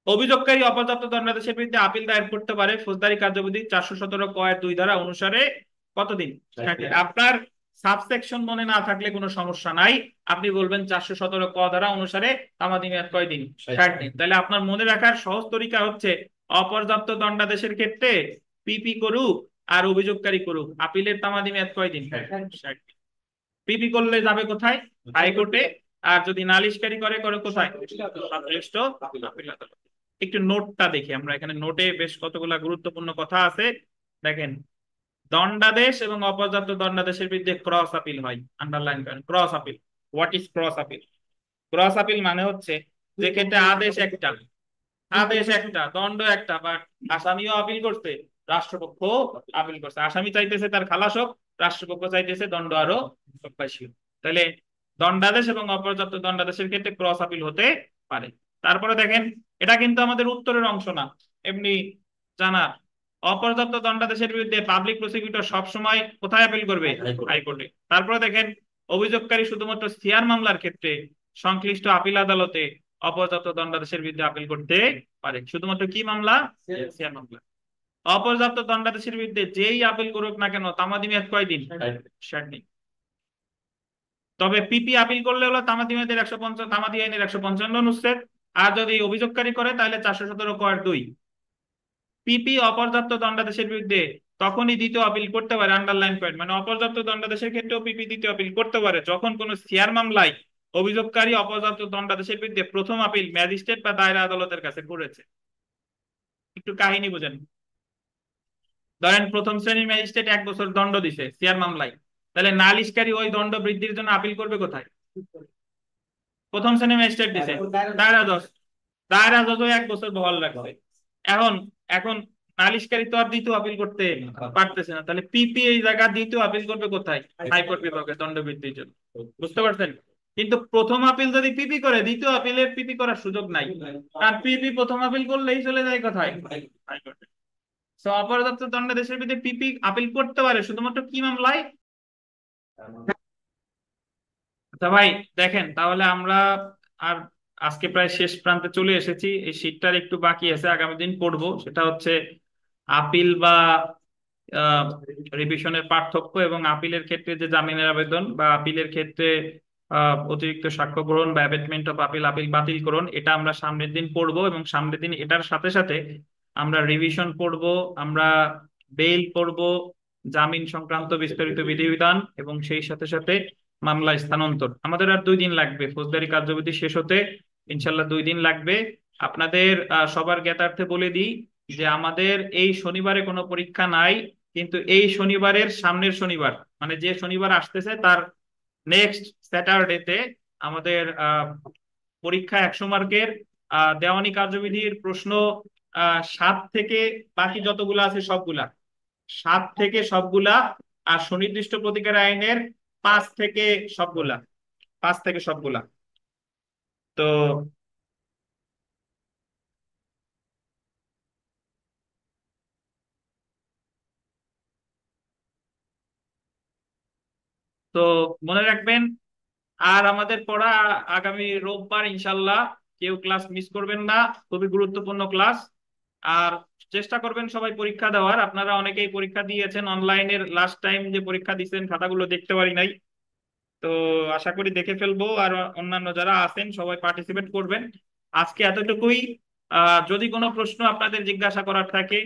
অভিযোগকারী অপর্যাপ্ত দণ্ডাদেশের বিরুদ্ধে আপিল দায়ের করতে পারে ফৌজদারি কার্যবিধি 417 ক 2 ধারা অনুসারে কতদিন? 60 দিন। আপনার সাবসেকশন মনে না থাকলে কোনো সমস্যা নাই, আপনি বলবেন 417 ক ধারা অনুসারে তামাদি মেয়াদ কয়দিন? 60 দিন। তাহলে আপনার মনে রাখার সহজ তরিকা হচ্ছে অপর্যাপ্ত দণ্ডাদেশের ক্ষেত্রে পিপি করুক আর অভিযোগকারী করুক, আপিলের তামাদি মেয়াদ কয়দিন? 60 দিন। পিপি করলে যাবে কোথায়? হাইকোর্টে। আর যদি নালিশকারী করে করে কোথায়? সংশ্লিষ্ট আপিল আদালত। একটু নোটটা দেখি আমরা, এখানে নোটে বেশ কতগুলা গুরুত্বপূর্ণ কথা আছে। দেখেন, দণ্ডাদেশ এবং অপর্যাপ্ত দণ্ডাদেশের বিরুদ্ধে ক্রস আপিল হয়। আন্ডারলাইন করেন, cross appeal. What is cross appeal? Cross appeal মানে হচ্ছে যে ক্ষেত্রে আদেশ একটা দণ্ড একটা, বাট আসামিও আপিল করছে, রাষ্ট্রপক্ষ আপিল করছে। আসামি চাইতেছে তার খালাস হোক, রাষ্ট্রপক্ষ চাইতেছে দণ্ড আরো বেশি হোক। তাহলে দণ্ডাদেশ এবং অপর্যাপ্ত দণ্ডাদেশের ক্ষেত্রে ক্রস আপিল হতে পারে। তারপরে দেখেন, এটা কিন্তু আমাদের উত্তরের অংশ না, এমনি জানা। অপর্যাপ্ত দণ্ডাদেশের বিরুদ্ধে পাবলিক প্রসিকিউটর সবসময় কোথায় আপিল করবে? হাইকোর্টে। তারপরে দেখেন, অভিযোগকারী শুধুমাত্র সিআর মামলার ক্ষেত্রে সংশ্লিষ্ট আপিল আদালতে অপর্যাপ্ত দণ্ডাদেশের বিরুদ্ধে আপিল করতে পারে। শুধুমাত্র কি মামলা? সিআর মামলা। অপর্যাপ্ত দণ্ডাদেশের বিরুদ্ধে যেই আপিল করুক না কেন তামাদি মেয়াদ কয়দিন? 60 দিন। তবে পিপি আপিল করলে হলো তামাদি মেয়াদের 150 তামাদি আইনের 155 অনুচ্ছেদ। আর যদি অভিযোগকারী করে তাহলে 417 ক 2। পিপি অপর্যাপ্ত দণ্ডাদেশের বিরুদ্ধে তখনই দ্বিতীয় আপিল করতে পারে। আন্ডারলাইন পয়েন্ট, মানে অপর্যাপ্ত দণ্ডাদেশের ক্ষেত্রেও পিপি দ্বিতীয় আপিল করতে পারে যখন কোন সিআর মামলায় অভিযোগকারী অপর্যাপ্ত দণ্ডাদেশের বিরুদ্ধে প্রথম আপিল ম্যাজিস্ট্রেট বা দায়রা আদালতের কাছে করেছে। একটু কাহিনী বুঝেন। ধরেন প্রথম শ্রেণীর ম্যাজিস্ট্রেট 1 বছর দণ্ড দিছে সিআর মামলায়, তাহলে নালিশকারী ওই দণ্ড বৃদ্ধির জন্য আপিল করবে কোথায়? প্রথম শ্রেণীর ম্যাজিস্ট্রেট দিছে, দায়রা জজ। দায়রা জজও 1 বছর বহাল রাখছে। এখন এখন নালিশকারী তো আর দ্বিতীয় আপিল করতে পারতেছে না, তাহলে পিপি এই জায়গা দ্বিতীয় আপিল করবে কোথায়? হাইকোর্ট বিভাগে দণ্ড বৃদ্ধির জন্য। বুঝতে পারছেন? কিন্তু প্রথম আপিল যদি পিপি করে, দ্বিতীয় আপিলের পিপি করার সুযোগ নাই, কারণ পিপি প্রথম আপিল করলেই চলে যায় কোথায়? হাইকোর্টে। সো অপর্যাপ্ত দণ্ডাদেশের বিরুদ্ধে পিপি আপিল করতে পারে শুধুমাত্র কি মামলায়? আচ্ছা ভাই দেখেন, তাহলে আমরা আর আজকে প্রায় শেষ প্রান্তে চলে এসেছি। এই শীটটার একটু বাকি আছে, আগামী দিন পড়বো। সেটা হচ্ছে আপিল বা রিভিশনের পার্থক্য এবং আপিলের ক্ষেত্রে যে জামিনের আবেদন বা আপিলের ক্ষেত্রে অতিরিক্ত সাক্ষ্য গ্রহণ বা অ্যাবেটমেন্ট অফ আপিল, আপিল বাতিলকরণ, এটা আমরা সামনের দিন পড়বো। এবং সামনের দিন এটার সাথে সাথে আমরা রিভিশন পড়বো, আমরা বেইল পড়বো, জামিন সংক্রান্ত বিস্তারিত বিধিবিধান, এবং সেই সাথে সাথে মামলা স্থানান্তর। আমাদের আর 2 দিন লাগবে ফৌজদারি কার্যবিধি শেষ হতে, ইনশাল্লাহ 2 দিন লাগবে। আপনাদের সবার জ্ঞাতার্থে বলে দিই যে আমাদের এই শনিবারে কোনো পরীক্ষা নাই, কিন্তু এই শনিবারের সামনের শনিবার, মানে যে শনিবার আসতেছে তার নেক্সট স্যাটারডেতে আমাদের পরীক্ষা 100 মার্কের দেওয়ানি কার্যবিধির প্রশ্ন 7 থেকে বাকি যতগুলো আছে সবগুলা, 7 থেকে সবগুলা, আর সুনির্দিষ্ট প্রতিকার আইনের 5 থেকে সবগুলা, 5 থেকে সবগুলা। তো তো মনে রাখবেন, আর আমাদের পড়া আগামী রোববার ইনশাল্লাহ, কেউ ক্লাস মিস করবেন না, খুবই গুরুত্বপূর্ণ ক্লাস। আর চেষ্টা করবেন সবাই পরীক্ষা দেওয়ার। আপনারা অনেকেই পরীক্ষা দিয়েছেন, অনলাইনের লাস্ট টাইম যে পরীক্ষা দিয়েছেন খাতাগুলো দেখতে পারি নাই, তো আশা করি দেখে ফেলবো। আর অন্যান্য যারা আছেন সবাই পার্টিসিপেট করবেন। আজকে এতটুকুই। যদি কোনো প্রশ্ন আপনাদের জিজ্ঞাসা করার থাকে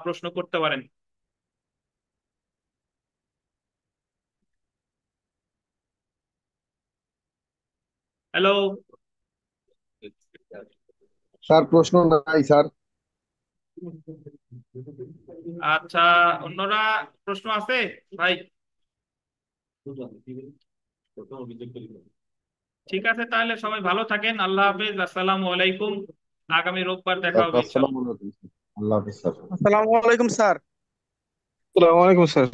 প্রশ্ন করতে পারেন। হ্যালো। স্যার প্রশ্ন নাই স্যার। আচ্ছা, অন্যরা প্রশ্ন আছে ভাই? ঠিক আছে, তাহলে সবাই ভালো থাকেন। আল্লাহ হাফেজ, আসসালামু আলাইকুম। আগামী রোববার দেখা হবে ইনশাল্লাহ। আসসালামু আলাইকুম। আল্লাহ হাফেজ স্যার। আসসালামু আলাইকুম স্যার। আসসালামু আলাইকুম স্যার।